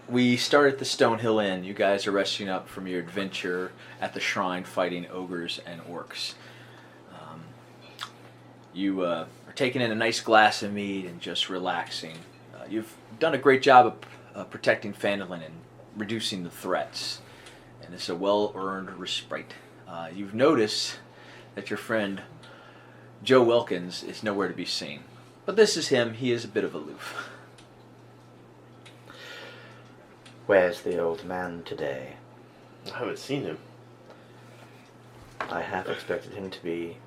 we start at the Stonehill Inn. You guys are resting up from your adventure at the shrine fighting ogres and orcs. You are taking in a nice glass of mead and just relaxing. You've done a great job of protecting Phandalin and reducing the threats. And it's a well-earned respite. You've noticed that your friend Joe Wilkins is nowhere to be seen. But this is him. He is a bit of aloof. Where's the old man today? I haven't seen him. I half expected him to be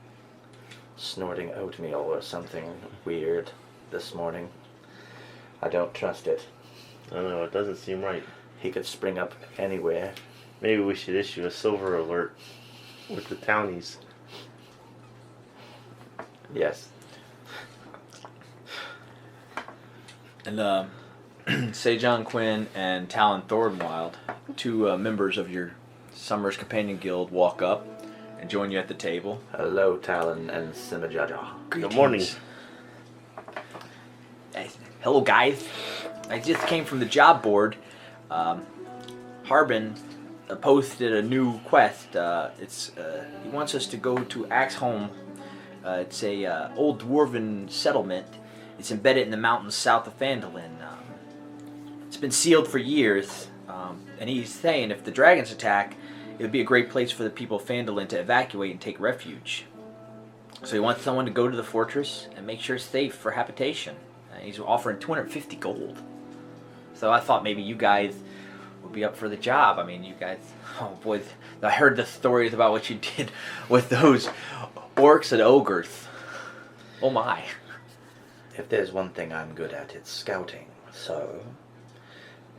snorting oatmeal or something weird this morning. I don't trust it. I don't know, it doesn't seem right. He could spring up anywhere. Maybe we should issue a silver alert with the townies. Yes. And Sejan Quinn and Talon Thornwild, two members of your Summer's Companion Guild, walk up and join you at the table. Hello, Talon and Simajaja. Good morning. Hey, hello, guys. I just came from the job board. Harbin posted a new quest. He wants us to go to Axeholm. It's a old dwarven settlement. It's embedded in the mountains south of Phandalin. It's been sealed for years, and he's saying if the dragons attack, it would be a great place for the people of Phandalin to evacuate and take refuge. So he wants someone to go to the fortress and make sure it's safe for habitation. He's offering 250 gold. So I thought maybe you guys would be up for the job. I mean, you guys, oh boy, I heard the stories about what you did with those orcs and ogres. Oh my. If there's one thing I'm good at, it's scouting. So,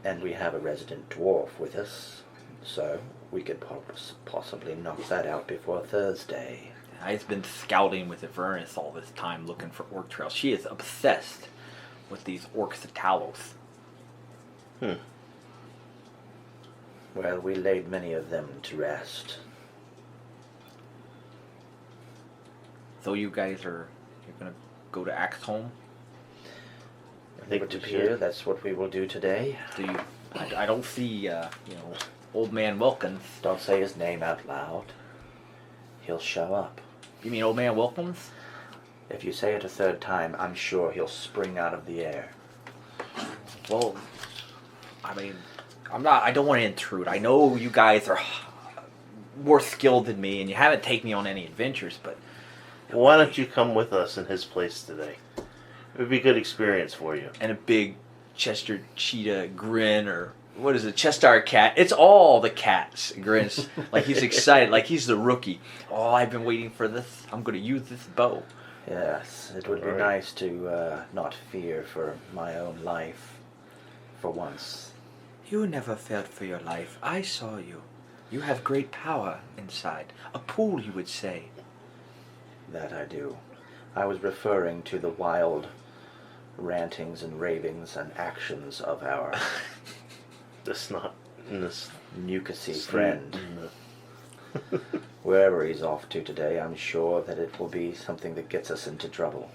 and we have a resident dwarf with us, so we could possibly knock that out before Thursday. I've been scouting with Avernus all this time looking for orc trails. She is obsessed with these orcs of Talos. Well, we laid many of them to rest. So you guys you're gonna go to Axeholm? It would appear that's what we will do today. Do you? I don't see, Old Man Wilkins. Don't say his name out loud. He'll show up. You mean Old Man Wilkins? If you say it a third time, I'm sure he'll spring out of the air. Well, I mean, I don't want to intrude. I know you guys are more skilled than me, and you haven't taken me on any adventures, but... Why don't you come with us in his place today? It would be a good experience for you. And a big Chester cheetah grin, or what is it, Chester cat? It's all the cats grins. Like he's excited, like he's the rookie. Oh, I've been waiting for this. I'm going to use this bow. Yes, it would be nice to not fear for my own life for once. You never feared for your life. I saw you. You have great power inside. A pool, you would say. That I do. I was referring to the wild rantings and ravings and actions of our This Newcastle friend. Wherever he's off to today, I'm sure that it will be something that gets us into trouble.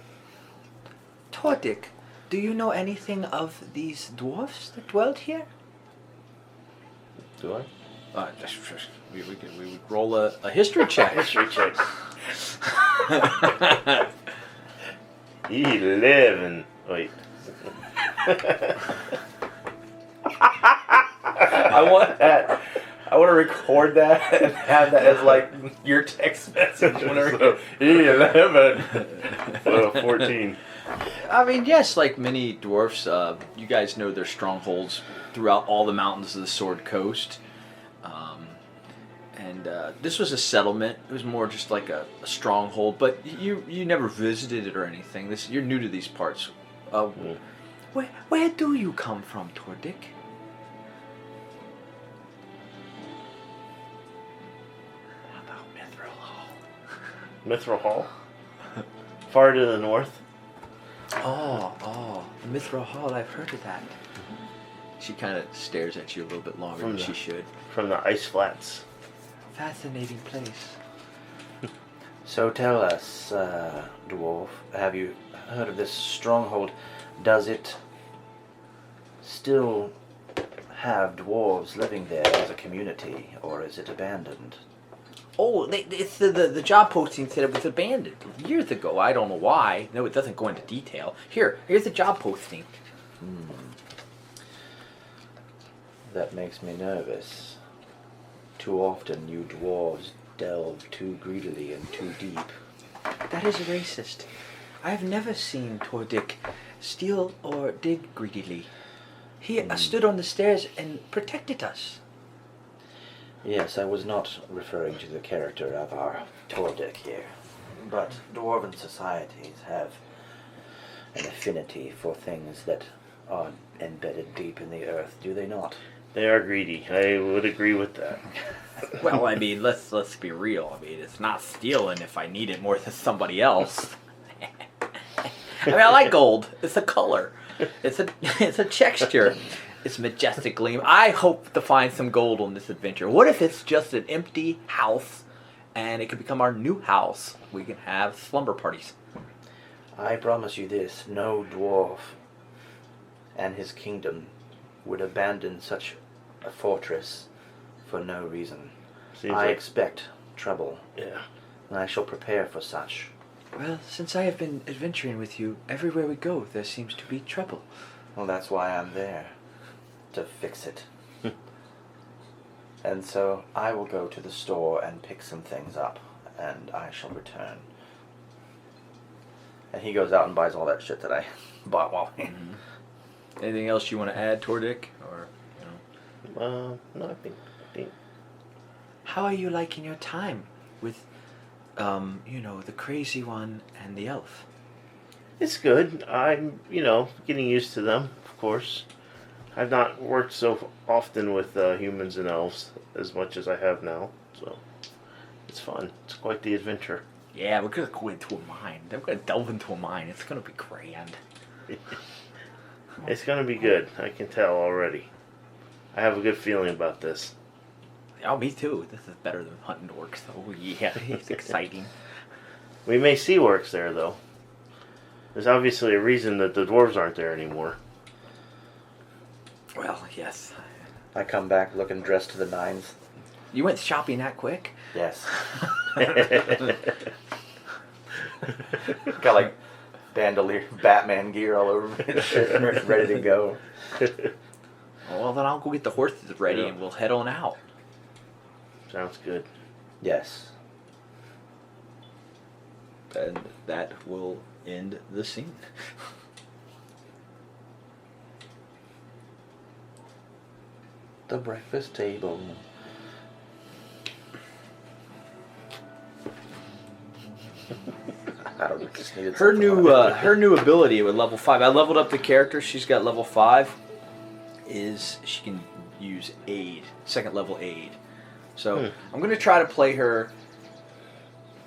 Tordik, do you know anything of these dwarfs that dwelt here? Do I? We would roll a history check. History check. 11. Wait. I want that. I want to record that and have that as like your text message whenever. 11. 14. I mean, yes, like many dwarfs, you guys know their strongholds throughout all the mountains of the Sword Coast. This was a settlement. It was more just like a stronghold, but you never visited it or anything. You're new to these parts. Where do you come from, Tordik? How about Mithril Hall? Mithril Hall? Far to the north? Oh, Mithril Hall, I've heard of that. She kind of stares at you a little bit longer than she should. From the ice flats. Fascinating place. So tell us, dwarf, have you heard of this stronghold? Does it still have dwarves living there as a community, or is it abandoned? Oh, it's the job posting said it was abandoned years ago. I don't know why. No, it doesn't go into detail. Here's the job posting. That makes me nervous. Too often you dwarves delve too greedily and too deep. That is racist. I have never seen Tordik steal or dig greedily. He stood on the stairs and protected us. Yes, I was not referring to the character of our Tordik here, but dwarven societies have an affinity for things that are embedded deep in the earth, do they not? They are greedy. I would agree with that. Well, I mean, let's be real. I mean, it's not stealing if I need it more than somebody else. I mean, I like gold. It's a color. It's a texture. It's majestic gleam. I hope to find some gold on this adventure. What if it's just an empty house, and it could become our new house? We can have slumber parties. I promise you this, no dwarf and his kingdom would abandon such a fortress for no reason. Seems I like- expect trouble, Yeah. and I shall prepare for such. Well, since I have been adventuring with you, everywhere we go, there seems to be trouble. Well, that's why I'm there, to fix it. And so I will go to the store and pick some things up, and I shall return. And he goes out and buys all that shit that I bought while he... Anything else you want to add, Tordik? Or, No, I think how are you liking your time with, the crazy one and the elf? it's good. I'm, getting used to them, of course. I've not worked so often with humans and elves as much as I have now, so it's fun. It's quite the adventure. Yeah, we're gonna go into a mine. We're gonna delve into a mine. It's gonna be grand. It's gonna be good. I can tell already. I have a good feeling about this. Oh, me too. This is better than hunting orcs, though. Yeah, it's exciting. We may see orcs there, though. There's obviously a reason that the dwarves aren't there anymore. Well, yes. I come back looking dressed to the nines. You went shopping that quick? Yes. Got like bandolier, Batman gear all over me and shit, ready to go. Well, then I'll go get the horses ready and we'll head on out. Sounds good. Yes. And that will end the scene. The breakfast table. I don't know, just needed Her something new on it. her new ability with level 5. I leveled up the character. She's got level 5. Is she can use aid, second level aid. So I'm gonna try to play her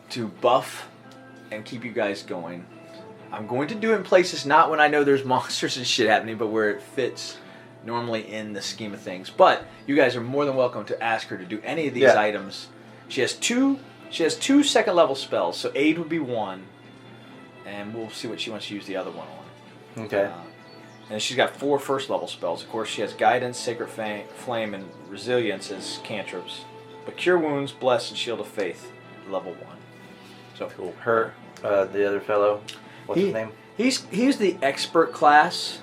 to buff and keep you guys going. I'm going to do it in places not when I know there's monsters and shit happening, but where it fits normally in the scheme of things. But you guys are more than welcome to ask her to do any of these items. She has two second level spells, so aid would be one, and we'll see what she wants to use the other one on. Okay. And she's got 4 first level spells. Of course, she has Guidance, Sacred Flame, and Resilience as cantrips. But Cure Wounds, Bless, and Shield of Faith, level 1. So Cool. Her, the other fellow, what's his name? He's the expert class.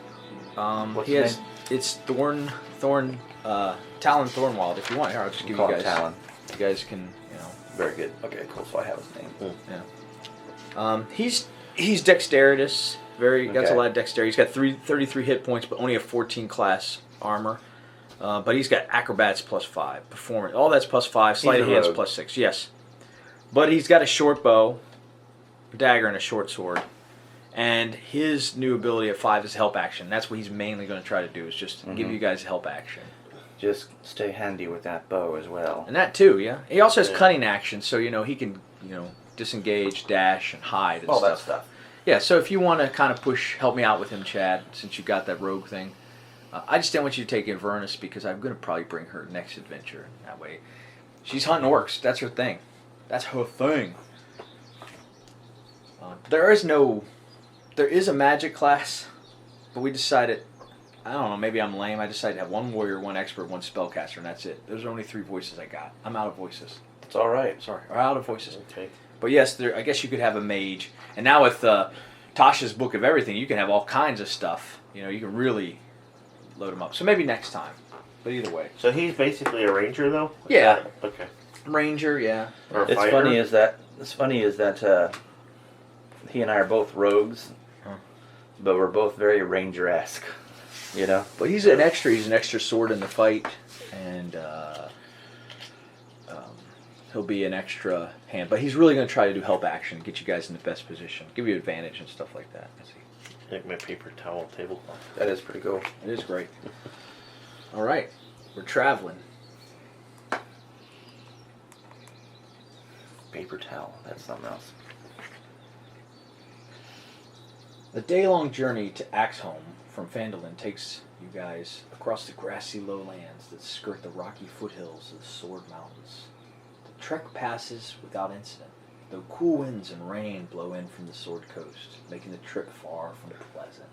What's he his has it's Talon Thornwald. If you want, here I'll just give Call you him guys. Talon. You guys can, Very good. Okay, cool. So I have his name. Yeah. He's dexterous. Got a Okay. lot of dexterity. He's got 33 hit points, but only a 14 class armor. But he's got acrobats +5, performance. All that's +5. Sleight of He's a hands rogue. +6. Yes. But he's got a short bow, a dagger, and a short sword. And his new ability at 5 is help action. That's what he's mainly going to try to do. Is just give you guys help action. Just stay handy with that bow as well. And that too, yeah. He also has cunning action, so he can disengage, dash, and hide and All stuff. that stuff. Yeah, so if you want to kind of help me out with him, Chad, since you got that rogue thing. I just didn't want you to take Inverness because I'm going to probably bring her next adventure. That way, she's hunting orcs. That's her thing. That's her thing. There is a magic class, but we decided I don't know, maybe I'm lame. I decided to have one warrior, one expert, one spellcaster, and that's it. Those are only 3 voices I got. I'm out of voices. It's all right. Sorry, or out of voices. Okay. But yes, I guess you could have a mage. And now with Tasha's Book of Everything, you can have all kinds of stuff. You know, you can really load them up. So maybe next time. But either way. So he's basically a ranger, though? Yeah. Okay. Ranger, yeah. Or a It's fighter? funny is that he and I are both rogues, but we're both very ranger-esque. You know. But he's an extra. He's an extra sword in the fight. And he'll be an extra hand. But he's really going to try to do help action, get you guys in the best position, give you advantage and stuff like that. Like my paper towel tablecloth. That is pretty cool. It is great. All right. We're traveling. Paper towel. That's something else. The day-long journey to Axeholm from Phandalin takes you guys across the grassy lowlands that skirt the rocky foothills of the Sword Mountains. The trek passes without incident, though cool winds and rain blow in from the Sword Coast, making the trip far from pleasant.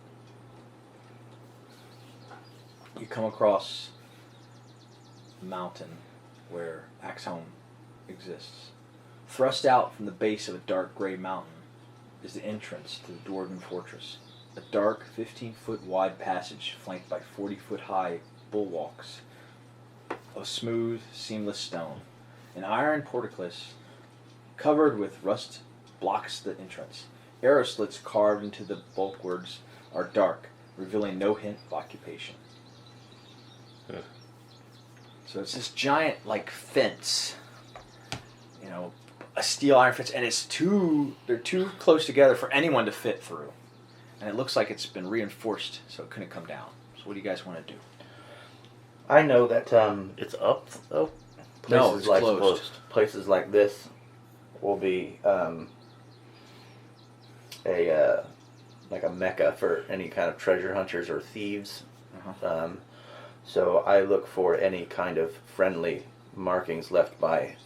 You come across a mountain where Axeholm exists. Thrust out from the base of a dark gray mountain is the entrance to the Dwarven Fortress, a dark 15-foot wide passage flanked by 40-foot high bulwarks of smooth, seamless stone. An iron portcullis covered with rust blocks the entrance. Arrow slits carved into the bulwarks are dark, revealing no hint of occupation. Yeah. So it's this giant, like, fence, you know, a steel iron fence, and they're too close together for anyone to fit through. And it looks like it's been reinforced, so it couldn't come down. So what do you guys want to do? I know that It's up, though? No, it's closed. Places like this will be like a mecca for any kind of treasure hunters or thieves. Uh-huh. So I look for any kind of friendly markings left by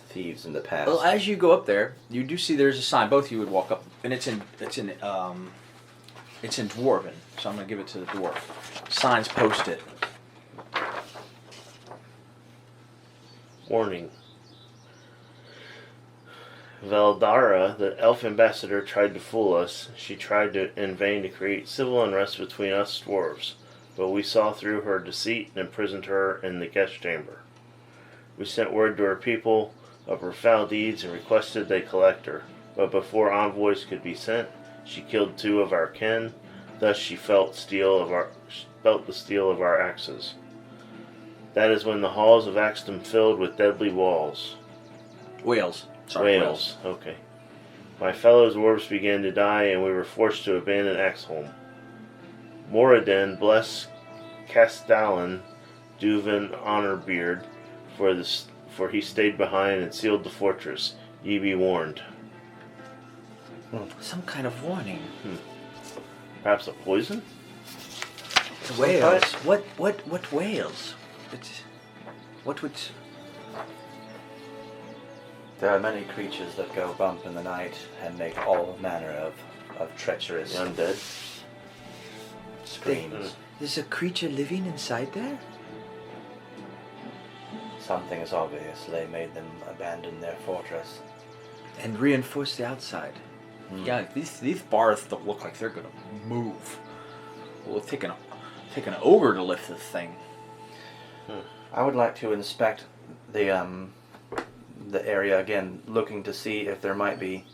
thieves in the past. Well, as you go up there, you do see there's a sign. Both of you would walk up, and it's in Dwarven. So I'm gonna give it to the dwarf. Signs posted. Warning. Valdara, the elf ambassador, tried to fool us. She tried in vain to create civil unrest between us dwarves, but we saw through her deceit and imprisoned her in the guest chamber. We sent word to her people of her foul deeds and requested they collect her, but before envoys could be sent, she killed 2 of our kin. Thus she felt the steel of our axes. That is when the halls of Axeholm filled with deadly walls. Wales. Wales. Okay. My fellow dwarves began to die, and we were forced to abandon Axeholm. Moradin bless Castellan Duvan Honorbeard, for he stayed behind and sealed the fortress. Ye be warned. Some kind of warning. Perhaps a poison? Wales. What whales? What would? There are many creatures that go bump in the night and make all manner of treacherous The undead? screams. There's a creature living inside there? Something is obvious. They made them abandon their fortress. And reinforce the outside. Yeah, these bars don't look like they're gonna move. We'll take an ogre to lift this thing. I would like to inspect the area again, looking to see if there might be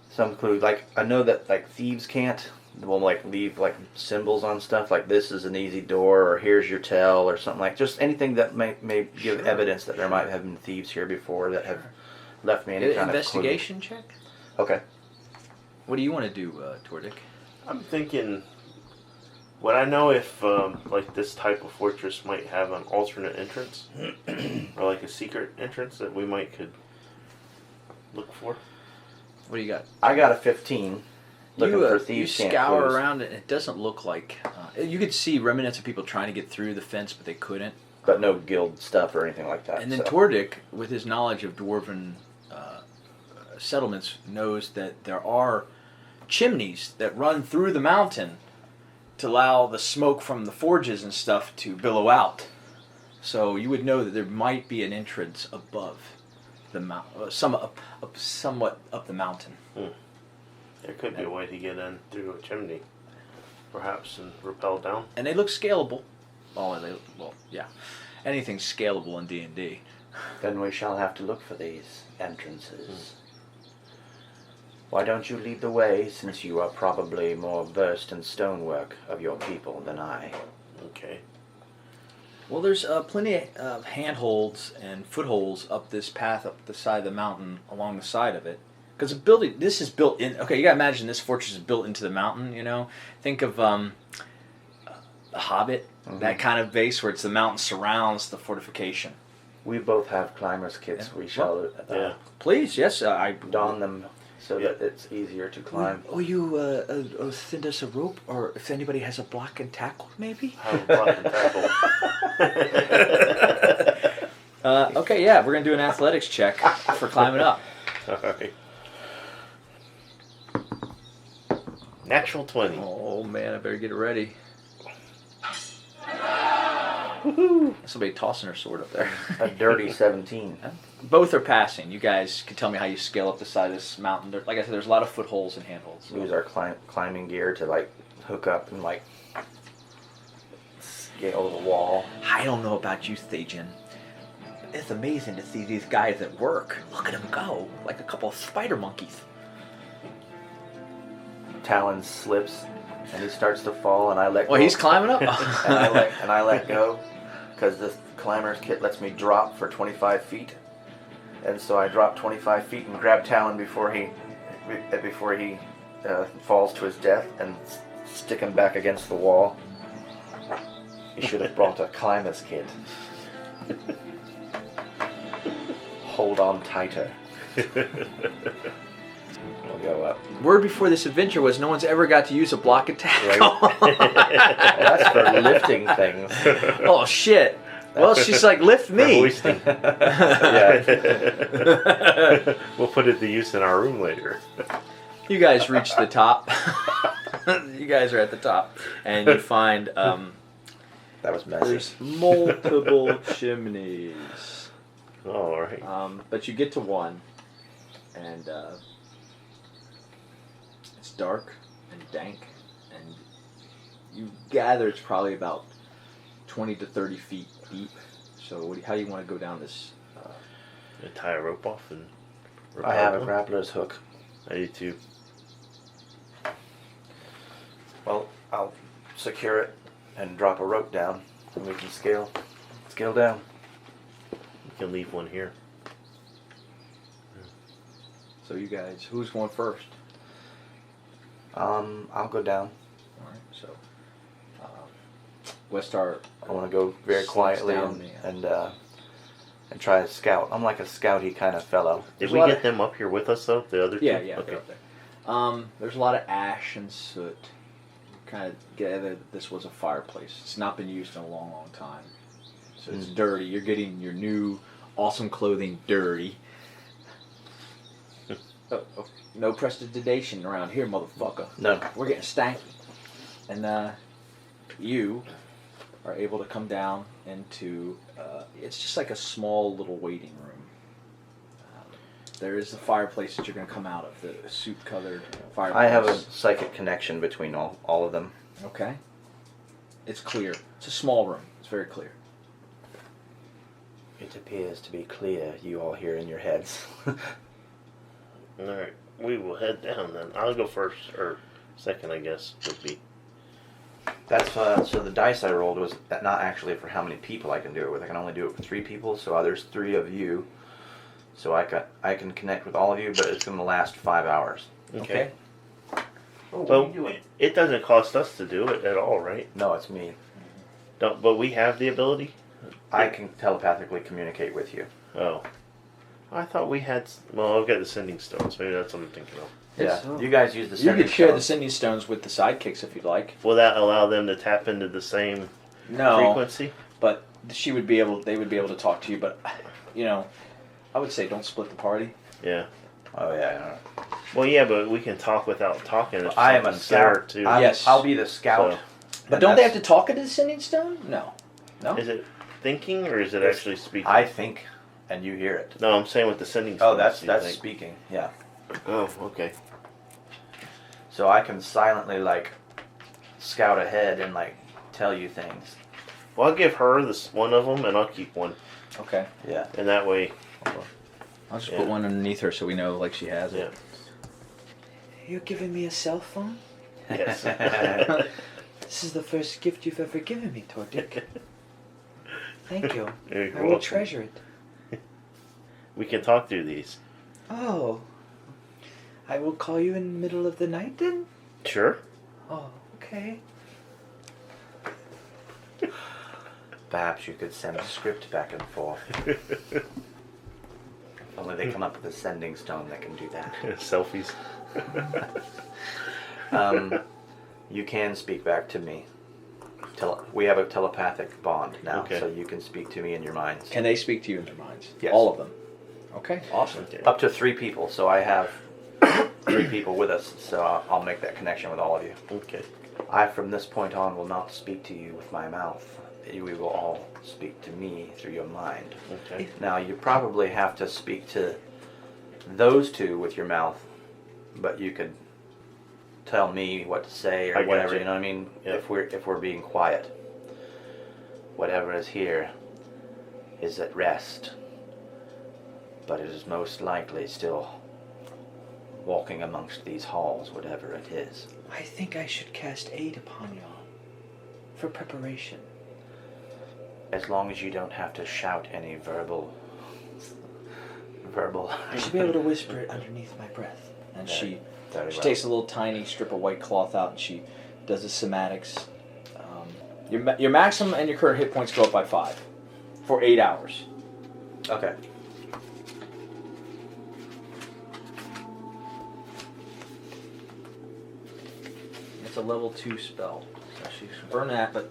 some clue. Like, I know that like thieves can't. Will like leave like symbols on stuff, like this is an easy door, or here's your tell, or something, like just anything that may give evidence that there might have been thieves here before that have left me any kind Investigation check? of clue. Okay. What do you want to do, Tordik? I'm thinking, would I know if like this type of fortress might have an alternate entrance? Or like a secret entrance that we could look for? What do you got? I got a 15. Looking for thieves. You scour around it, and it doesn't look like... you could see remnants of people trying to get through the fence, but they couldn't. But no guild stuff or anything like that. And then Tordik, with his knowledge of Dwarven settlements, knows that there are chimneys that run through the mountain to allow the smoke from the forges and stuff to billow out. So you would know that there might be an entrance above the mountain, somewhat up the mountain. There could be a way to get in through a chimney, perhaps, and rappel down. And they look scalable. Yeah. Anything's scalable in D&D. Then we shall have to look for these entrances. Why don't you lead the way, since you are probably more versed in stonework of your people than I? Okay. Well, there's plenty of handholds and footholds up this path up the side of the mountain along the side of it. Because this is built in. Okay, you gotta imagine this fortress is built into the mountain. You know, think of The Hobbit, that kind of base where it's the mountain surrounds the fortification. We both have climbers' kits. Yeah. We shall Please, yes, I don them so that it's easier to climb. Will you send us a rope, or if anybody has a block and tackle, maybe? I have a block and tackle. Okay, yeah, we're gonna do an athletics check for climbing up. Alright. Natural 20. Oh man, I better get it ready. Woohoo! Somebody tossing her sword up there. A dirty 17. Both are passing. You guys can tell me how you scale up the side of this mountain. Like I said, there's a lot of footholds and handholds. Use our climbing gear to like hook up and like scale the wall. I don't know about you, Thajan. It's amazing to see these guys at work. Look at them go, like a couple of spider monkeys. Talon slips and he starts to fall, and I let go. Well, he's climbing up. and I let go because this climber's kit lets me drop for 25 feet, and so I drop 25 feet and grab Talon before he falls to his death and stick him back against the wall. You should have brought a climber's kit. Hold on tighter. We'll go up. Word before this adventure was no one's ever got to use a block and tackle. Well, that's for lifting things. Oh shit. Well, she's like, lift me. Yeah. We'll put it to use in our room later. You guys reach the top. You guys are at the top, and you find That was messy. there's multiple chimneys. All right. But you get to one, and it's dark and dank, and you gather it's probably about 20 to 30 feet deep. So how do you want to go down this? Tie a rope off and. I have a rappel grappler's hook. them? I do too. Well, I'll secure it and drop a rope down, and we can scale down. You can leave one here. So you guys, who's going first? I'll go down. All right. So Westar. I want to go very Slips quietly down, and try to scout. I'm like a scouty kind of fellow. Did There's we a lot get of- them up here with us though? The other two? Yeah, Okay. they're up there. There's a lot of ash and soot. Kind of gather that this was a fireplace. It's not been used in a long, long time. So it's dirty. You're getting your new awesome clothing dirty. Oh, no prestidigitation around here, motherfucker. No. We're getting stanky. And you are able to come down into, it's just like a small little waiting room. There is a fireplace that you're going to come out of, the soot-colored fireplace. I have a psychic connection between all of them. Okay. It's clear. It's a small room. It's very clear. It appears to be clear, you all hear in your heads. All right. We will head down then. I'll go first or second, I guess would be. That's so the dice I rolled was not actually for how many people I can do it with. I can only do it with 3 people, so there's 3 of you. So I can connect with all of you, but it's going to last 5 hours. Okay. Oh, Well, it doesn't cost us to do it at all, right? No, it's me. But we have the ability. I can telepathically communicate with you. Oh, I thought we had. Well, I've got the sending stones. Maybe that's what I'm thinking of. Yes. Yeah, you guys use the You sending could share the stones. sending stones with the sidekicks if you'd like. Will that allow them to tap into the same No, frequency? but they would be able to talk to you. But I would say don't split the party. Yeah. Oh yeah. Well, yeah, but we can talk without talking. If I am a something's there scout. too. Yes. I'll be the scout, So- But don't they have to talk into the sending stone? No. No? Is it thinking or is it actually speaking? I think, and you hear it. No, I'm saying with the sending Oh, stone. that's speaking. Yeah. Oh, okay. So I can silently scout ahead and tell you things. Well, I'll give her this one of them, and I'll keep one, Okay. Yeah. and that way. I'll just Yeah. put one underneath her so we know she has Yeah. it. You're giving me a cell phone? Yes. This is the first gift you've ever given me, Tordik. Thank you. You're I will welcome. treasure it. We can talk through these. Oh. I will call you in the middle of the night then? Sure. Oh, okay. Perhaps you could send a script back and forth. Only they come up with a sending stone that can do that. Selfies. You can speak back to me. We have a telepathic bond now, Okay. so you can speak to me in your minds. Can they speak to you in their minds? Yes. All of them? Okay, awesome. Okay. Up to 3 people, so I have 3 people with us, so I'll make that connection with all of you. Okay. I, from this point on, will not speak to you with my mouth. We will all speak to me through your mind. Okay. Now, you probably have to speak to those 2 with your mouth, but you could tell me what to say or I got whatever, you. you know what I mean? Yeah. If we're being quiet. Whatever is here is at rest, but it is most likely still walking amongst these halls, whatever it is. I think I should cast aid upon y'all. For preparation. As long as you don't have to shout any verbal. I should be able to whisper it underneath my breath. And she takes a little tiny strip of white cloth out and she does the somatics. Your maximum and your current hit points go up by 5 for 8 hours. Okay. It's a level 2 spell. So she can burn that, but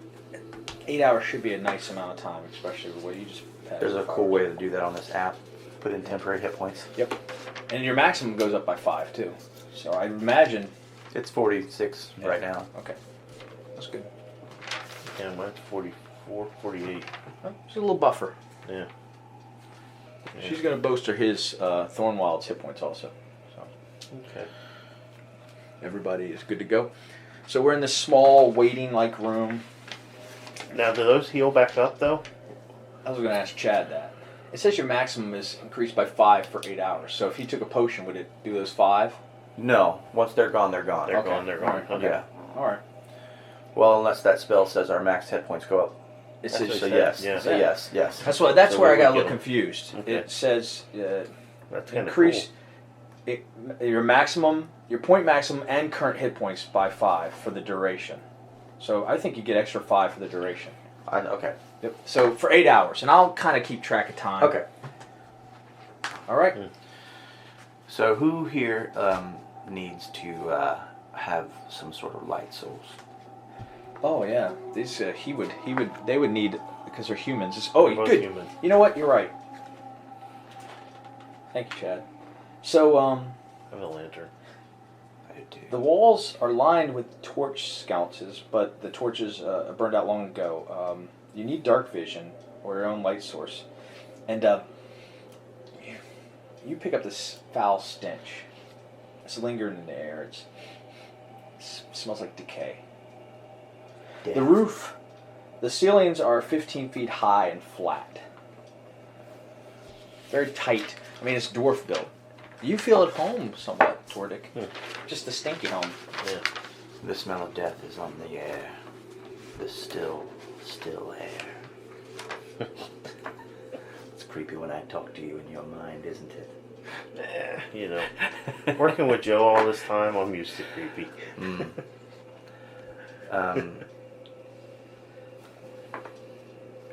8 hours should be a nice amount of time, especially the way you just pass. There's a cool way to do that on this app. Put in temporary hit points. Yep. And your maximum goes up by 5 too. So I imagine. It's 46 right now. Okay. That's good. Yeah, mine's 44, 48. Well, she's a little buffer. Yeah. She's going to bolster his Thornwild's hit points also. So Okay. everybody is good to go. So we're in this small waiting-like room. Now, do those heal back up, though? I was going to ask Chad that. It says your maximum is increased by 5 for 8 hours. So if he took a potion, would it do those 5? No. Once they're gone, they're gone. They're gone, they're gone. Alright, Okay. Yeah. All right. Well, unless that spell says our max hit points go up. It That's says, what So it said, yes. yeah. So yes. That's So where I we got a would little get 'em. confused. Okay. It says That's kind of increase your maximum, your point maximum, and current hit points by 5 for the duration. So I think you get extra 5 for the duration. Okay. Yep. So for 8 hours, and I'll kind of keep track of time. Okay. All right. So who here needs to have some sort of light souls? Oh yeah. These they would need because they're humans. They're both good. human. You know what? You're right. Thank you, Chad. So I have a lantern. I do. the walls are lined with torch sconces, but the torches burned out long ago. You need dark vision or your own light source, and you pick up this foul stench. It's lingering in the air. It smells like decay. Death. The roof, the ceilings are 15 feet high and flat. Very tight. I mean, it's dwarf built. You feel at home somewhat, Tordik. Just the stinky home. Yeah. The smell of death is on the air. The still air. It's creepy when I talk to you in your mind, isn't it? You know, working with Joe all this time, I'm used to creepy.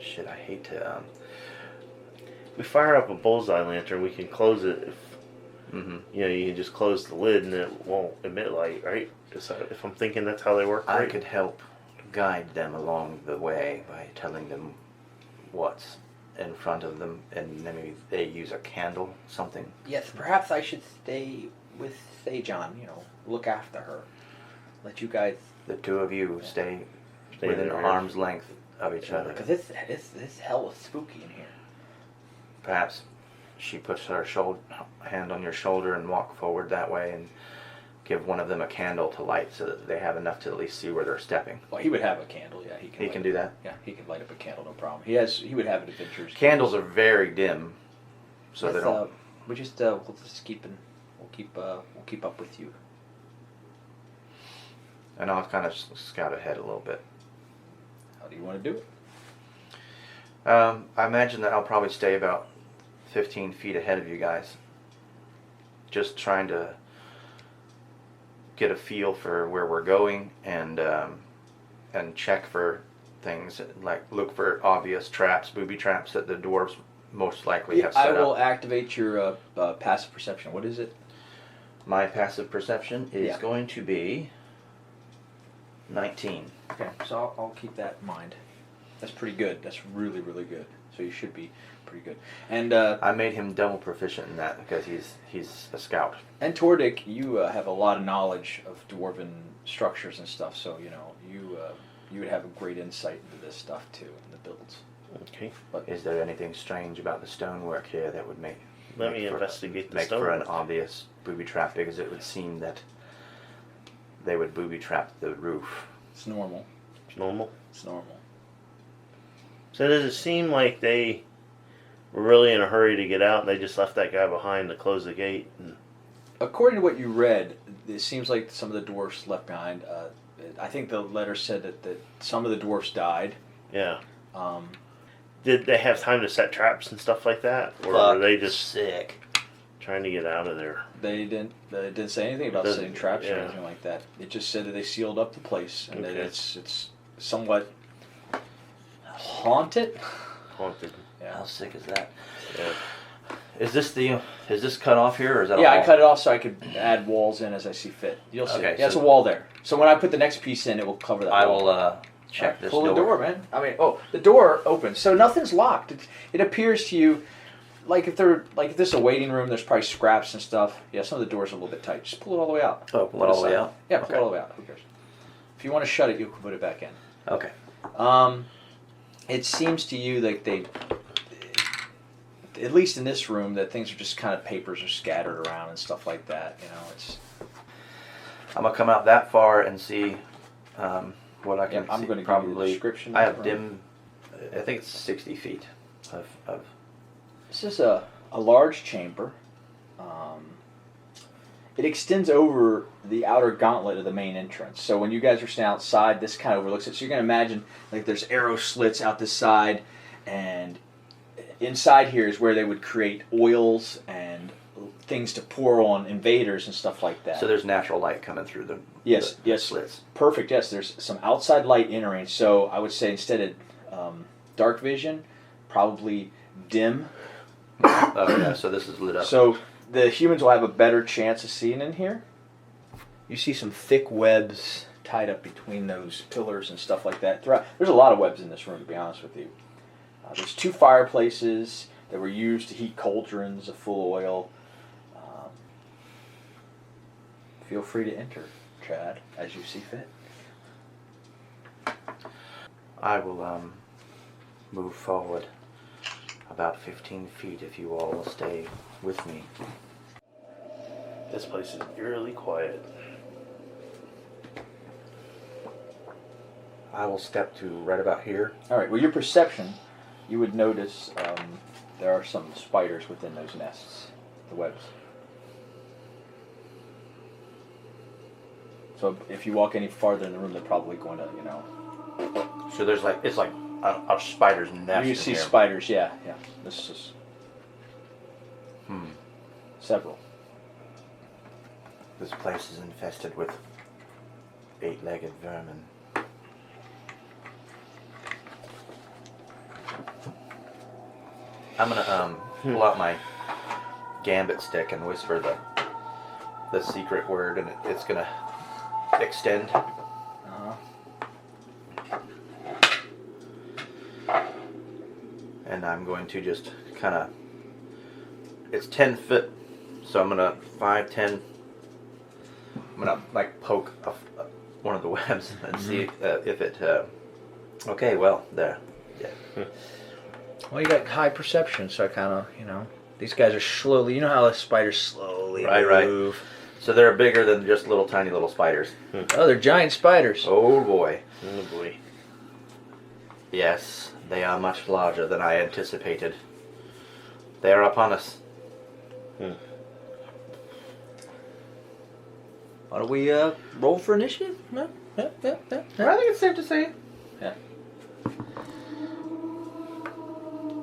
Shit, I hate to. We fire up a bullseye lantern, we can close it if, Mhm. you know, you can just close the lid and it won't emit light, right? If I'm thinking that's how they work, I right? could help guide them along the way by telling them what's in front of them, and then maybe they use a candle, something. Yes, perhaps I should stay with Sejan, look after her. Let you guys... The 2 of you stay Stay within there. arm's length of each other. Because it's hella spooky in here. Perhaps she puts her hand on your shoulder and walk forward that way and give one of them a candle to light so that they have enough to at least see where they're stepping. Well, he would have a candle. Yeah, he can. He can do that? Yeah, he can light up a candle, no problem. He would have adventures. Candles are very dim, so they don't... we'll keep up with you. And I'll kind of scout ahead a little bit. How do you want to do it? I imagine that I'll probably stay about 15 feet ahead of you guys. Just trying to get a feel for where we're going and check for things, like look for obvious traps, booby traps that the dwarves most likely have set I will up. activate your passive perception. What is it? My passive perception is Yeah. going to be 19. Okay, so I'll keep that in mind. That's pretty good. That's really, really good. So you should be pretty good. And I made him double proficient in that because he's a scout. and Tordik, you have a lot of knowledge of dwarven structures and stuff. So you would have a great insight into this stuff too, in the builds. Okay. Is there anything strange about the stonework here that would make Let me investigate the make for an stonework. obvious booby trap? Because it would seem that they would booby trap the roof. It's normal. It's normal. It's normal. So does it seem like they were really in a hurry to get out and they just left that guy behind to close the gate? And... According to what you read, it seems like some of the dwarfs left behind. I think the letter said that some of the dwarfs died. Yeah. Um, Did they have time to set traps and stuff like that? Or were they just sick? trying to get out of there? They didn't say anything about Doesn't- setting traps or yeah. anything like that. It just said that they sealed up the place and that Okay. it's somewhat haunted. Haunted. How Yeah. sick is that? Yeah. Is this cut off here, or is that? Yeah, a I wall? cut it off so I could add walls in as I see fit. You'll see. Okay, Yeah, it's a so- wall there. So when I put the next piece in, it will cover that I wall. will check Alright, this pull door. the door, man. The door opens, so nothing's locked. It appears to you like if there's a waiting room, there's probably scraps and stuff. Yeah, some of the doors are a little bit tight. Just pull it all the way out. Oh, pull it all the way out? Yeah, pull Okay. it all the way out. Who cares? If you want to shut it, you can put it back in. Okay. It seems to you like they, at least in this room, that things are just kind of papers are scattered around and stuff like that. It's. I'm gonna come out that far and see what I Yeah, can I'm see. going to give you the Probably. description. I of have the room. dim. I think it's 60 feet of. This is a large chamber. It extends over the outer gauntlet of the main entrance. So when you guys are standing outside, this kind of overlooks it. So you're going to imagine like there's arrow slits out this side, and inside here is where they would create oils and things to pour on invaders and stuff like that. So there's natural light coming through the Yes, the yes. slits. Perfect, yes. There's some outside light entering. So I would say instead of dark vision, probably dim. Oh yeah, so this is lit up. So the humans will have a better chance of seeing in here. You see some thick webs tied up between those pillars and stuff like that. There's a lot of webs in this room, to be honest with you. There's 2 fireplaces that were used to heat cauldrons of full oil. Feel free to enter, Chad, as you see fit. I will move forward about 15 feet if you all will stay with me. This place is eerily quiet. I will step to right about here. All right, well, your perception, you would notice there are some spiders within those nests, the webs. So if you walk any farther in the room, they're probably going to, So there's it's like a spider's nest. You in see here. spiders, yeah. This is several. This place is infested with 8-legged vermin. I'm gonna pull out my gambit stick and whisper the secret word, and it's gonna extend. Uh-huh. And I'm going to just kind of, it's 10 foot, so I'm gonna 5, 10, I'm gonna like poke one of the webs and see if it Okay, well, there. Yeah. Well, you got high perception, so I kind of, these guys are slowly. You know how the spiders slowly move. Right. So they're bigger than just tiny little spiders. Oh, they're giant spiders. Oh boy. Oh boy. Yes, they are much larger than I anticipated. They are upon us. Why don't we roll for initiative? Yeah. I think it's safe to say. Yeah.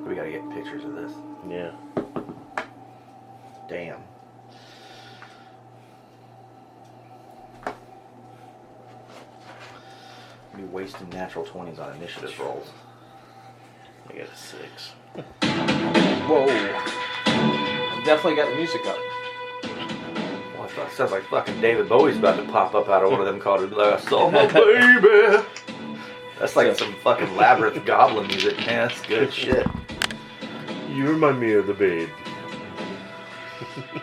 We gotta get pictures of this. Yeah. Damn. Be wasting natural 20s on initiative rolls. I got a 6. Whoa. Definitely got the music up. What the? Sounds like fucking David Bowie's about to pop up out of one of them called I Saw My Baby. That's like some fucking Labyrinth goblin music. Man, that's good shit. You remind me of the babe.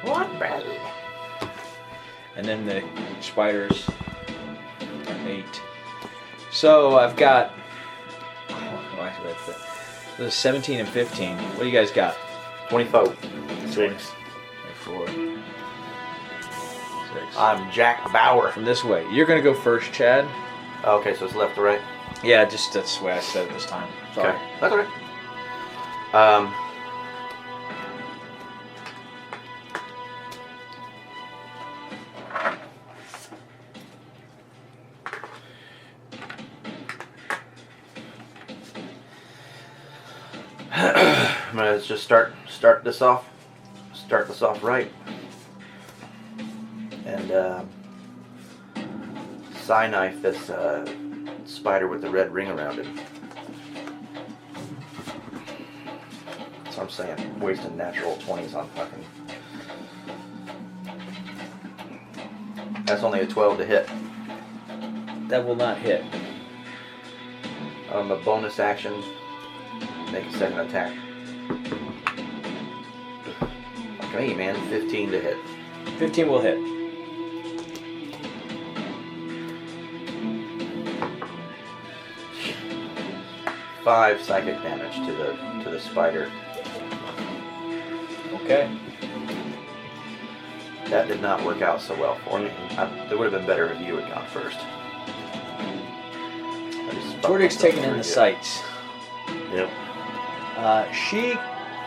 What, brother? And then the spiders are 8. So I've got. This is 17 and 15. What do you guys got? 24. 6. 4. 6. I'm Jack Bauer. From this way. You're going to go first, Chad. Okay, so it's left to right. Yeah, just that's the way I said it this time. Sorry. Okay, that's all right. I'm gonna just start this off right, and side knife this spider with the red ring around it. That's what I'm saying. Wasting natural 20s on fucking. That's only a 12 to hit. That will not hit. A bonus action. Make a second attack. Look at me, man. 15 to hit. 15 will hit. Five psychic damage to the spider. Okay. That did not work out so well for me. It would have been better if you had gone first. Tordic's taking in the sights. Yep.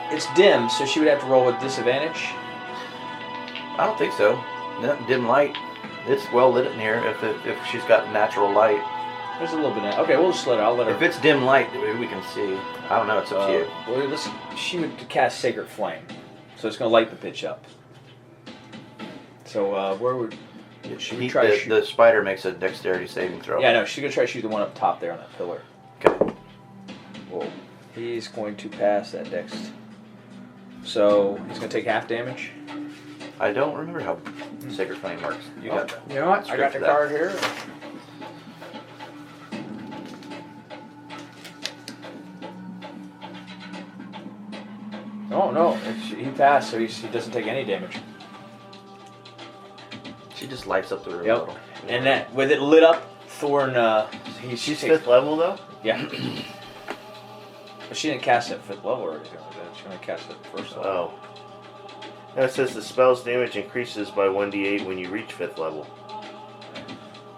It's dim, so she would have to roll with disadvantage. I don't think so. Dim light. It's well lit in here. If she's got natural light. There's a little bit of. Okay, we'll just let her. I'll let her. If it's dim light, we can see. I don't know. It's up to you. Well, listen, she would cast Sacred Flame, so it's going to light the pitch up. So where would she would try to shoot? The spider makes a dexterity saving throw. Yeah, no, she's going to try to shoot the one up top there on that pillar. Okay. Whoa. He's going to pass that dex. So he's going to take half damage. I don't remember how Sacred Flame works. You got that. You know what? I got the that. card here. Oh no, he passed, so he doesn't take any damage. She just lights up the room a Yep. little. And that with it lit up, Thorn. She's 5th level though? Yeah. But she didn't cast it at 5th level or anything like that. She's going to cast it at 1st level. Oh. And it says the spell's damage increases by 1d8 when you reach 5th level.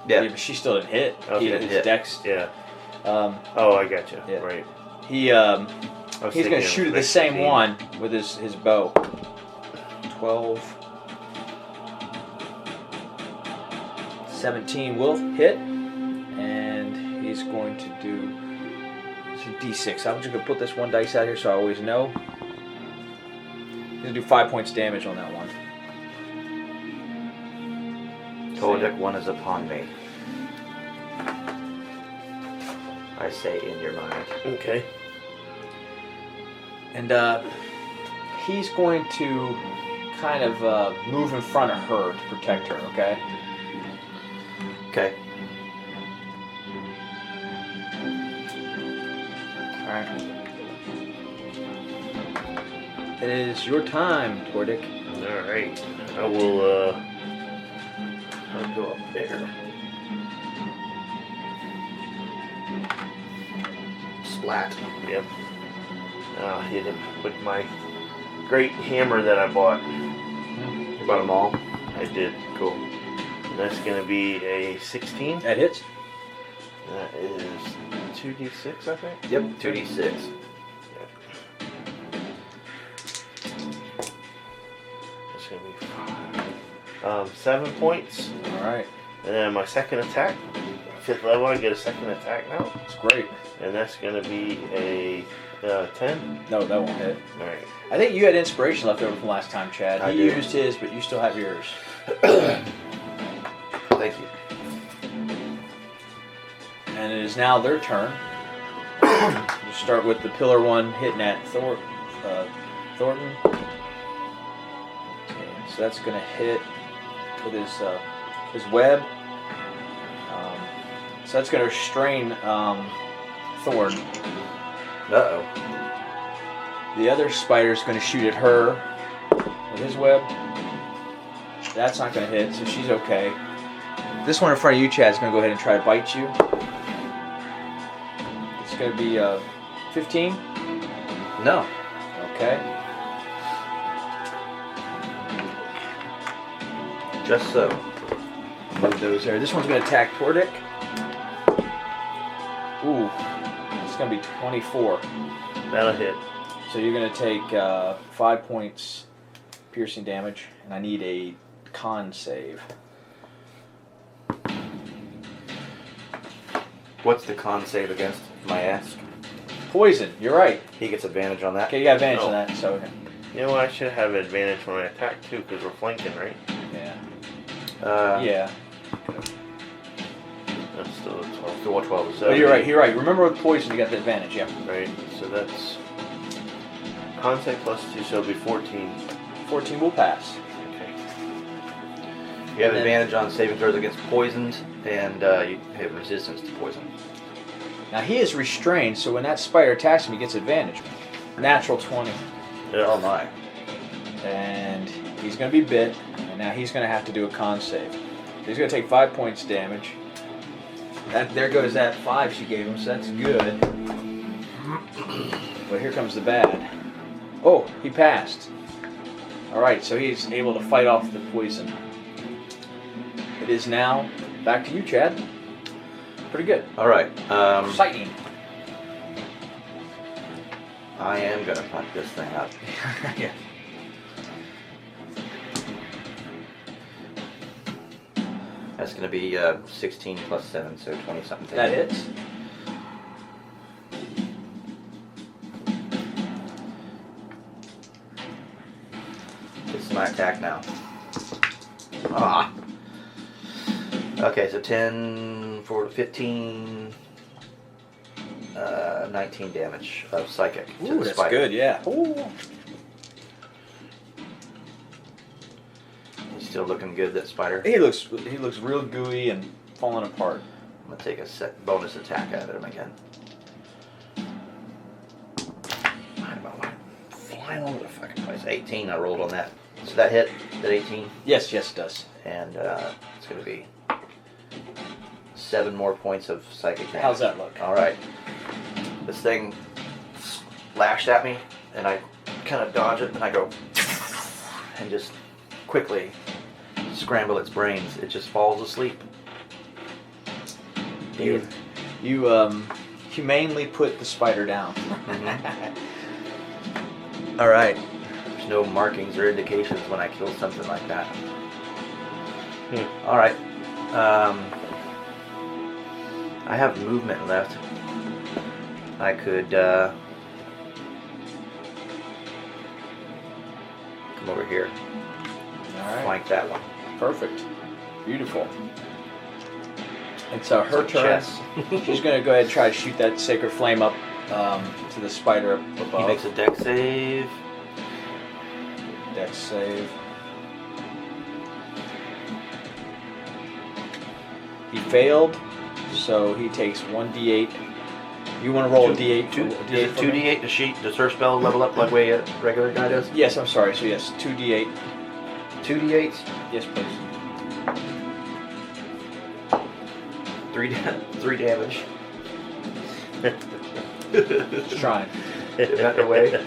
Yeah. But she still didn't hit. Oh, He she hit didn't his hit. dex. Yeah. Oh, I gotcha. Yeah. Right. He he's going to shoot at the same 15. one with his bow. 12. 17 will hit, and he's going to do a d6. I'm just going to put this one dice out here so I always know. He's going to do 5 points damage on that one. Toldic, one is upon me. I say in your mind. Okay. And he's going to kind of move in front of her to protect her, okay? Okay. Alright. It is your time, Tordic. Alright. I will, I'll go up there. flat. Yep. I'll hit him with my great hammer that I bought. You bought them all? I did. Cool. And that's going to be a 16. That hits. That is 2d6, I think. Yep, 2d6. That's going to be 7 points. All right. And then my second attack, 5th level, I get a second attack now. That's great. And that's going to be a 10. No, that won't hit. All right. I think you had inspiration left over from last time, Chad. I He did. used his, but you still have yours. Thank you. And it is now their turn. We'll start with the pillar one hitting at Thornton. Okay, so that's going to hit with his web. So that's going to restrain Thorn. Uh-oh. The other spider's going to shoot at her with his web. That's not going to hit, so she's okay. This one in front of you, Chad, is going to go ahead and try to bite you. It's going to be 15. No. Okay. Just so. Move those there. This one's going to attack Tordic. Ooh, it's going to be 24. That'll hit. So you're going to take 5 points piercing damage, and I need a con save. What's the con save against, may I ask? Poison, you're right. He gets advantage on that. Okay, you got advantage on No. that, so okay. You know what? I should have advantage when I attack too, because we're flanking, right? Yeah. Yeah. That's still a 12. So 12 is Oh, you're right. Remember with poison, you got the advantage, yeah. Right, so that's con save plus 2, so it'll be 14. 14 will pass. Okay. You have And then- advantage on saving throws against poisoned, and you have resistance to poison. Now he is restrained, so when that spider attacks him, he gets advantage. Natural 20. Oh my. And he's going to be bit, and now he's going to have to do a con save. So he's going to take 5 points damage. There goes that 5 she gave him, so that's good. But here comes the bad. Oh, he passed. Alright, so he's able to fight off the poison. It is now back to you, Chad. Pretty good. Alright. Exciting. I am going to fuck this thing up. Yeah. That's going to be 16 plus 7, so 20-something. That hits. This is my attack now. Ah. Okay, so 10, 4, 15, 19 damage of psychic to Ooh, the that's spider. good, yeah. Ooh. He's still looking good, that spider. He looks real gooey and falling apart. I'm going to take a bonus attack at him again. I'm flying all over the fucking place. 18, I rolled on that. So that hit, that 18, Yes, it does. and it's going to be 7 more points of psychic damage. How's that look? Alright. This thing lashed at me, and I kind of dodge it, and I go, and just quickly scramble its brains. It just falls asleep. You humanely put the spider down. All right. There's no markings or indications when I kill something like that. Alright. I have movement left. I could come over here. All right. Flank that one. Perfect. Beautiful. It's her It's a turn. chess. She's going to go ahead and try to shoot that sacred flame up to the spider up above. He makes a dex save. Dex save. He failed, so he takes 1d8. You want to roll a d8? Two, A is D8 it for me? 2d8? Does her spell level up like way a regular guy does? Yes, I'm sorry. So yes, 2d8. 2d8s? Yes, please. 3 damage. Just trying. Get out of the way.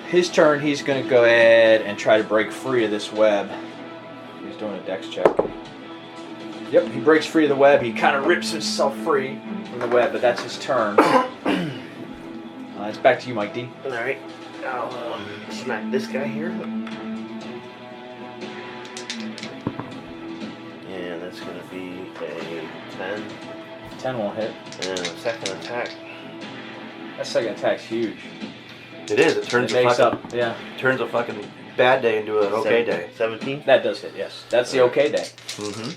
His turn, he's going to go ahead and try to break free of this web. He's doing a dex check. Yep, he breaks free of the web. He kind of rips himself free from the web, but that's his turn. It's back to you, Mike D. Alright. I'll smack this guy here. And that's going to be a 10. 10 won't hit. And a second attack. That second attack's huge. It is. It turns It makes a fucking up, yeah. turns a fucking bad day into an okay day. 17. That does hit, yes. That's the okay day. Mm-hmm.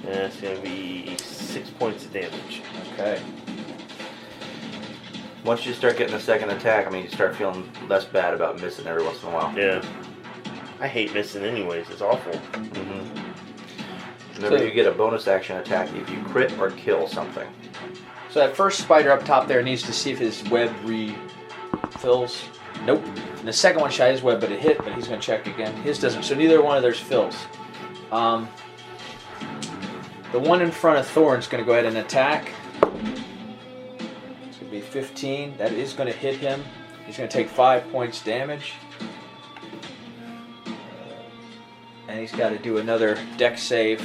And it's going to be 6 points of damage. Okay. Once you start getting a second attack, I mean, you start feeling less bad about missing every once in a while. Yeah. I hate missing anyways. It's awful. Mm-hmm. Remember, you get a bonus action attack if you crit or kill something. So that first spider up top there needs to see if his web refills. Nope. And the second one shot his web, but it hit, but he's going to check again. His doesn't. So neither one of theirs fills. The one in front of Thorn's going to go ahead and attack. It's going to be 15. That is going to hit him. He's going to take 5 points damage. And he's got to do another dex save.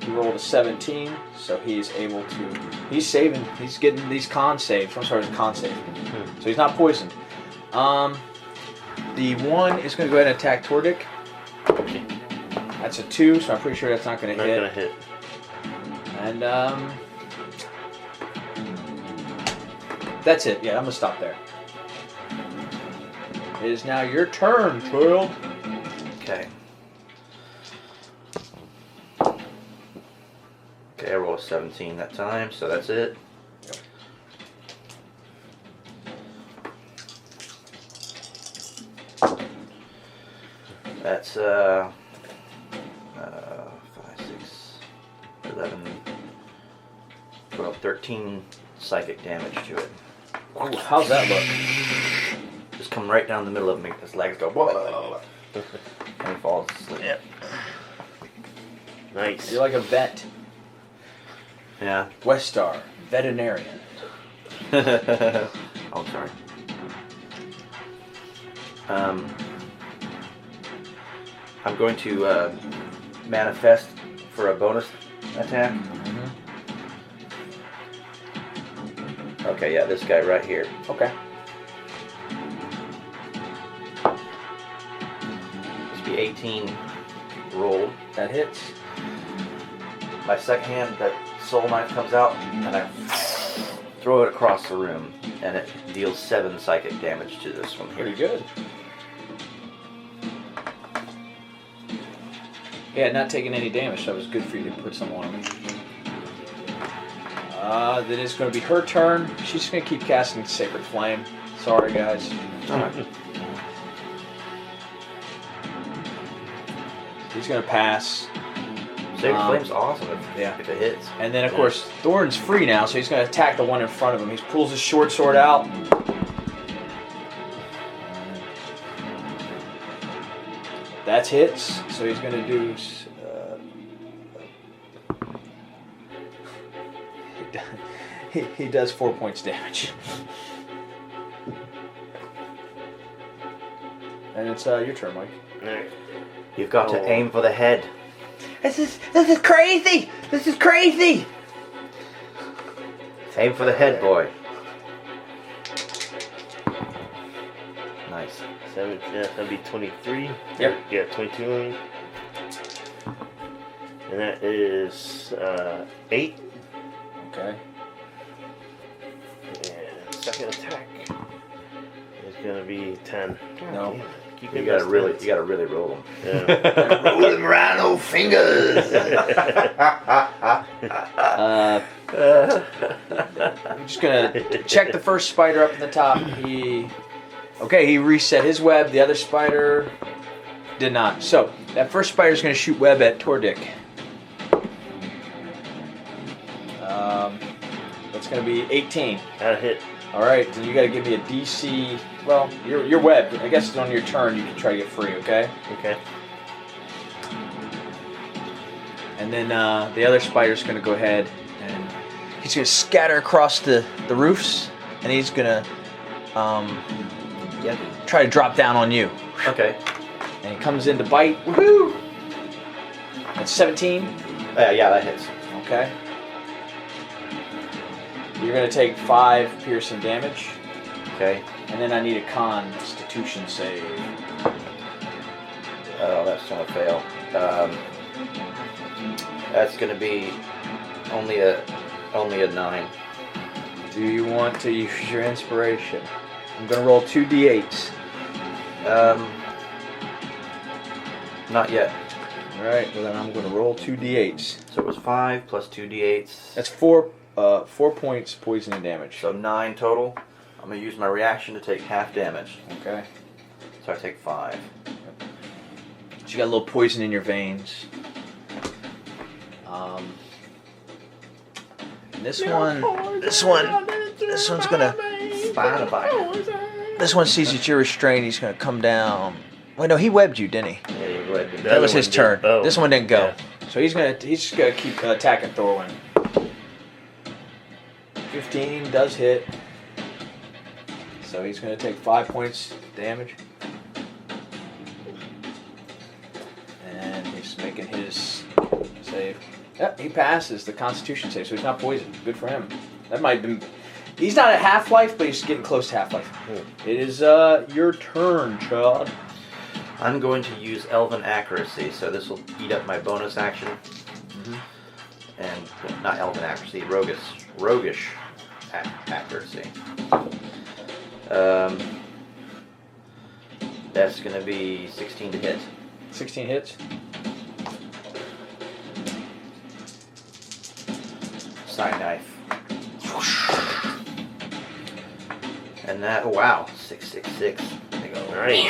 He rolled a 17, so he's able to... He's saving. He's getting these con saves. I'm sorry, con save. So he's not poisoned. The one is going to go ahead and attack Tordik. That's a 2, so I'm pretty sure that's not going to hit. Not going to hit. And that's it. Yeah, I'm going to stop there. It is now your turn, child. Okay. Okay, I rolled a 17 that time, so that's it. That's 5, 6, 11, 12, 13 psychic damage to it. Ooh, how's that look? Just come right down the middle of me. His legs go whoa, and he falls asleep. Yep. Nice. You're like a vet. Yeah. Westar, veterinarian. Oh, sorry. I'm going to manifest for a bonus attack. Mm-hmm. Okay, yeah, this guy right here. Okay. This will be 18 rolled. That hits. My second hand, that soul knife comes out, and I throw it across the room, and it deals 7 psychic damage to this one here. Pretty good. Yeah, not taking any damage, so it was good for you to put some on him. Then it's going to be her turn. She's just going to keep casting Sacred Flame. Sorry, guys. Alright. He's going to pass. Sacred Flame's awesome if it hits. And then, of course, Thorn's free now, so he's going to attack the one in front of him. He pulls his short sword out. That's hits, so he's going to do... he does 4 points damage. And it's your turn, Mike. Alright. You've got to aim for the head. This is crazy! This is crazy! Aim for the head, boy. Nice. 7, yeah, that'd be 23. Yep. Yeah, 22. And that is 8. Okay. And second attack is gonna be 10. No. You gotta really roll them. Yeah. Roll them around, old fingers. I'm just gonna check the first spider up in the top. He reset his web. The other spider did not. So that first spider is gonna shoot web at Tordik. That's gonna be 18. That hit. All right, then you gotta give me a DC. Well, your web. I guess it's on your turn. You can try to get free. Okay. Okay. And then the other spider's gonna go ahead and He's gonna scatter across the roofs, and he's gonna try to drop down on you. Okay. And he comes in to bite. Woohoo! That's 17. Yeah, that hits. Okay. You're gonna take 5 piercing damage, Okay. and then I need a Constitution save. Oh, that's gonna fail. That's gonna be only a 9. Do you want to use your inspiration? I'm gonna roll 2 d8s. Not yet. All right. Well, then I'm gonna roll 2 d8s. So it was 5 plus 2 d8s. That's 4 points poisoning damage. So 9 total. I'm gonna use my reaction to take half damage. Okay. So I take 5. So you got a little poison in your veins. And this one's gonna. Spider bite. This one sees that you're restrained. He's gonna come down. Wait, no, he webbed you, didn't he? Yeah, you go ahead. That was his turn. Oh. This one didn't go. Yeah. So he's just gonna keep attacking Thorwin. 15 does hit. So he's gonna take 5 points damage. And he's making his save. Yep, he passes the Constitution save, so he's not poisoned. Good for him. That might have been. He's not at half-life, but he's getting close to half-life. It is your turn, Chad. I'm going to use Elven Accuracy, so this will eat up my bonus action. And not Elven Accuracy, Roguish Accuracy. That's going to be 16 to hit. 16 hits. Side knife. And that, wow, 666. There you go. Nice.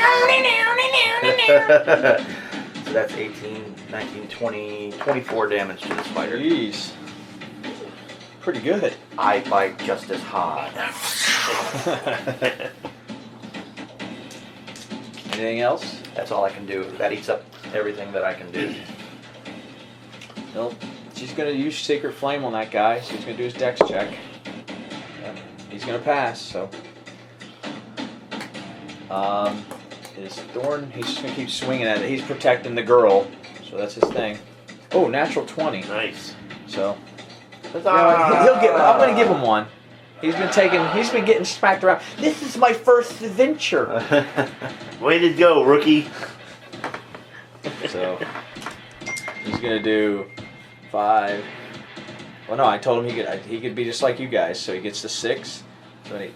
So that's 18, 19, 20, 24 damage to the spider. Jeez. Pretty good. I bite just as hard. Anything else? That's all I can do. That eats up everything that I can do. Nope. She's going to use Sacred Flame on that guy, so he's going to do his dex check. Yep. He's going to pass, so. His Thorn, he's just going to keep swinging at it. He's protecting the girl, so that's his thing. Oh, natural 20. Nice. So. He'll get. I'm going to give him one. He's been getting smacked around. This is my first adventure. Way to go, rookie. So he's gonna do 5. Well, no, I told him he could be just like you guys. So he gets the 6. So he.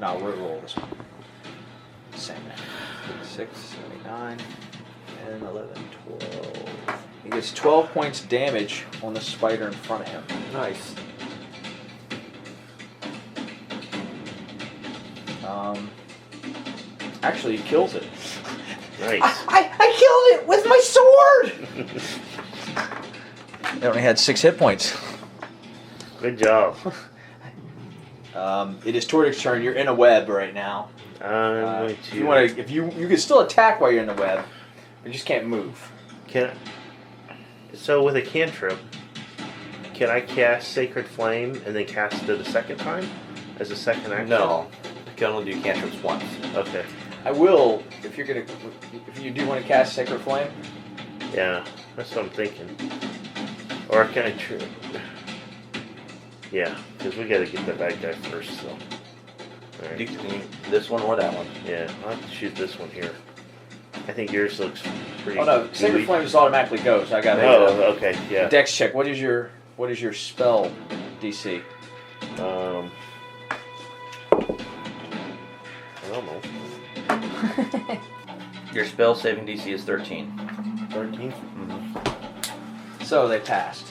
No, we'll roll this one. Same. 6, 79, 10, 11, 12. He gets 12 points damage on the spider in front of him. Nice. Actually, he kills it. Nice. I killed it with my sword! It only had 6 hit points. Good job. It is Tordic's turn. You're in a web right now. I'm going If to. you want to, you can still attack while you're in the web, but you just can't move. So with a cantrip, can I cast Sacred Flame and then cast it a second time as a second action? No. I can only do cantrips once. Okay. I will if you do want to cast Sacred Flame. Yeah, that's what I'm thinking. Or can I try? Yeah, because we got to get the bad guy first. So. All right. You can use this one or that one. Yeah, I'll have to shoot this one here. I think yours looks pretty. Oh no, Sacred gooey. Flame just automatically goes. I got to Oh, okay, yeah. Dex check. What is your spell DC? I don't know. Your spell saving DC is 13. 13? So they passed.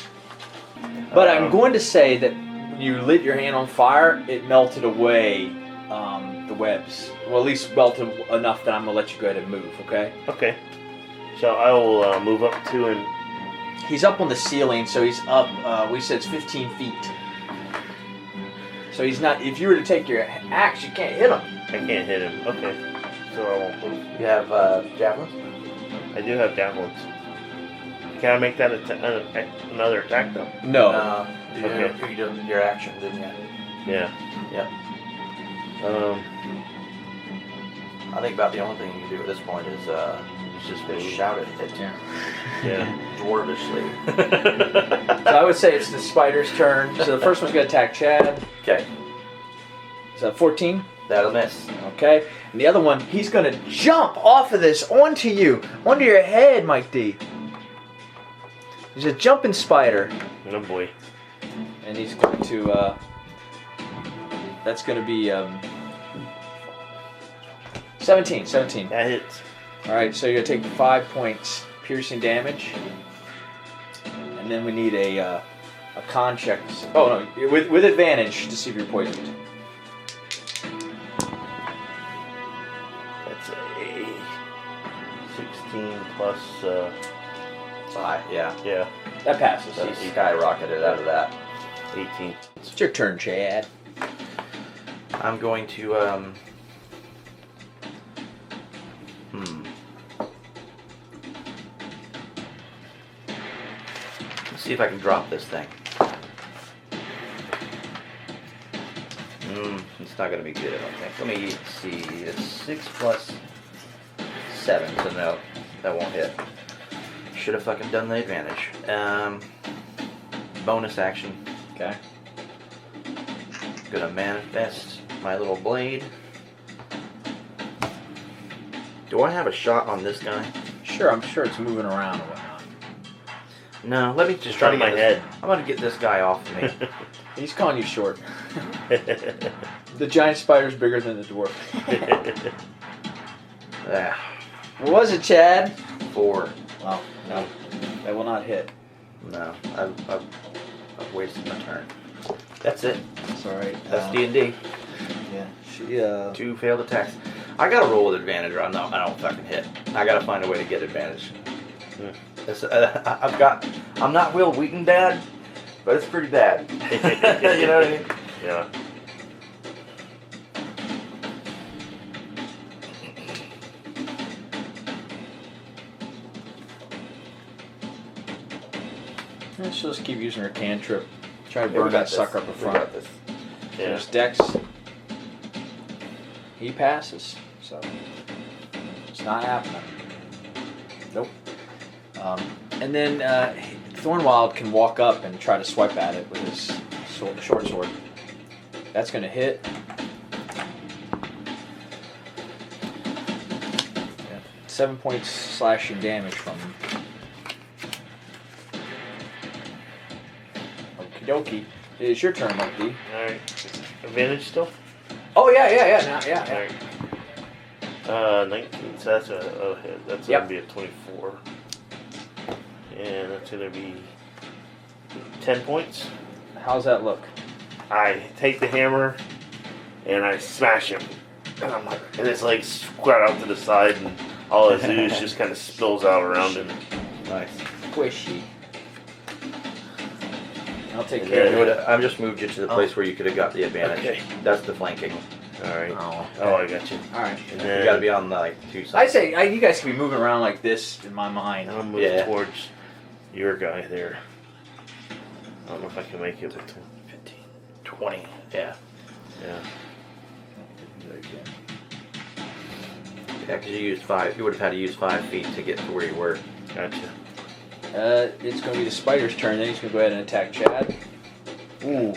But I'm going to say that when you lit your hand on fire, it melted away the webs. Well, at least melted enough that I'm going to let you go ahead and move, okay? Okay. So I will move up to and. He's up on the ceiling, so he's up, we said it's 15 feet. So he's not, if you were to take your axe, you can't hit him. I can't hit him. Okay. So I won't move. You have javelins? I do have javelins. Can I make that another attack though? No. You Okay. did your action, didn't you? Yeah. Yep. I think about the only thing you can do at this point is Just shout it at Yeah. dwarvishly. So I would say it's the spider's turn. So the first one's going to attack Chad. Okay, Is that 14? that'll miss. Okay. And the other one, he's going to jump off of this onto you, onto your head, Mike D. He's a jumping spider. Oh boy. And he's going to, that's going to be 17. That hits. Alright, so you're going to take 5 points piercing damage. And then we need a con check. Oh, no, with advantage to see if you're poisoned. That's a 16 plus, 5, yeah. yeah, That passes. He skyrocketed out of that. 18. It's your turn, Chad. I'm going to, Let's see if I can drop this thing. It's not going to be good, I don't think. Let me see. It's 6 plus 7, so no, that won't hit. Should have fucking done the advantage. Bonus action. Okay. Gonna manifest my little blade. Do I have a shot on this guy? Sure, I'm sure it's moving around and whatnot. No, let me just try Try to my get head. I'm gonna get this guy off of me. He's calling you short. The giant spider's bigger than the dwarf. Ah, What was it, Chad? 4. Well, no, that will not hit. No, I've wasted my turn. That's it. It's alright. That's D&D. Yeah, she, 2 failed attacks. I gotta roll with advantage or I don't fucking hit. I gotta find a way to get advantage. I'm not Will Wheaton bad, but it's pretty bad. You know what I mean? Yeah. she'll just keep using her cantrip. Try to Yeah, we burn got that this. sucker up the We front. got this. Yeah. There's Dex. He passes, so it's not happening. Nope. And then Thornwild can walk up and try to swipe at it with his short sword. That's going to hit. Yeah. 7 points slashing damage from him. Okie dokie. It's your turn, Mike D. Alright. Advantage still? Oh, yeah. Yeah. Alright. 19, so that's a hit. That's Yep. gonna be a 24. And that's gonna be 10 points. How's that look? I take the hammer and I smash him. And I'm like, and his legs squat out to the side and all his ooze just kind of spills out around him. Nice. Squishy. I'll take And care then- of it. I've just moved you to the place where you could have got the advantage. Okay. That's the flanking. Alright. Oh. Oh, I got you. Alright. And You then gotta be on the 2 I sides. say you guys can be moving around like this in my mind. I'll move Yeah. towards your guy there. I don't know if I can make it with 15, 20. Yeah. yeah. Yeah, because you used 5. You would have had to use 5 feet to get to where you were. Gotcha. It's going to be the spider's turn. Then he's going to go ahead and attack Chad. Ooh.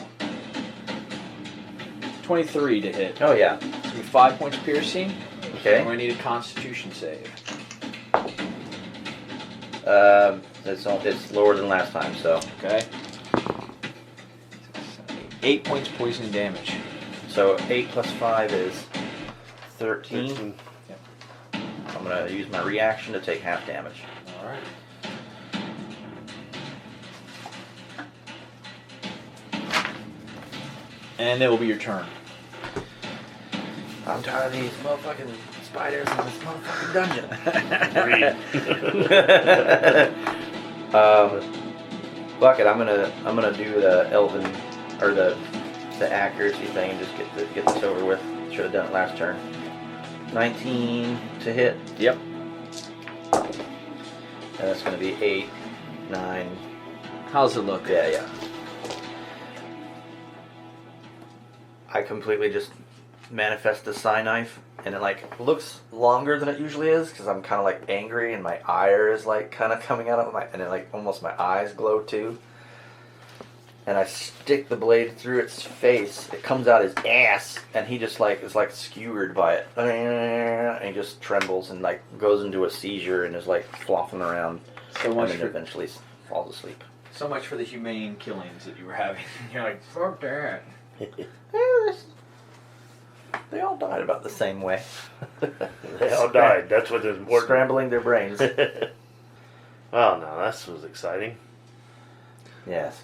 23 to hit. Oh yeah. It's going to be 5 points piercing. Okay. And we need a Constitution save. It's lower than last time, so Okay. 8 points poison damage. 8 plus 5 is 13. 13. I'm gonna use my reaction to take half damage. All right. And it will be your turn. I'm tired of these motherfucking spiders in this motherfucking dungeon. Fuck it, I'm gonna do the elven or the accuracy thing and just get this over with. Should have done it last turn. 19 to hit. Yep. And that's gonna be 8 9. How's it look? Yeah. I completely just manifest the psi knife, and it like looks longer than it usually is because I'm kind of like angry, and my ire is like kind of coming out of my, and it like almost my eyes glow too. And I stick the blade through its face. It comes out his ass, and he just like is like skewered by it, and he just trembles and like goes into a seizure and is like flopping around, So much and then for, eventually falls asleep. so much for the humane killings that you were having. You're like, fuck that. They all died about the same way. They all died. That's what is important. Scrambling their brains. Oh no, this was exciting. Yes.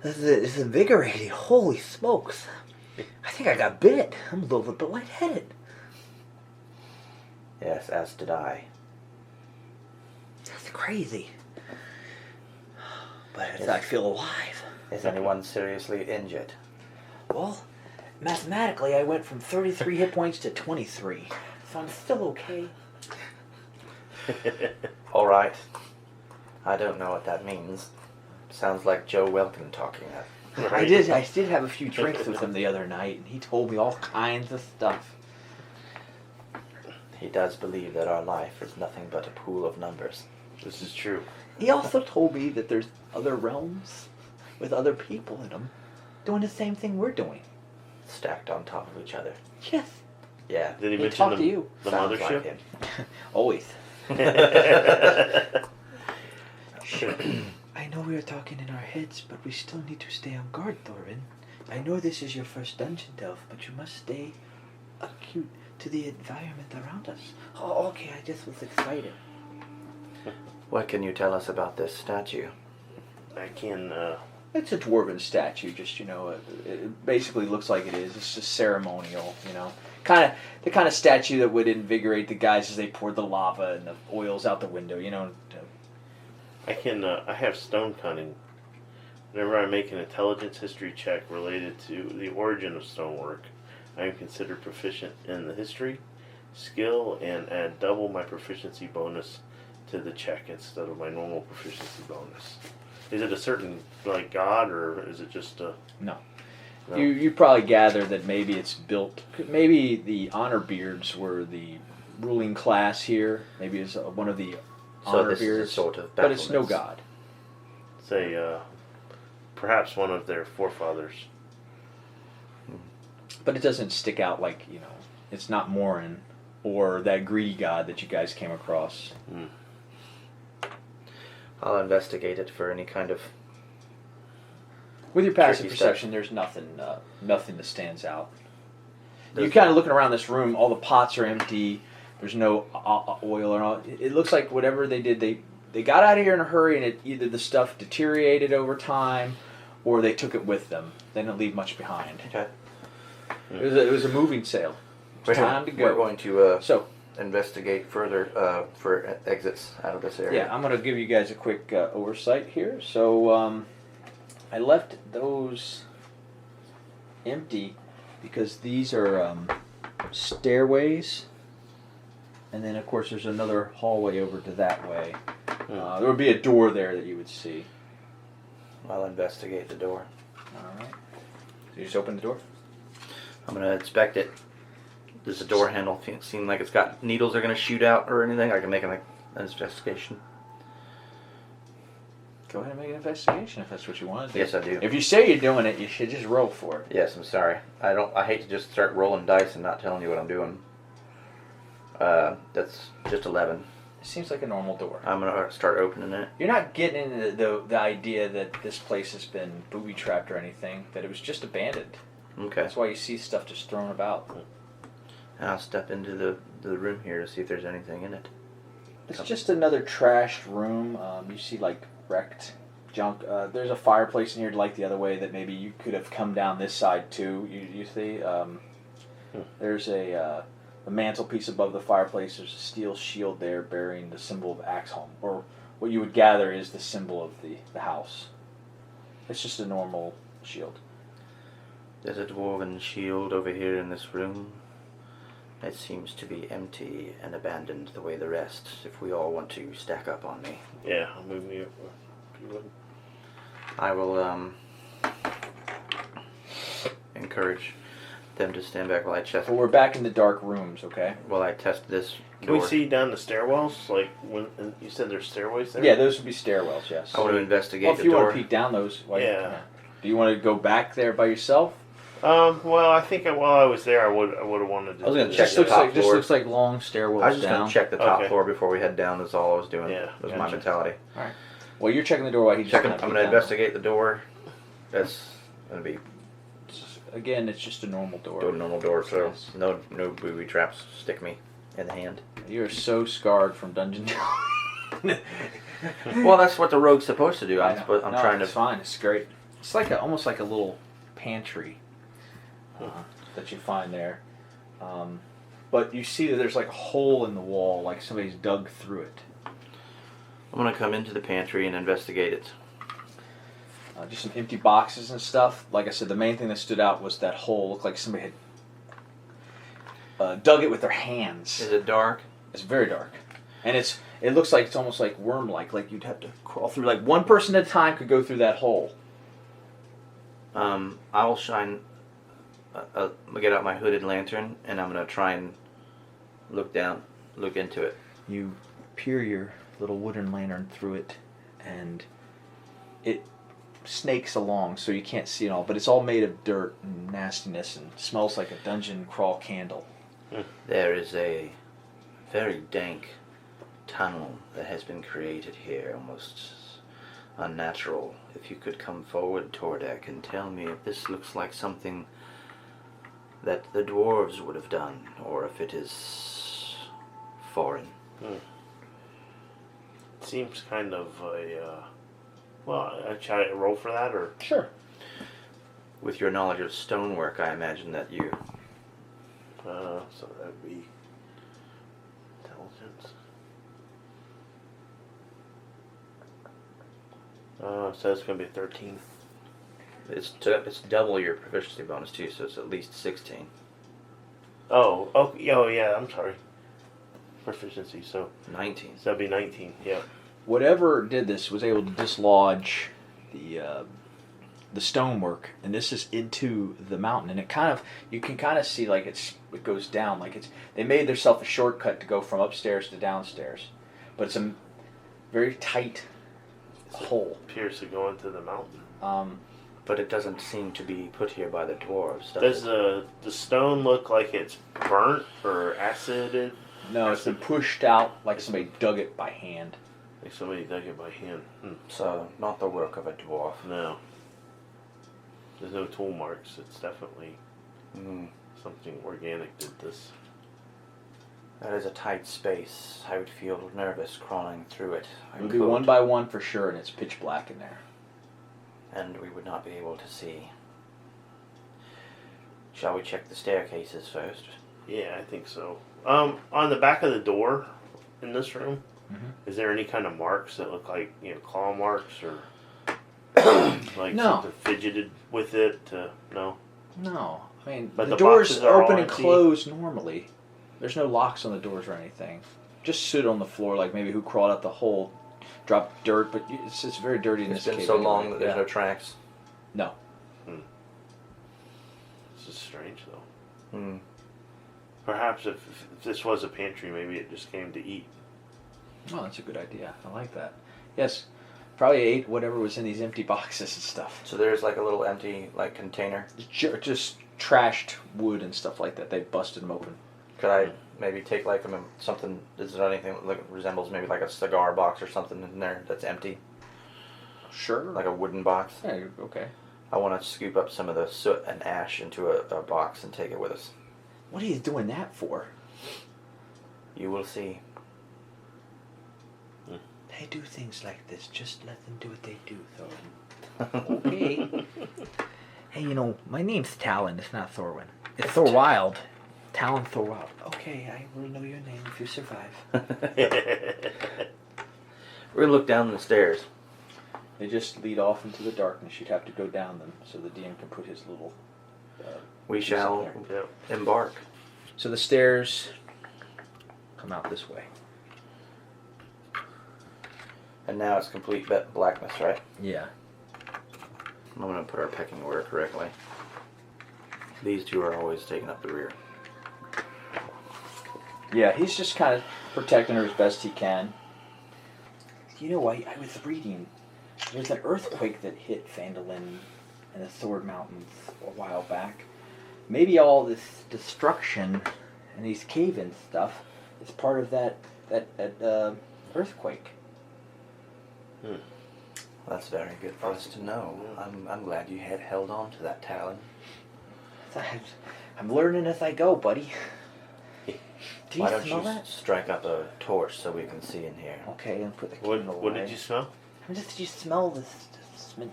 This is invigorating. Holy smokes. I think I got bit. I'm a little bit lightheaded. Yes, as did I. That's crazy. But I feel alive. Is anyone seriously injured? Well, mathematically, I went from 33 hit points to 23. So I'm still okay. All right. I don't know what that means. Sounds like Joe Welkin talking. I did have a few drinks with him the other night, and he told me all kinds of stuff. He does believe that our life is nothing but a pool of numbers. This is true. He also told me that there's other realms with other people in them doing the same thing we're doing. Stacked on top of each other. Yes. Yeah. Did he He mention talked to you. the Sounds mothership? like him. Always. I know we are talking in our heads, but we still need to stay on guard, Dwarven. I know this is your first dungeon delve, but you must stay acute to the environment around us. Oh, okay, I just was excited. What can you tell us about this statue? I can. It's a dwarven statue, just, it basically looks like it is. It's just ceremonial, the kind of statue that would invigorate the guys as they poured the lava and the oils out the window, I can. I have stone cunning. Whenever I make an intelligence history check related to the origin of stonework, I am considered proficient in the history, skill, and add double my proficiency bonus to the check instead of my normal proficiency bonus. Is it a certain god, or is it just a? No. No. You probably gather that maybe it's built. Maybe the honor beards were the ruling class here. Maybe it's one of the So honor this beards, is a sort of but it's no battlements. god. Say, perhaps one of their forefathers. But it doesn't stick out like it's not Morin or that greedy god that you guys came across. I'll investigate it for any kind of... With your passive Tricky perception, there's nothing that stands out. There's- You're kind of looking around this room. All the pots are empty. There's no oil or all. It looks like whatever they did, they got out of here in a hurry, and either the stuff deteriorated over time, or they took it with them. They didn't leave much behind. Okay. It was a moving sale. It was time to go. We're going to So investigate further for exits out of this area. yeah, I'm going to give you guys a quick oversight here. So I left those empty because these are stairways. And then, of course, there's another hallway over to that way. There would be a door there that you would see. I'll investigate the door. All right. So you just open the door? I'm going to inspect it. Does the door handle seem like it's got needles are going to shoot out or anything? I can make an investigation. Go ahead and make an investigation if that's what you want to do. Yes, I do. If you say you're doing it, you should just roll for it. Yes, I'm sorry. I hate to just start rolling dice and not telling you what I'm doing. That's just 11. It seems like a normal door. I'm going to start opening it. You're not getting into the idea that this place has been booby-trapped or anything, that it was just abandoned. Okay. That's why you see stuff just thrown about. And I'll step into the room here to see if there's anything in it. It's just another trashed room. You see, like, wrecked junk. There's a fireplace in here, like the other way, that maybe you could have come down this side, too. You see? There's a mantelpiece above the fireplace. There's a steel shield there bearing the symbol of Axeholm, or what you would gather is the symbol of the house. It's just a normal shield. There's a dwarven shield over here in this room. It seems to be empty and abandoned the way the rest, if we all want to stack up on me. Yeah, I'll move me up. you would. I will encourage them to stand back while I test. But we're back in the dark rooms, okay? While I test this Can we door. see down the stairwells? Like, when you said there's stairways there? Yeah, those would be stairwells, yes. I want to investigate Well, if the you door. want to peek down those, like, Yeah. Do you want to go back there by yourself? Well, I think while I was there, I would have wanted to. I was gonna do check Just the looks top like floor. looks like long stairwells I was just down. gonna check the top Okay. floor before we head down. That's all I was doing. Yeah, was my gotcha. mentality. Well, you're checking the door while he's Checking. just I'm gonna gonna peek down. investigate the door. That's gonna be Again, it's just a normal door. a normal door, so Yes. no booby traps stick me in the hand. You're so scarred from dungeon. Well, that's what the rogue's supposed to do. I I'm know. I'm No, trying it's to. fine. It's great. It's like almost like a little pantry that you find there. But you see that there's like a hole in the wall, like somebody's dug through it. I'm gonna come into the pantry and investigate it. Just some empty boxes and stuff. Like I said, the main thing that stood out was that hole. Looked like somebody had dug it with their hands. Is it dark? It's very dark, and it looks like it's almost like worm-like. Like you'd have to crawl through. Like one person at a time could go through that hole. I will shine. Get out my hooded lantern, and I'm gonna try and look into it. You peer your little wooden lantern through it, and it snakes along so you can't see it all, but it's all made of dirt and nastiness and smells like a dungeon crawl candle. There is a very dank tunnel that has been created here, almost unnatural. If you could come forward, Tordek, and tell me if this looks like something that the dwarves would have done, or if it is foreign. It seems kind of a. Well, should I roll for that, or? Sure. With your knowledge of stonework, I imagine that you... So that would be intelligence. So it's going to be a 13. It's double your proficiency bonus too, so it's at least 16. Oh, yeah, I'm sorry. Proficiency, so 19. that'd be 19, yeah. Whatever did this was able to dislodge the stonework, and this is into the mountain, and you can kind of see like it goes down, like they made themselves a shortcut to go from upstairs to downstairs, but it's a very tight hole. Appears to go into the mountain. But it doesn't seem to be put here by the dwarves, Does it? the stone look like it's burnt or acided? No, it's been pushed out like somebody dug it by hand. Like somebody dug it by hand. So, not the work of a dwarf. No. There's no tool marks. It's definitely something organic did this. That is a tight space. I would feel nervous crawling through it. It would be one by one for sure, and it's pitch black in there. And we would not be able to see. Shall we check the staircases first? Yeah, I think so. On the back of the door in this room, is there any kind of marks that look like, claw marks or like No. something fidgeted with it? No. No, I mean But the the doors boxes are all open and empty? close normally. There's no locks on the doors or anything. Just sit on the floor like maybe who crawled out the hole, dropped dirt, but it's very dirty in It's this been cave so anyway. long that there's Yeah. no tracks. No. This is strange though. Hmm. Perhaps if this was a pantry, maybe it just came to eat. Oh, that's a good idea. I like that. Yes, probably ate whatever was in these empty boxes and stuff. So there's like a little empty container. Just trashed wood and stuff like that. They busted them open. Could I maybe take something? Is there anything that resembles maybe like a cigar box or something in there that's empty, Sure. like a wooden box? Yeah, okay. I want to scoop up some of the soot and ash into a box and take it with us. What are you doing that for? You will see. They do things like this. Just let them do what they do, Thorwin. Okay. Hey, my name's Talon. It's not Thorwin. It's Thorwild. Talon Thorwild. Okay, I will know your name if you survive. We're gonna look down the stairs. They just lead off into the darkness. You'd have to go down them so the DM can put his little... We shall embark. So the stairs come out this way. And now it's complete blackness, right? Yeah. I'm going to put our pecking order correctly. These two are always taking up the rear. Yeah, he's just kind of protecting her as best he can. You know, I was reading, there's an earthquake that hit Phandalin and the Sword Mountains a while back. Maybe all this destruction and these cave-in stuff is part of that earthquake. That's very good for us to know. I'm glad you had held on to that, Talon. I'm learning as I go, buddy. Do you Why don't smell you that? strike up a torch so we can see in here? Okay, and put the candle What away. did you smell? Did you smell the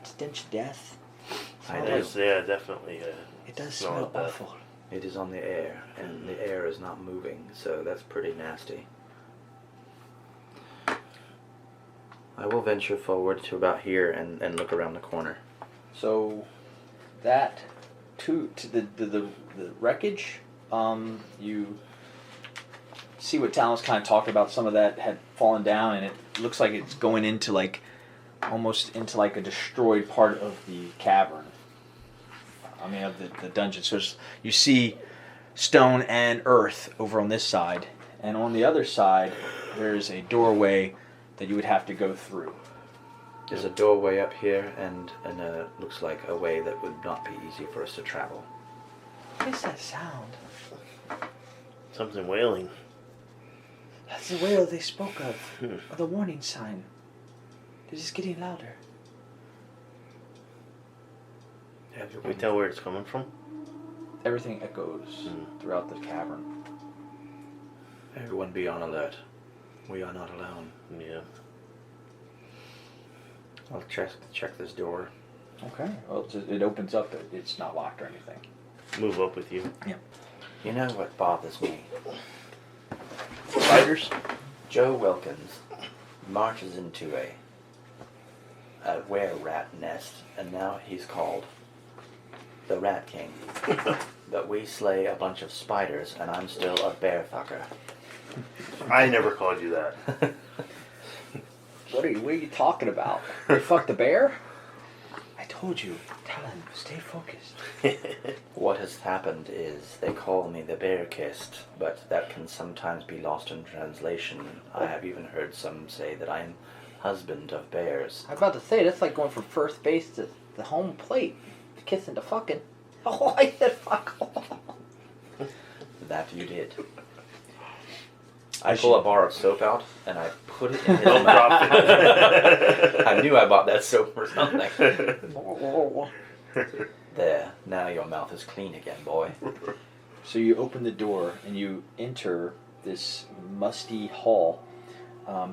stench of death? I Smell do. like- Yeah, definitely. It does smell smell of death. awful. It is on the air, and the air is not moving, so that's pretty nasty. I will venture forward to about here and look around the corner. So that to the wreckage, you see what Talon's kind of talked about. Some of that had fallen down, and it looks like it's going into like almost into like a destroyed part of the cavern. I mean, of the dungeon. So you see stone and earth over on this side, and on the other side there's a doorway that you would have to go through. There's a doorway up here, and looks like a way that would not be easy for us to travel. What is that sound? Something wailing. That's the wail they spoke of, or the warning sign. It is getting louder. Can we tell where it's coming from? Everything echoes throughout the cavern. Everyone be on alert. We are not alone. Yeah. I'll check this door. Okay. Well, it opens up. It's not locked or anything. Move up with you. Yeah. You know what bothers me? Spiders? Joe Wilkins marches into a were-rat nest, and now he's called the Rat King. But we slay a bunch of spiders, and I'm still a bear fucker. I never called you that. What are you talking about? You fucked the bear? I told you. Talon, stay focused. What has happened is they call me the Bear Kissed, but that can sometimes be lost in translation. I have even heard some say that I am husband of bears. I was about to say, that's like going from first base to the home plate. Kissing to fucking. Oh, I said fuck. That you did. I pull a bar of soap out and I put it in his mouth. Drop it. I knew I bought that soap or something. There, now your mouth is clean again, boy. So you open the door and you enter this musty hall.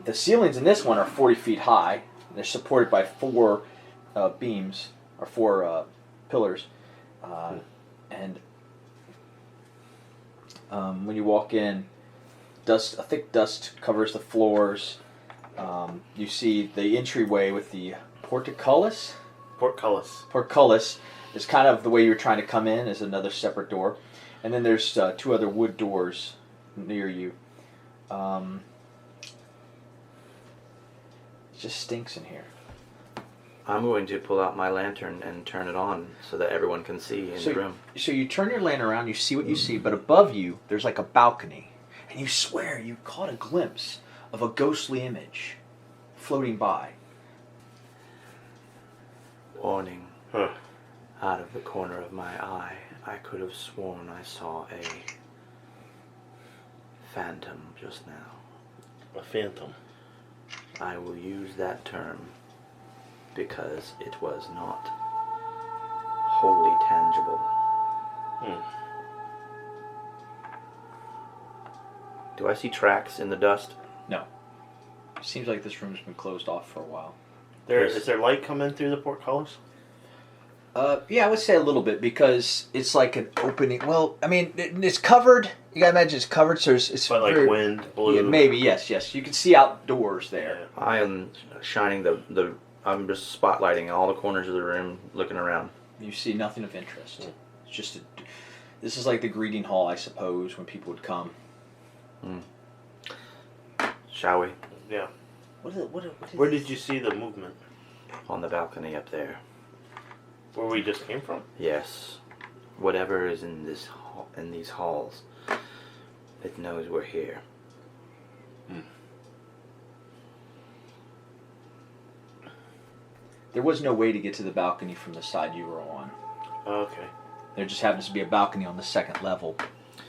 The ceilings in this one are 40 feet high. They're supported by 4 beams, or 4 pillars. And when you walk in, a thick dust covers the floors. You see the entryway with the portcullis. Portcullis is kind of the way you're trying to come in, is another separate door. And then there's 2 other wood doors near you. It just stinks in here. I'm going to pull out my lantern and turn it on so that everyone can see in the room. So you turn your lantern around, you see what you see, but above you there's like a balcony. And you swear you caught a glimpse of a ghostly image floating by. Warning. Out of the corner of my eye, I could have sworn I saw a phantom just now. A phantom. I will use that term because it was not wholly tangible. Do I see tracks in the dust? No. Seems like this room's been closed off for a while. Is there light coming through the portcullis? Yeah, I would say a little bit because it's like an opening. Well, I mean, it's covered. You gotta imagine it's covered, so it's But like very, wind, blue. Yeah, maybe, yes. You can see outdoors there. I am shining I'm just spotlighting all the corners of the room, looking around. You see nothing of interest. It's just this is like the greeting hall, I suppose, when people would come. Shall we? Yeah. What is Where did you see the movement? On the balcony up there. Where we just came from? Yes. Whatever is in these halls, it knows we're here. There was no way to get to the balcony from the side you were on. Okay. There just happens to be a balcony on the second level.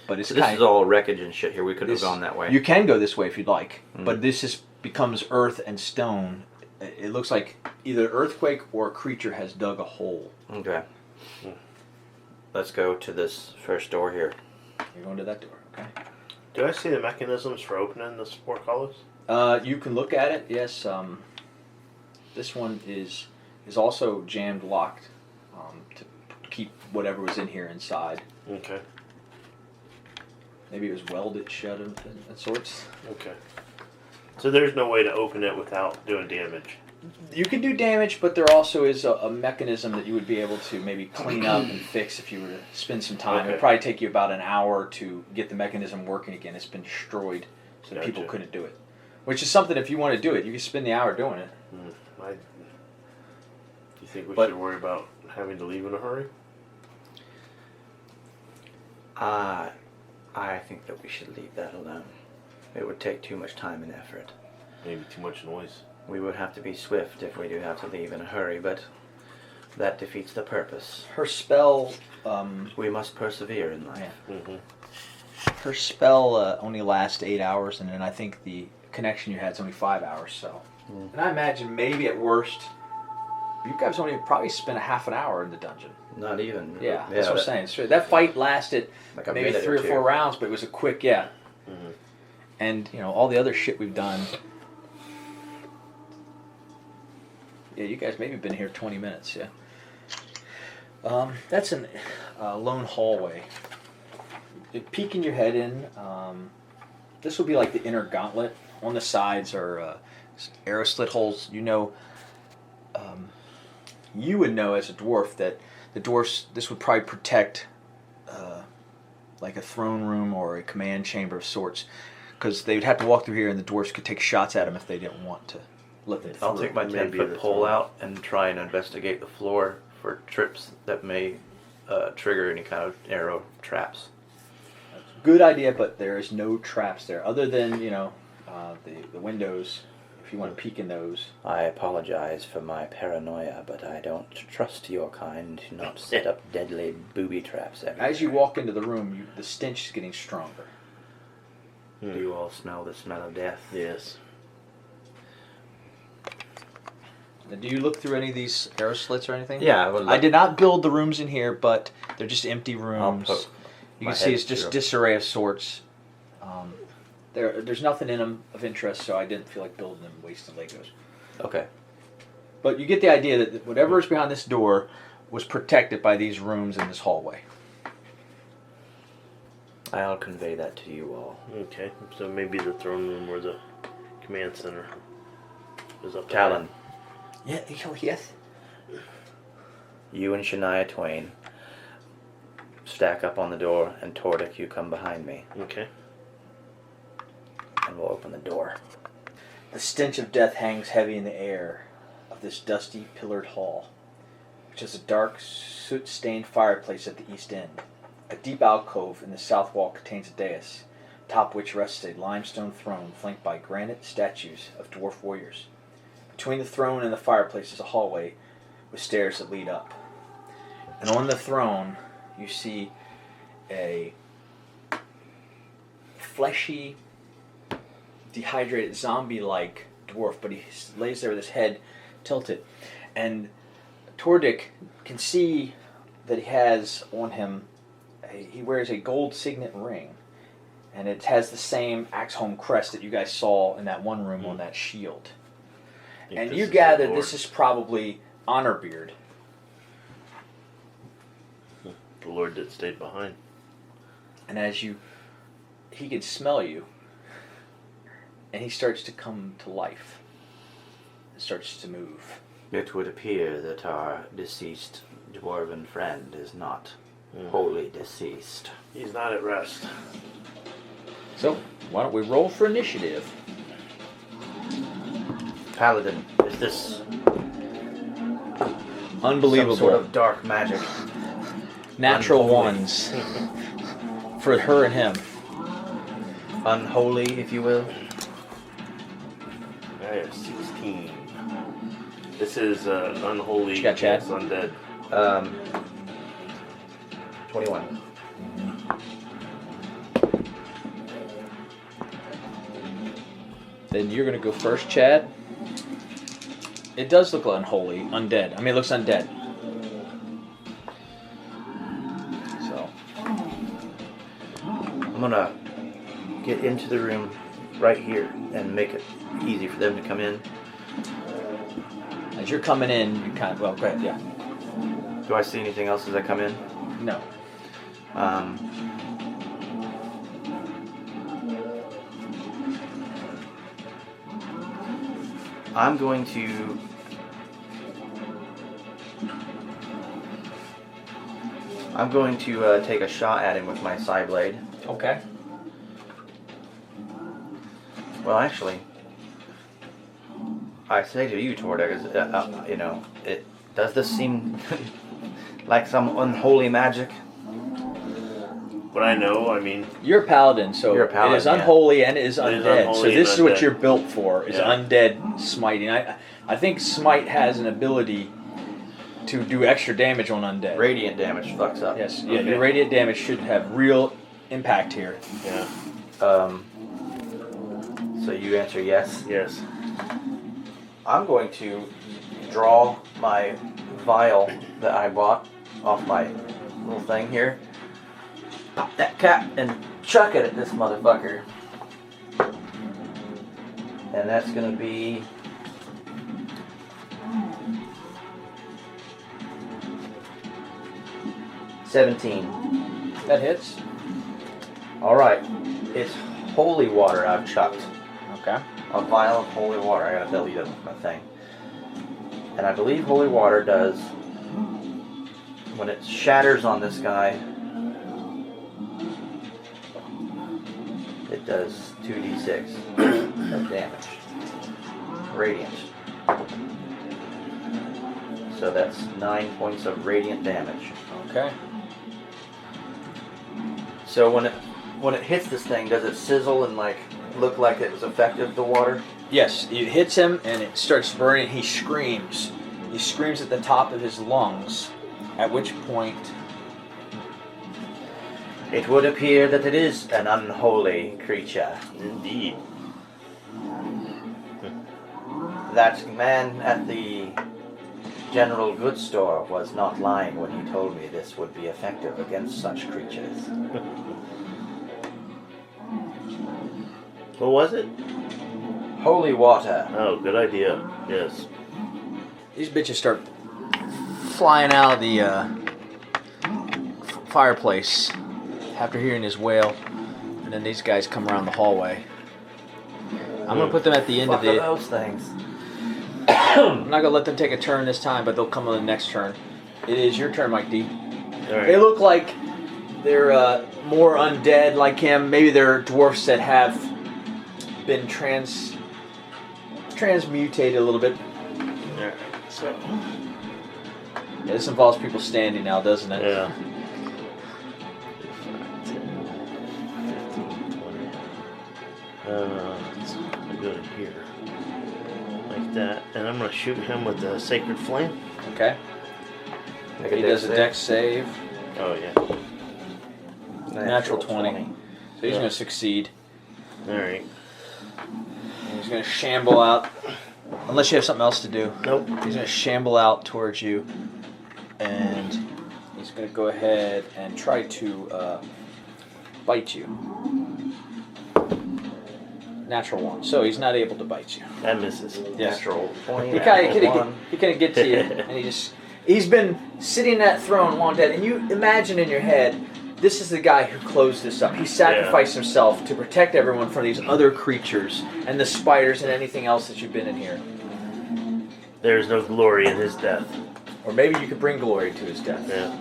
But it's So this is all wreckage and shit here. We could have gone that way. You can go this way if you'd like, but this becomes earth and stone. It looks like either earthquake or a creature has dug a hole. Okay. Let's go to this first door here. You're going to that door, okay? Do I see the mechanisms for opening the portcullis? You can look at it. Yes. This one is also jammed locked to keep whatever was in here inside. Okay. Maybe it was welded shut of sorts. Okay. So there's no way to open it without doing damage. You can do damage, but there also is a mechanism that you would be able to maybe clean up and fix if you were to spend some time. Okay. It would probably take you about an hour to get the mechanism working again. It's been destroyed, so Gotcha. people couldn't do it. Which is something, if you want to do it, you can spend the hour doing it. Do you think we But- should worry about having to leave in a hurry? I think that we should leave that alone. It would take too much time and effort. Maybe too much noise. We would have to be swift if we do have to leave in a hurry, but that defeats the purpose. Her spell, We must persevere in life. Mm-hmm. her spell only lasts 8 hours, and then I think the connection you had is only 5 hours. So, and I imagine maybe at worst, you guys only probably spent a half an hour in the dungeon. Not even. Yeah, that's what I'm saying. So that fight lasted Like a maybe minute 3 or two. 4 rounds, but it was a quick, yeah. Mm-hmm. And all the other shit we've done. Yeah, you guys maybe been here 20 minutes. Yeah. That's an lone hallway. Peeking your head in. This will be like the inner gauntlet. On the sides are arrow slit holes. You would know as a dwarf that the dwarfs, this would probably protect like a throne room or a command chamber of sorts, because they would have to walk through here and the dwarfs could take shots at them if they didn't want to let them I'll through. take my Maybe 10-foot the pole throne. out and try and investigate the floor for trips that may trigger any kind of arrow traps. Good idea, but there is no traps there other than the windows. If you want to peek in those. I apologize for my paranoia, but I don't trust your kind to not set up deadly booby traps everywhere. As you walk into the room, the stench is getting stronger. Do you all smell the smell of death? Yes. Now, do you look through any of these arrow slits or anything? Yeah, I would I did not build the rooms in here, but they're just empty rooms. poke You my can see head it's just through. disarray of sorts. There's nothing in them of interest, so I didn't feel like building them, wasting Legos. Okay. But you get the idea that whatever is behind this door was protected by these rooms in this hallway. I'll convey that to you all. Okay. So maybe the throne room or the command center is up there. Talon, Yeah, yes. you and Shania Twain stack up on the door, and Tordik, you come behind me, Okay. and we'll open the door. The stench of death hangs heavy in the air of this dusty, pillared hall, which has a dark, soot-stained fireplace at the east end. A deep alcove in the south wall contains a dais, atop which rests a limestone throne flanked by granite statues of dwarf warriors. Between the throne and the fireplace is a hallway with stairs that lead up. And on the throne, you see a fleshy, dehydrated, zombie-like dwarf, but he lays there with his head tilted. And Tordik can see that he has on him, he wears a gold signet ring, and it has the same Axeholm crest that you guys saw in that one room on that shield. Think And this you is the gather Lord. this is probably Honorbeard. The Lord that stayed behind. And as he can smell you, and he starts to come to life. It starts to move. It would appear that our deceased dwarven friend is not wholly deceased. He's not at rest. So, why don't we roll for initiative? Paladin, is this Unbelievable. some sort of dark magic? Natural Unholy. ones for her and him. Unholy, if you will. I have 16. This is unholy. What you got, Chad? against undead. 21. Then you're gonna go first, Chad. It does look unholy, undead. I mean, it looks undead. So I'm gonna get into the room right here and make it easy for them to come in. as you're coming in, you kind of go ahead. Yeah. Do I see anything else as I come in? No. I'm going to take a shot at him with my side blade. Okay. Well, actually, I say to you, Tordek, does this seem like some unholy magic? What I know, I mean, You're a paladin, so You're a paladin, it is yeah. unholy and it is It is undead. unholy So this and is what undead. you're built for, is Yeah. undead smiting. I think smite has an ability to do extra damage on undead. Radiant damage fucks up. Yes, yeah, Okay. your radiant damage should have real impact here. yeah, So you answer yes. yes. I'm going to draw my vial that I bought off my little thing here. Pop that cap and chuck it at this motherfucker. And that's going to be 17. That hits. Alright. It's holy water I've chucked. Okay. A vial of holy water. I gotta delete it with my thing. And I believe holy water does, when it shatters on this guy, it does 2d6 of damage. Radiant. So that's 9 points of radiant damage. Okay. So when it hits this thing, does it sizzle and like look like it was effective, the water? Yes, it hits him and it starts burning. He screams. He screams at the top of his lungs, at which point It would appear that it is an unholy creature. Indeed. That man at the general goods store was not lying when he told me this would be effective against such creatures. What was it? Holy water. Oh, good idea. Yes. these bitches start flying out of the fireplace after hearing his wail, and then these guys come around the hallway. I'm gonna put them at the end Fuck of the. are those things? I'm not gonna let them take a turn this time, but they'll come on the next turn. It is your turn, Mike D. All They right. look like they're more undead like him. Maybe they're dwarfs that have been transmutated a little bit. All right. So. Yeah, this involves people standing now, doesn't it? Yeah. 15, 20. So I go to here. Like that. And I'm going to shoot him with the Sacred Flame. Okay. Make He does a dex save. Oh, yeah. Natural 20. So he's Yeah. going to succeed. Alright. And he's going to shamble out. Unless you have something else to do. Nope. He's going to shamble out towards you. And he's going to go ahead and try to bite you. Natural 1. So he's not able to bite you. That misses. Yes. Natural 20. He kind natural of one. get to you, and he's been sitting in that throne long dead, and you imagine in your head, this is the guy who closed this up. He sacrificed himself to protect everyone from these other creatures and the spiders and anything else that you've been in here. There is no glory in his death. Or maybe you could bring glory to his death. Yeah.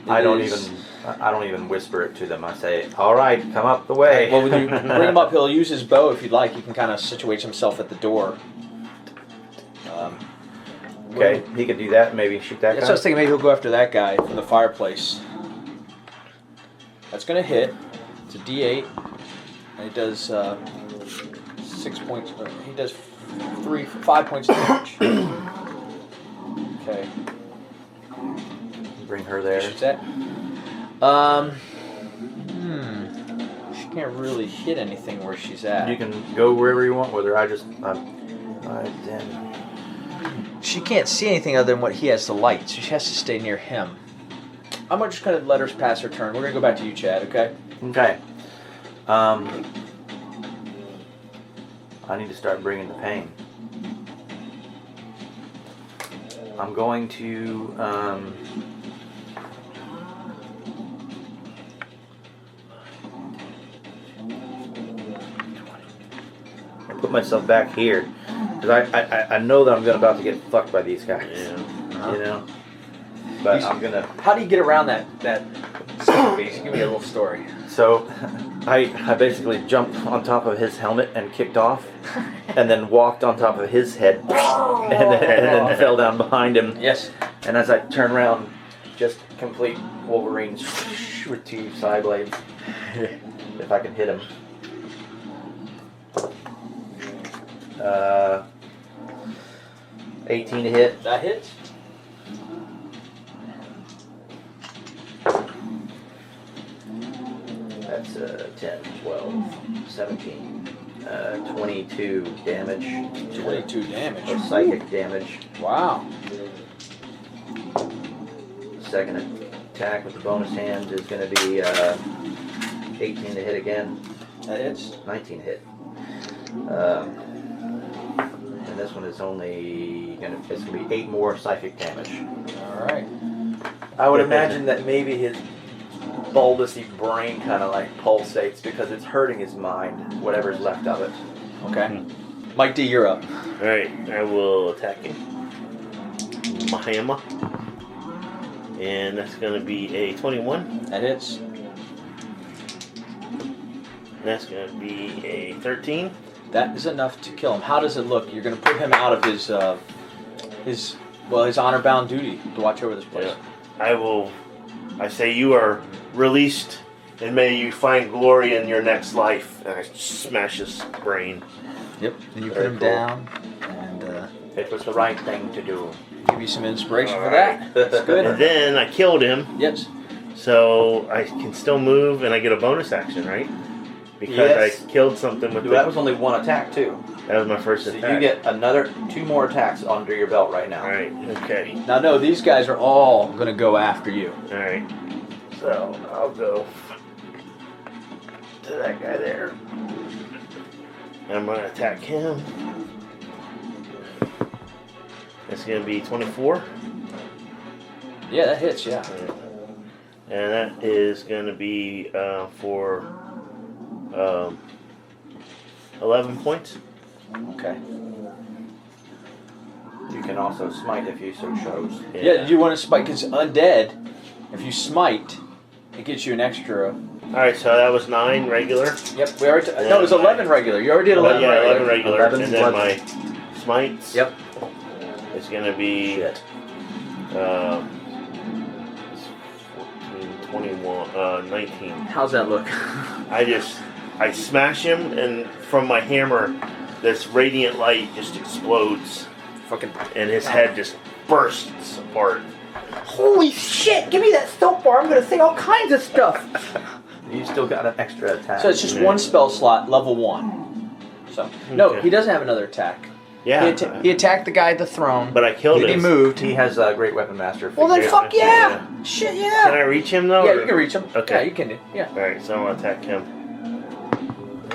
I don't It even. is- I don't even whisper it to them. I say, all right, come up the way. Well, when you bring him up, he'll use his bow if you'd like. He can kind of situate himself at the door. Okay, he could do that. Maybe shoot that Yeah, guy. so I was thinking maybe he'll go after that guy from the fireplace. That's going to hit. It's a D8. And he does 6 points. He does 5 points damage. Okay. Bring her there. Shoots that. She can't really hit anything where she's at. You can go wherever you want with her. I 10. She can't see anything other than what he has the light, so she has to stay near him. I'm just going to let her pass her turn. We're going to go back to you, Chad, okay? Okay. I need to start bringing the pain. I'm going to put myself back here because I know that I'm about to get fucked by these guys. Yeah. You know. But I'm gonna. How do you get around that space? Give me a little story. So, I basically jumped on top of his helmet and kicked off, and then walked on top of his head, and then fell down behind him. Yes. And as I turn around, just complete Wolverine with 2 side blades. If I can hit him. 18 to hit. That hits. That's 10, 12, 17, 22 damage. 22 damage. Or psychic damage. Wow. The second attack with the bonus hand is going to be 18 to hit again. That hits. 19 to hit. And this one is only going to be 8 more psychic damage. All right. I would imagine that maybe his bulbousy brain kind of like pulsates because it's hurting his mind, whatever's left of it. Okay. Mike D, you're up. Alright, I will attack him. My hammer. And that's going to be a 21. That hits. That's going to be a 13. That is enough to kill him. How does it look? You're going to put him out of his honor-bound duty to watch over this place. Yeah. I say you are released, and may you find glory in your next life. And I smash his brain. Yep. And you put Very him cool. down, and It was the right thing to do. give you some inspiration for Alright. that. That's good. And then I killed him, Yes. so I can still move, and I get a bonus action, right? Because Yes. I killed something with That was only 1 attack too. That was my first So attack. you get another 2 more attacks under your belt right now. Alright, okay. Now, no, these guys are all going to go after you. Alright. So, I'll go to that guy there. And I'm going to attack him. It's going to be 24. Yeah, that hits, yeah. And that is going to be for 11 points. Okay. You can also smite if you so chose. Yeah, you want to smite, because undead, if you smite, it gets you an extra. Alright, so that was 9 regular. Yep, we already. No, it was 11 regular. You already did 11 Yeah, regular. 11 regular. 11 and then my bludgeoning. smites. Yep. It's going to be Shit. 14, 21, 19. How's that look? I smash him, and from my hammer, this radiant light just explodes, Fucking. and his head just bursts apart. Holy shit! Give me that soap bar. I'm going to say all kinds of stuff. You still got an extra attack. So it's just one spell slot, level 1. So no, Okay. he doesn't have another attack. Yeah, He attacked the guy at the throne. but I killed He him. moved. He has a great weapon master. Well then, Yeah. fuck yeah! Shit yeah! Can I reach him though? Yeah, or- you can reach him. Okay. Yeah, you can. Yeah. Alright, so I'm going to attack him.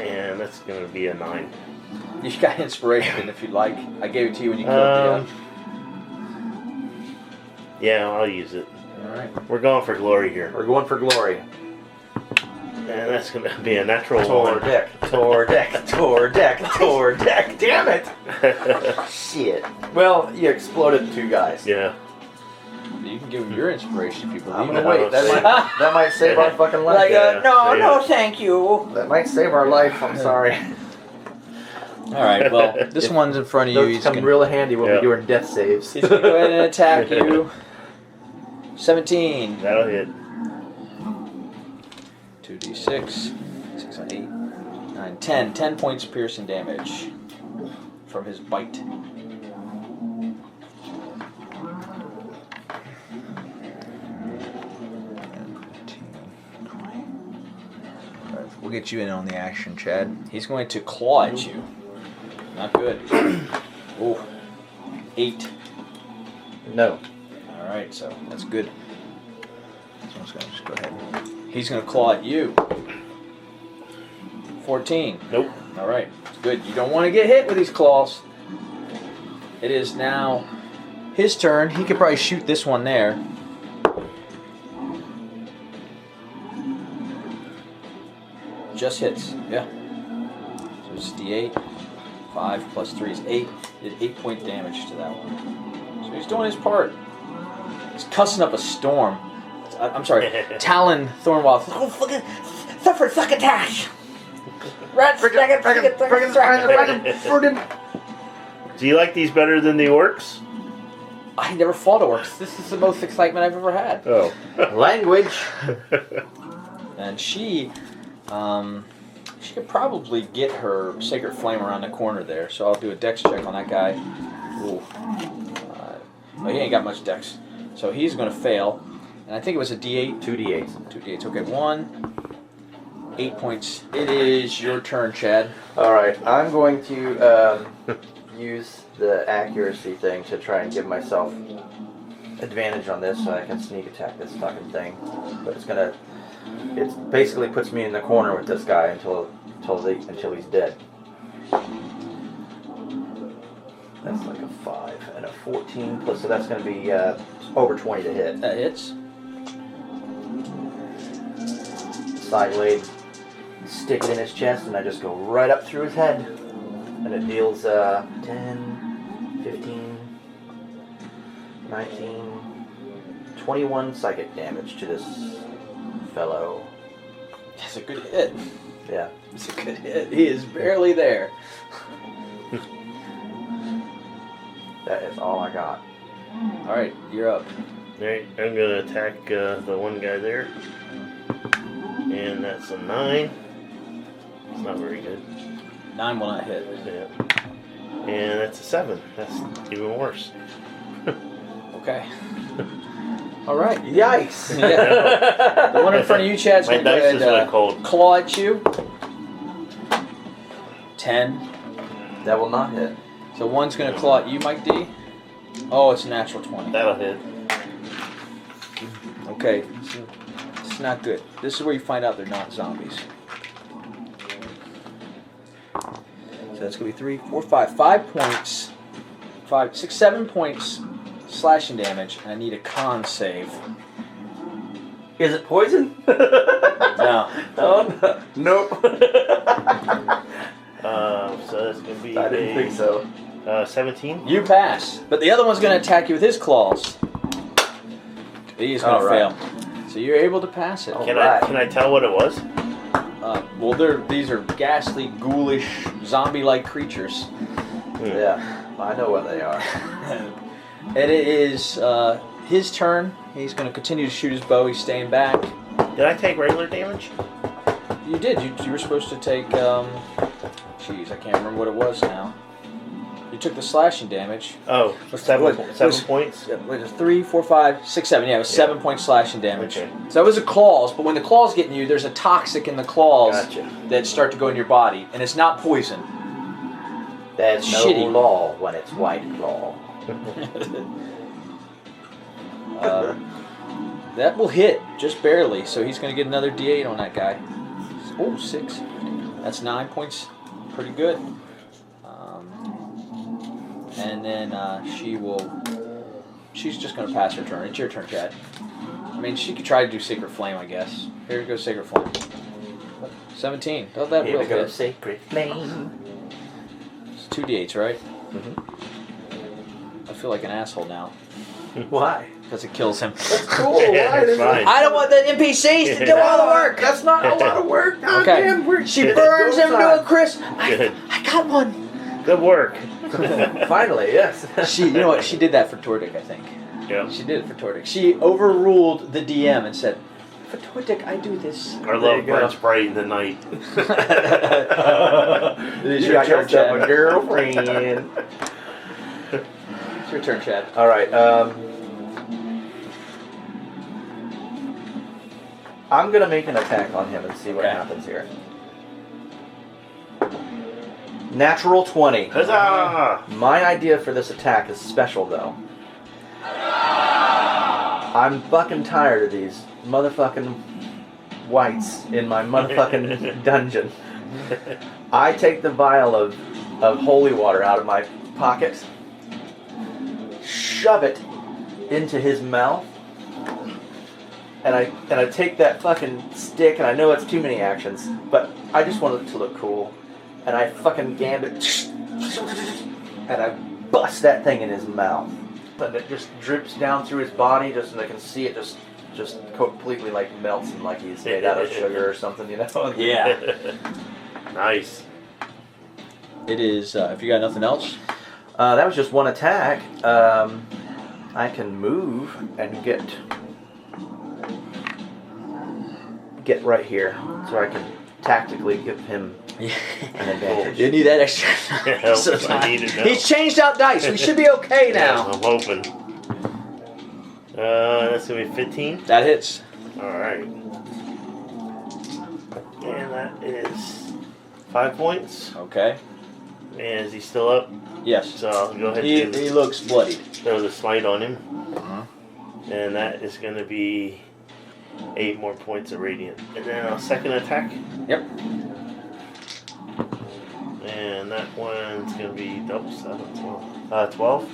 And that's going to be a 9. You got inspiration if you'd like. I gave it to you when you killed Yeah, I'll use it. the. All right. We're going for glory here. We're going for glory. And that's going to be a natural Tor 1. deck. Tor deck. Tor deck. Tor deck. Damn it! Shit. Well, you exploded 2 guys. Yeah. You can give him your inspiration if you believe I'm in gonna it. wait. That might save our fucking life. Yeah. thank you. That might save our life. I'm sorry. All right, well, this one's in front of you. Those He's come gonna, real handy when we're doing death saves. he's gonna go ahead and attack you. 17. That'll hit. 2d6. 6 on 8. 9, 10. 10 points of piercing damage from his bite. We'll get you in on the action, Chad. He's going to claw at you. Not good. Oh, 8. No. Alright, so that's good. So I'm just going to just go ahead. He's going to claw at you. 14. Nope. Alright, good. You don't want to get hit with these claws. It is now his turn. He could probably shoot this one there. Just hits, yeah. So it's D8. 5 plus 3 is 8. Did 8 point damage to that one. So he's doing his part. He's cussing up a storm. I'm sorry, Talon Thornwall. Oh, fucking suffer succotash. Do you like these better than the orcs? I never fought orcs. This is the most excitement I've ever had. Oh. Language. And she could probably get her Sacred Flame around the corner there. So I'll do a dex check on that guy. Ooh. Well, he ain't got much dex. So he's going to fail. And I think it was a D8. 2 D8s. 2 D8s. Okay, 1. 8 points. It is your turn, Chad. Alright, I'm going to use the accuracy thing to try and give myself advantage on this so I can sneak attack this fucking thing. But it basically puts me in the corner with this guy until he's dead. That's like a 5 and a 14 plus, so that's going to be over 20 to hit. That hits. Side blade, stick it in his chest, and I just go right up through his head. And it deals 10, 15, 19, 21 psychic damage to this fellow. That's a good hit. Yeah. It's a good hit. He is barely there. That is all I got. Alright, you're up. Alright, I'm gonna attack the one guy there. And that's a 9. It's not very good. 9 will not hit. Yeah. And that's a 7. That's even worse. Okay. Alright. Yikes! Yeah. The one in front of you, Chad's My going to go dice ahead is and like cold. claw at you. 10. That will not hit. So one's going to claw at you, Mike D. Oh, it's a natural 20. That'll hit. Okay. So it's not good. This is where you find out they're not zombies. So that's going to be 3, 4, 5. 5 points. 5, 6, 7 points slashing damage. And I need a con save. Is it poison? No. Oh, no. Nope. So that's gonna be I didn't think so. 17. You pass. But the other one's going to attack you with his claws. He's going to Alright. fail. So you're able to pass it. Can Alright. I tell what it was? Well, these are ghastly, ghoulish, zombie-like creatures. Yeah, I know what they are. And it is his turn. He's going to continue to shoot his bow. He's staying back. Did I take regular damage? You did. You were supposed to take... Jeez, I can't remember what it was now. You took the slashing damage. Oh, seven points? It was 3, 4, 5, 6, 7. Yeah, it was 7 points slashing damage. Okay. So that was the claws, but when the claws get in you, there's a toxic in the claws Gotcha. that start to go in your body. And it's not poison. There's no Shitty. law when it's white claw. That will hit just barely, so he's going to get another D8 on that guy. Oh, 6. That's 9 points. Pretty good. And then she's just going to pass her turn. It's your turn, Chad. I mean, she could try to do Sacred Flame, I guess. Here goes Sacred Flame. 17. Does that Here real we go, hit? sacred flame. It's 2 D8s, right? Mm-hmm. I feel like an asshole now. Why? because it kills him. That's cool. Yeah, it's fine. I don't want the NPCs to do all the work. That's not a lot of work. God Okay. damn, we're She burns him to a crisp. Good. I got one. Good work. Finally, yes. You know what? She did that for Tordik, I think. Yeah. She did it for Tordik. She overruled the DM and said, "For Tordik, I do this." Our There love you go. burns bright in the night. It's You your got turn, yourself a Chad. girlfriend. It's your turn, Chad. All right. I'm gonna make an attack on him and see what Okay. happens here. Natural 20. Huzzah! My idea for this attack is special, though. I'm fucking tired of these motherfucking whites in my motherfucking dungeon. I take the vial of holy water out of my pocket, shove it into his mouth, and I take that fucking stick, and I know it's too many actions, but I just want it to look cool. And I fucking gambit, and I bust that thing in his mouth, and it just drips down through his body. And I can see it just completely like melts, and like he's made out of sugar or something, you know? Yeah. Nice. It is, if you got nothing else. That was just one attack. I can move and get right here, so I can tactically give him an advantage. You need that extra. Help, I need it now. He's changed out dice. We should be okay Yeah, now. I'm hoping. That's gonna be 15. That hits. Alright. And that is 5 points. Okay. And is he still up? Yes. So I'll go ahead He and looks bloodied. throw the smite on him. Uh-huh. And that is gonna be 8 more points of radiant. And then a second attack. Yep. And that one's gonna be double 7, 12. 12?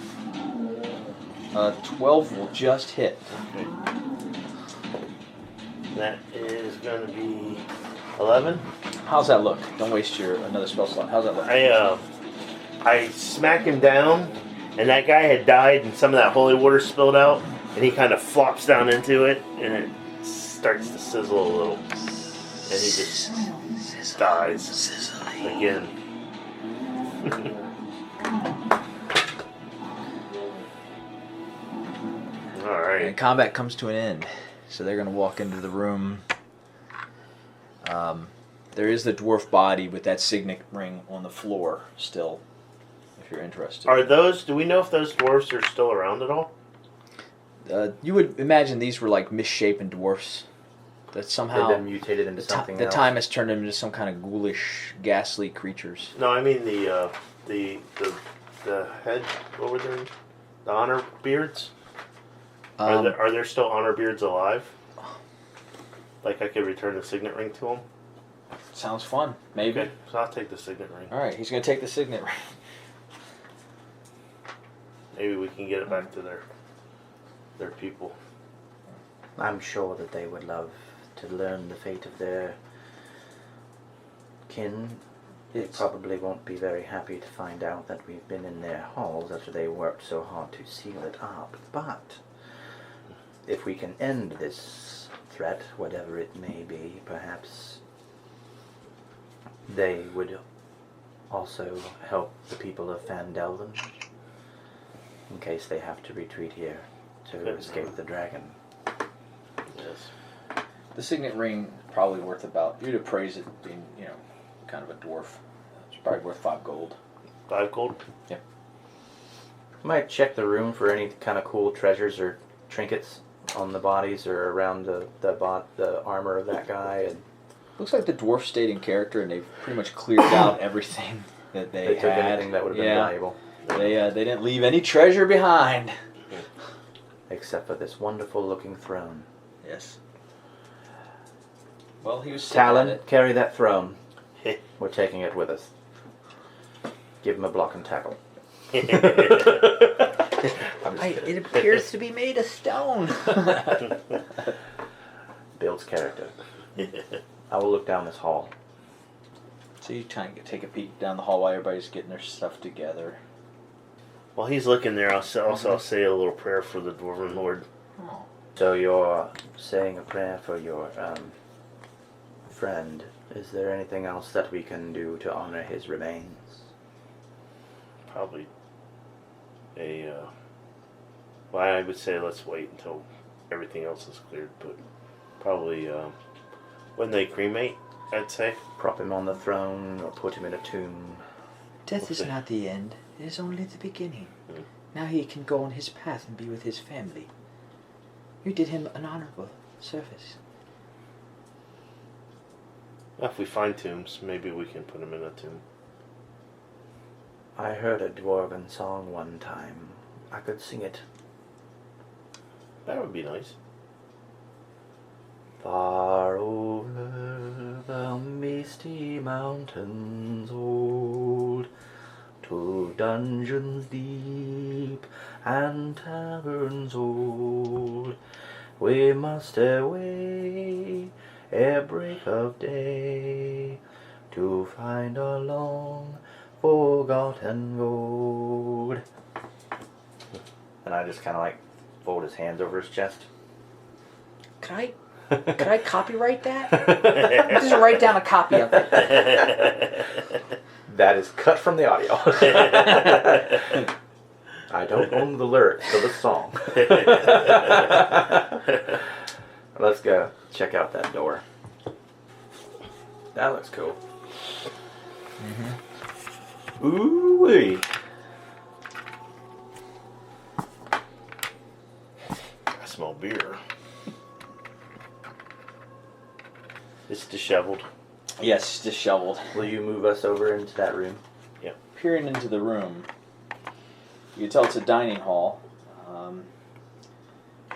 12 will just hit. Okay. That is gonna be 11. How's that look? Don't waste another spell slot. How's that look? I smack him down, and that guy had died, and some of that holy water spilled out, and he kind of flops down into it, and it starts to sizzle a little, and he just dies again. All right. And combat comes to an end, so they're going to walk into the room. There is the dwarf body with that signet ring on the floor still, if you're interested. Are those? Do we know if those dwarves are still around at all? You would imagine these were like misshapen dwarfs that somehow They've been mutated into something the else. time has turned them into some kind of ghoulish, ghastly creatures. No, I mean the head. What were they? The honor beards. Are there still honor beards alive? Like I could return the signet ring to them. Sounds fun. Maybe. Okay, so I'll take the signet ring. All right, he's going to take the signet ring. Maybe we can get it back to their people. I'm sure that they would love to learn the fate of their kin. They probably won't be very happy to find out that we've been in their halls after they worked so hard to seal it up. But if we can end this threat, whatever it may be, perhaps they would also help the people of Fandelven in case they have to retreat here to escape the dragon. Yes. The signet ring probably worth about, you'd appraise it being, kind of a dwarf. It's probably worth 5 gold. 5 gold. Yep. Might check the room for any kind of cool treasures or trinkets on the bodies or around the armor of that guy. And Looks like the dwarf stayed in character, and they've pretty much cleared out everything that they took had. anything that would have been Yeah. valuable, They didn't leave any treasure behind. except for this wonderful looking throne. Yes. Well, he was sitting Talon, at it. carry that throne. We're taking it with us. Give him a block and tackle. It appears to be made of stone. Builds character. I will look down this hall. So you try and take a peek down the hall while everybody's getting their stuff together. While he's looking there, I'll say a little prayer for the Dwarven Lord. Oh. So you're saying a prayer for your friend. Is there anything else that we can do to honor his remains? Probably well, I would say let's wait until everything else is cleared, but probably when they cremate, I'd say. Prop him on the throne or put him in a tomb. Death is not the end. It is only the beginning. Mm. Now he can go on his path and be with his family. You did him an honorable service. If we find tombs, maybe we can put him in a tomb. I heard a dwarven song one time. I could sing it. That would be nice. Far over the misty mountains old, to dungeons deep and taverns old, we must away ere break of day, to find our long forgotten gold. And I just kind of like fold his hands over his chest. Could I copyright that? Just write down a copy of it. That is cut from the audio. I don't own the lyrics to the song. Let's go check out that door. That looks cool. Mm-hmm. Ooh-wee. I smell beer. It's disheveled. Yes, disheveled. Will you move us over into that room? Peering into the room, you can tell it's a dining hall.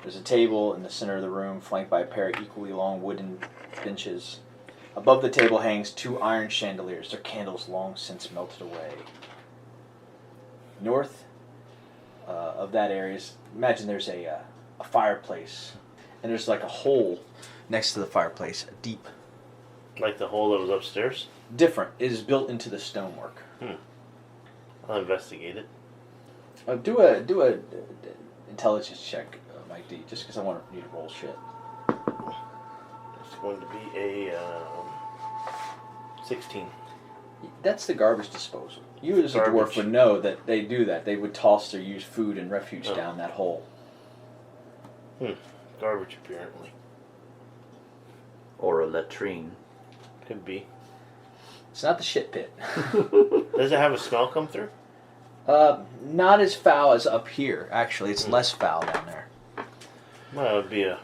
There's a table in the center of the room, flanked by a pair of equally long wooden benches. Above the table hangs 2 iron chandeliers, their candles long since melted away. North of that area, imagine there's a fireplace, and there's like a hole next to the fireplace, deep. Like the hole that was upstairs? Different. It is built into the stonework. I'll investigate it. Do a intelligence check, Mike D, just because I want you to roll shit. It's going to be a 16. That's the garbage disposal. You as a dwarf Garbage. would know that they do that. They would toss their used food and refuge down that hole. Garbage, apparently. Or a latrine? Could be. It's not the shit pit. Does it have a smell come through? Not as foul as up here, actually. It's less foul down there. Well, it would be a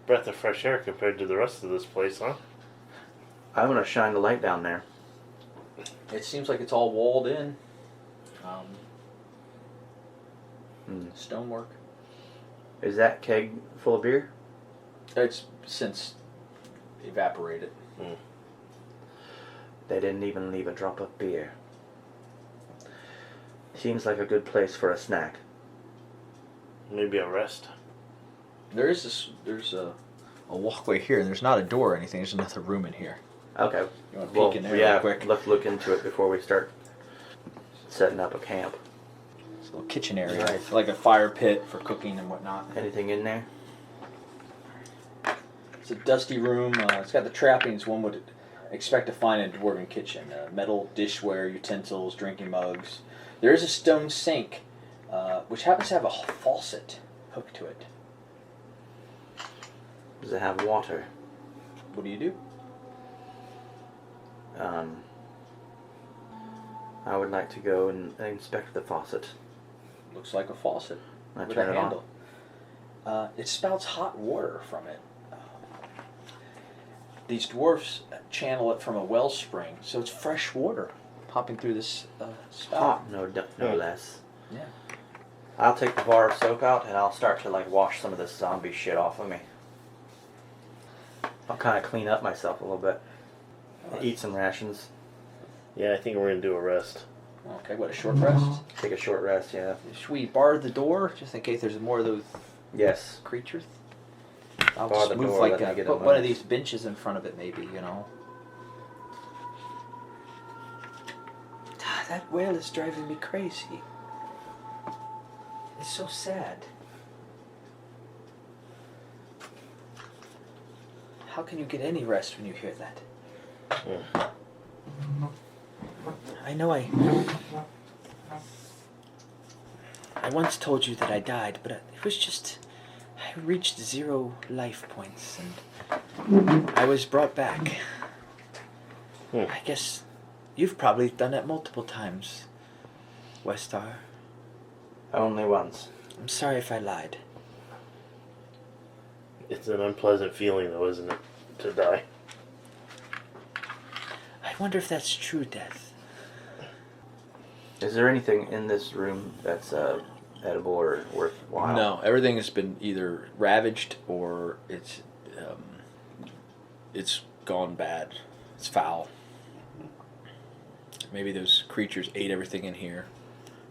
breath of fresh air compared to the rest of this place, huh? I'm going to shine the light down there. It seems like it's all walled in. Stonework. Is that keg full of beer? It's since evaporated. They didn't even leave a drop of beer. Seems like a good place for a snack. Maybe a rest. There's a walkway here, and there's not a door or anything. There's another room in here. Okay. You want to peek in there yeah, real quick? let's look into it before we start setting up a camp. It's a little kitchen area, Nice. like a fire pit for cooking and whatnot. Anything in there? It's a dusty room. It's got the trappings one would expect to find in a dwarven kitchen. Metal dishware, utensils, drinking mugs. There is a stone sink, which happens to have a faucet hooked to it. Does it have water? What do you do? I would like to go and inspect the faucet. Looks like a faucet I with turn a it on. handle. It spouts hot water from it. These dwarfs channel it from a wellspring, so it's fresh water popping through this spout. Hot, no less. Yeah. I'll take the bar of soap out and I'll start to like wash some of this zombie shit off of me. I'll kind of clean up myself a little bit. Eat some rations. Yeah, I think we're going to do a rest. Okay, what, a short rest? Take a short rest, yeah. Should we bar the door, just in case there's more of those Yes. creatures? I'll Bar just the move door, like let me get a put one of moment. these benches in front of it maybe, you know. That whale is driving me crazy. It's so sad. How can you get any rest when you hear that? I know I once told you that I died, but it was just... I reached 0 life points, and I was brought back. I guess you've probably done that multiple times, Westar. Only once. I'm sorry if I lied. It's an unpleasant feeling, though, isn't it, to die? I wonder if that's true death. Is there anything in this room that's edible or worthwhile? No, everything has been either ravaged or it's gone bad. It's foul. Maybe those creatures ate everything in here.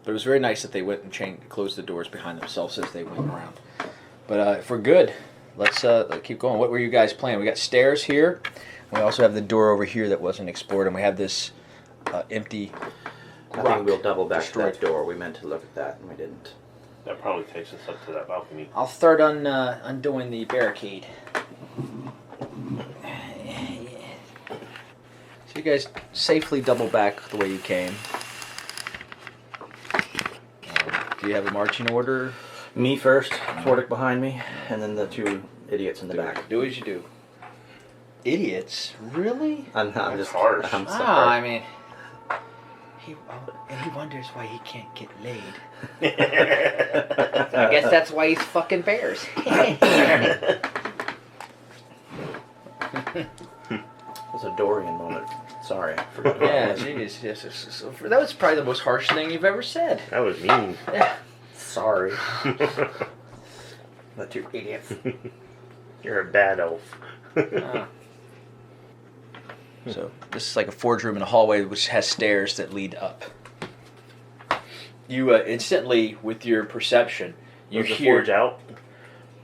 But it was very nice that they went and closed the doors behind themselves as they went around. But if we're good, let's keep going. What were you guys playing? We got stairs here. We also have the door over here that wasn't explored, and we have this empty I rock think we'll double back destroyed. to that door. We meant to look at that, and we didn't. That probably takes us up to that balcony. I'll start undoing the barricade. So you guys safely double back the way you came. Do you have a marching order? Me first, Fordic behind me, and then the 2 idiots in the back. Do as you do. Idiots? Really? I'm That's just harsh. I'm sorry. I mean... He wonders why he can't get laid. I guess that's why he's fucking bears. It was a Dorian moment. Sorry. I forgot about Yeah, that. jeez. Yes, that was probably the most harsh thing you've ever said. That was mean. Yeah. Sorry. The 2 idiots. You're a bad elf. So this is like a forge room in a hallway which has stairs that lead up. You instantly, with your perception, you Was the hear... forge out?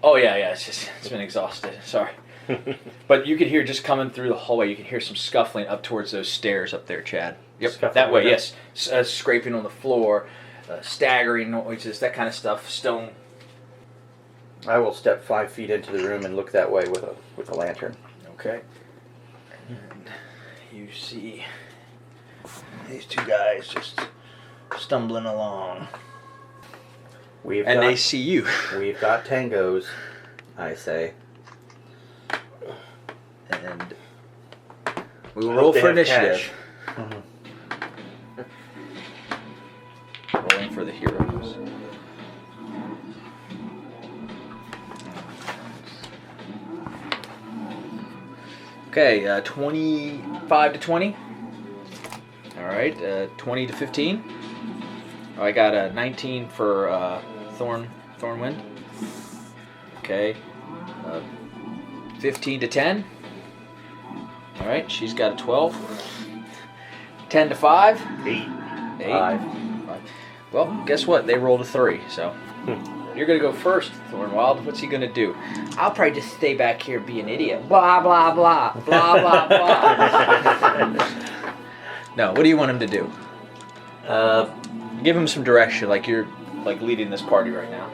Oh yeah, it's been exhausted. Sorry. But you can hear just coming through the hallway, you can hear some scuffling up towards those stairs up there, Chad. Yep, Scuffling that way, right yes. Scraping on the floor, staggering noises, that kind of stuff. Stone. I will step 5 feet into the room and look that way with a lantern. Okay. And you see these 2 guys just stumbling along. They see you. We've got tangos, I say. And we will roll for initiative. Rolling for the heroes. Okay, 25 to 20. All right, 20 to 15. I got a 19 for Thornwind. Okay, 15 to 10. All right, she's got a 12. 10 to 5. 8. 8. 5. Well, guess what? They rolled a 3, so you're gonna go first, Thornwild. What's he gonna do? I'll probably just stay back here and be an idiot. Blah blah blah blah blah blah. No, what do you want him to do? Give him some direction, like you're leading this party right now.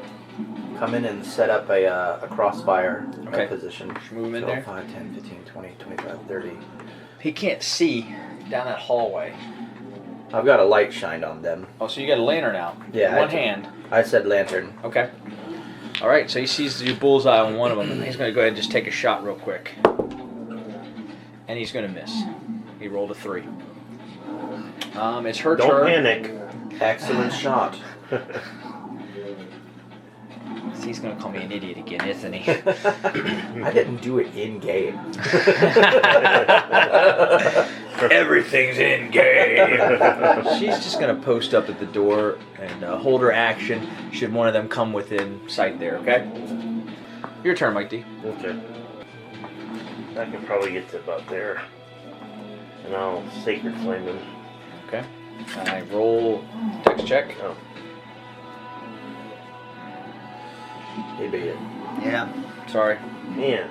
Come in and set up a crossfire Okay. position. Move him in 12, there. 5, 10, 15, 20, 25, 30. He can't see down that hallway. I've got a light shined on them. Oh, so you got a lantern out. Yeah, One I- hand. I said lantern. Okay. All right, so he sees your bullseye on one of them, and he's going to go ahead and just take a shot real quick. And he's going to miss. He rolled a 3. It's her Don't turn. panic. Excellent shot. He's going to call me an idiot again, isn't he? I didn't do it in game. Everything's in game. She's just going to post up at the door and hold her action should one of them come within sight there, okay? Your turn, Mike D. Okay. I can probably get to about there. And I'll Sacred Flame him. Okay. I roll dex check. Oh. He beat it. Yeah. Sorry. Man.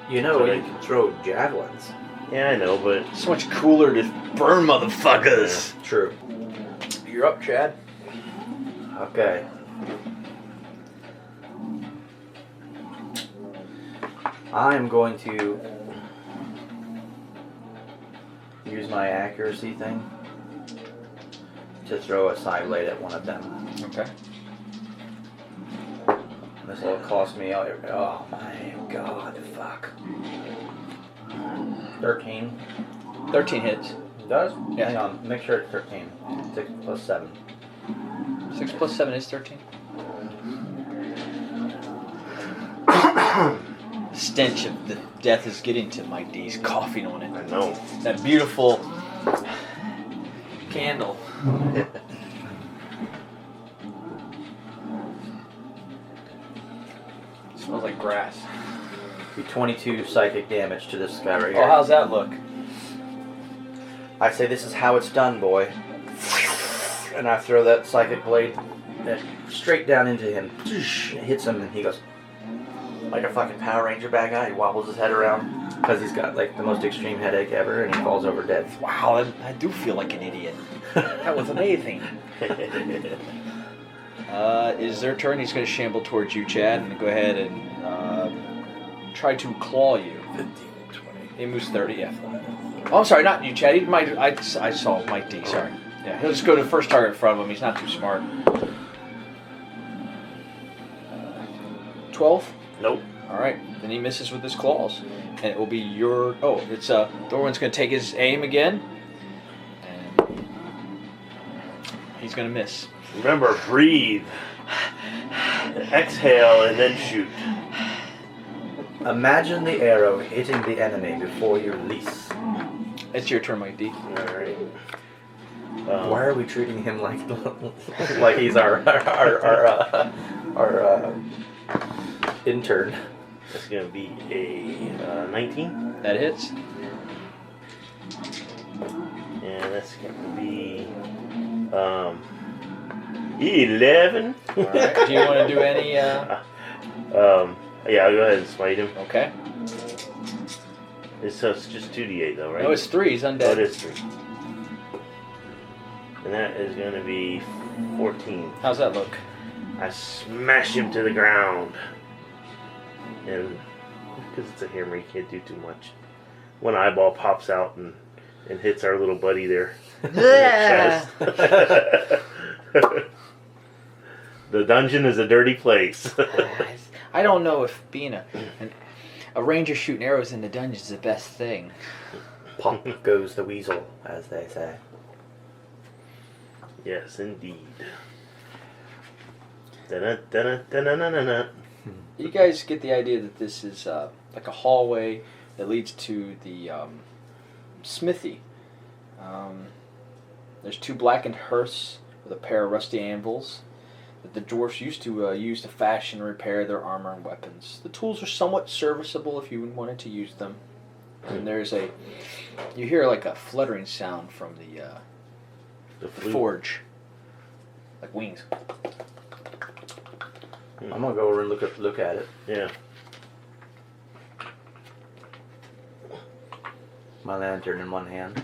You know, you can throw javelins. Yeah, I know, but So much cooler to burn motherfuckers. True. You're up, Chad. Okay. I'm going to use my accuracy thing to throw a side blade at one of them. Okay. This will cost me. Oh my god! Fuck. 13. 13 hits. It does? Yeah. Hang on. Make sure it's 13. 6 plus 7. 6 plus 7 is 13. Stench of the death is getting to Mike D. He's coughing on it. I know. That beautiful candle. Smells like grass. Be 22 psychic damage to this guy right here. Oh, how's that look? I say this is how it's done, boy. And I throw that psychic blade straight down into him. It hits him and he goes like a fucking Power Ranger bad guy. He wobbles his head around because he's got like the most extreme headache ever and he falls over dead. Wow, I do feel like an idiot. That was amazing. Is their turn? He's going to shamble towards you, Chad, and go ahead and try to claw you. 15, 20. He moves 30, yeah. Oh, I'm sorry, not you, Chad. I saw Mike D, sorry. Yeah, he'll just go to the first target in front of him. He's not too smart. 12? Nope. All right, then he misses with his claws. And it will be your... Oh, it's Thorwin's going to take his aim again. And he's going to miss. Remember, breathe. Exhale and then shoot. Imagine the arrow hitting the enemy before you release. It's your turn, Mike D. Alright. Why are we treating him like like he's our intern? That's going to be a 19. That hits. And that's going to be 11. All right. Do you want to do any... Yeah, I'll go ahead and smite him. Okay. So it's just 2d8 though, right? No, it's 3. He's undead. Oh, it is 3. And that is going to be 14. How's that look? I smash him to the ground. And because it's a hammer, you can't do too much. One eyeball pops out and hits our little buddy there. The dungeon is a dirty place. I don't know if being a ranger shooting arrows in the dungeon is the best thing. Pop goes the weasel, as they say. Yes, indeed. Da-da-da-da-da-da-da-da. You guys get the idea that this is like a hallway that leads to the smithy. There's 2 blackened hearths with a pair of rusty anvils that the dwarfs used to use to fashion and repair their armor and weapons. The tools are somewhat serviceable if you wanted to use them. And there's you hear like a fluttering sound from the forge, like wings. I'm gonna go over and look at it. Yeah. My lantern in one hand.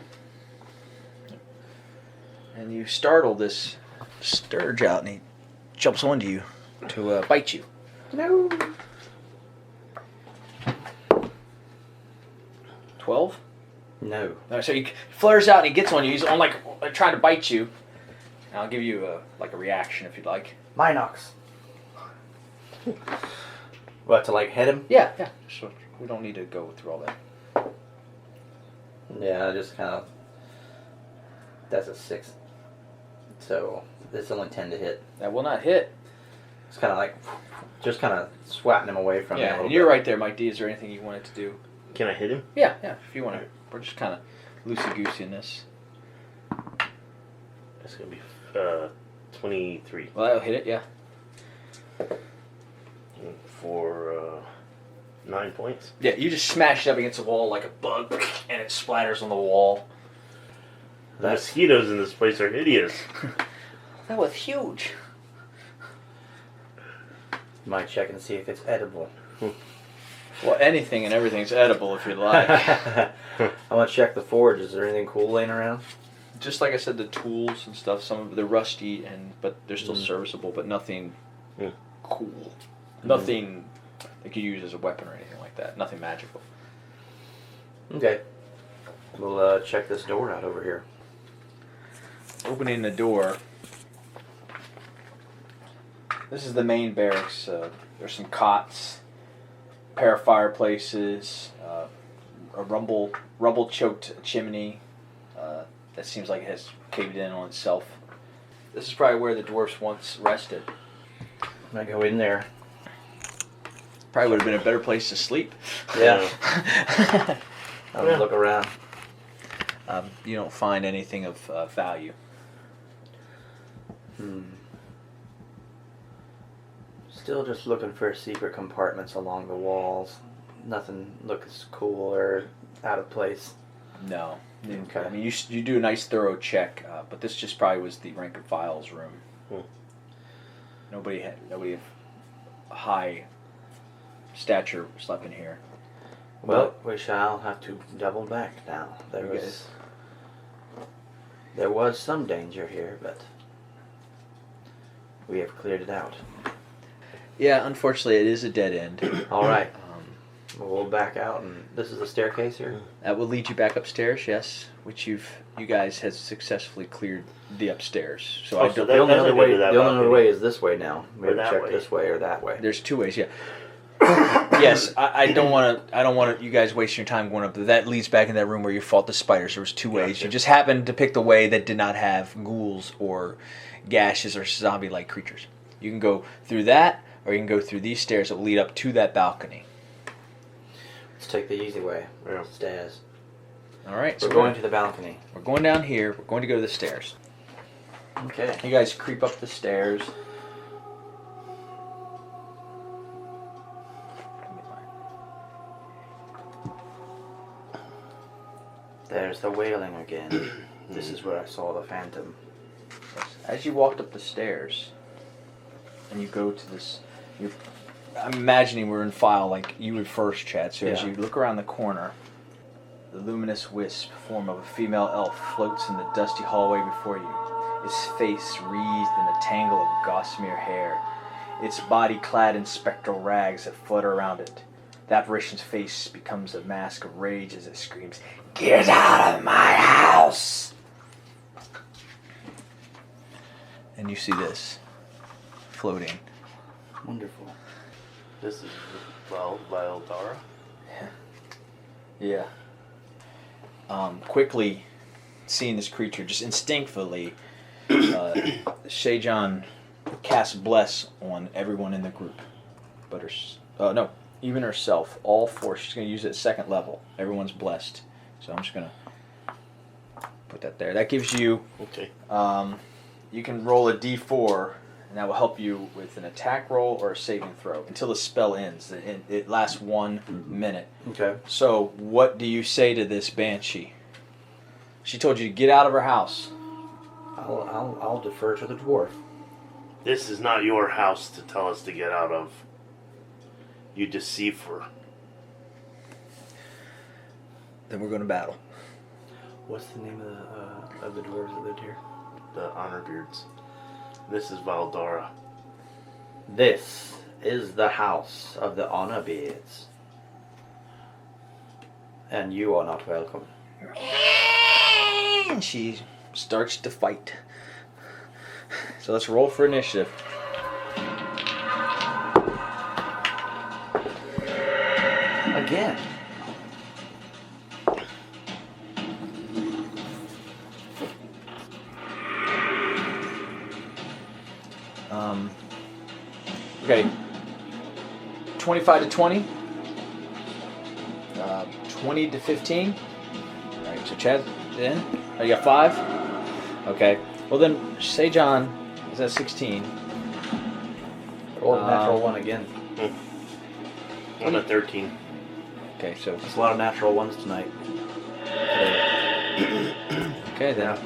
And you startle this sturge out, and he jumps onto you to bite you. No. 12? No. So he flares out and he gets on you. He's on like trying to bite you. And I'll give you like a reaction if you'd like. Minox. What, to like hit him? Yeah. So we don't need to go through all that. Yeah, just kind of. That's a 6. So it's only 10 to hit. That will not hit. It's kind of like, just kind of swatting him away from me a Yeah, little and you're bit. right there, Mike D. Is there anything you wanted to do? Can I hit him? Yeah. If you want to, we're just kind of loosey-goosey in this. That's going to be 23. Well, that'll hit it, yeah. For 9 points. Yeah, you just smash it up against the wall like a bug, and it splatters on the wall. The mosquitoes in this place are hideous. That was huge. Might check and see if it's edible. Well, anything and everything's edible if you like. I'm gonna check the forge. Is there anything cool laying around? Just like I said, the tools and stuff, some of them, they're rusty, but they're still serviceable, but nothing cool. Nothing they could use as a weapon or anything like that. Nothing magical. Okay. We'll check this door out over here. Opening the door. This is the main barracks. There's some cots, a pair of fireplaces, a rubble-choked chimney that seems like it has caved in on itself. This is probably where the dwarfs once rested. I'm gonna go in there. Probably would have been a better place to sleep. Yeah. I'll look around. You don't find anything of value. Still just looking for secret compartments along the walls. Nothing looks cool or out of place. No. Okay. I mean, you do a nice thorough check, but this just probably was the rank and file's room. Nobody of high stature slept in here. Well, we shall have to double back now. There was some danger here, but we have cleared it out. Yeah, unfortunately, it is a dead end. All right. We'll back out, and this is the staircase here. That will lead you back upstairs, yes, which you guys have successfully cleared the upstairs. So I don't. The only other way. to that The only other balcony. way is this way now. We have to that check way. this way or that way. There's two ways, yeah. Yes, I don't want to. I don't want you guys wasting your time going up. That leads back in that room where you fought the spiders. There was two ways. Gotcha. You just happened to pick the way that did not have ghouls or gashes or zombie-like creatures. You can go through that, or you can go through these stairs that will lead up to that balcony. Let's take the easy way. Yeah. Stairs. All right, We're going to the balcony. We're going down here. We're going to go to the stairs. Okay. You guys creep up the stairs. There's the wailing again. This is where I saw the phantom. As you walked up the stairs, and you go to this, I'm imagining we're in file like you would first, Chad. So as Yeah. you look around the corner, the luminous wisp form of a female elf floats in the dusty hallway before you. Its face wreathed in a tangle of gossamer hair, its body clad in spectral rags that flutter around it. The apparition's face becomes a mask of rage as it screams, "Get out of my house!" And you see this floating. Wonderful. This is Valdara. Yeah. Quickly seeing this creature, just instinctively, Shajan casts Bless on everyone in the group. But no, even herself. All four. She's going to use it at second level. Everyone's blessed. So I'm just going to put that there. That gives you, Okay. you can roll a d4, and that will help you with an attack roll or a saving throw until the spell ends. It lasts 1 minute. Okay. So, what do you say to this banshee? She told you to get out of her house. I'll defer to the dwarf. This is not your house to tell us to get out of. You deceiver. Then we're going to battle. What's the name of the dwarves that lived here? The Honorbeards. This is Valdara. This is the house of the Honorbeards. And you are not welcome. And she starts to fight. So let's roll for initiative. Again. Okay. 25 to 20. 20 to 15. All right, so Chad, then? Oh, you got 5? Okay. Well, then, Sejan is at 16. Roll a natural one again. I'm at 13. Okay, so... There's a lot of natural ones tonight. Okay, then.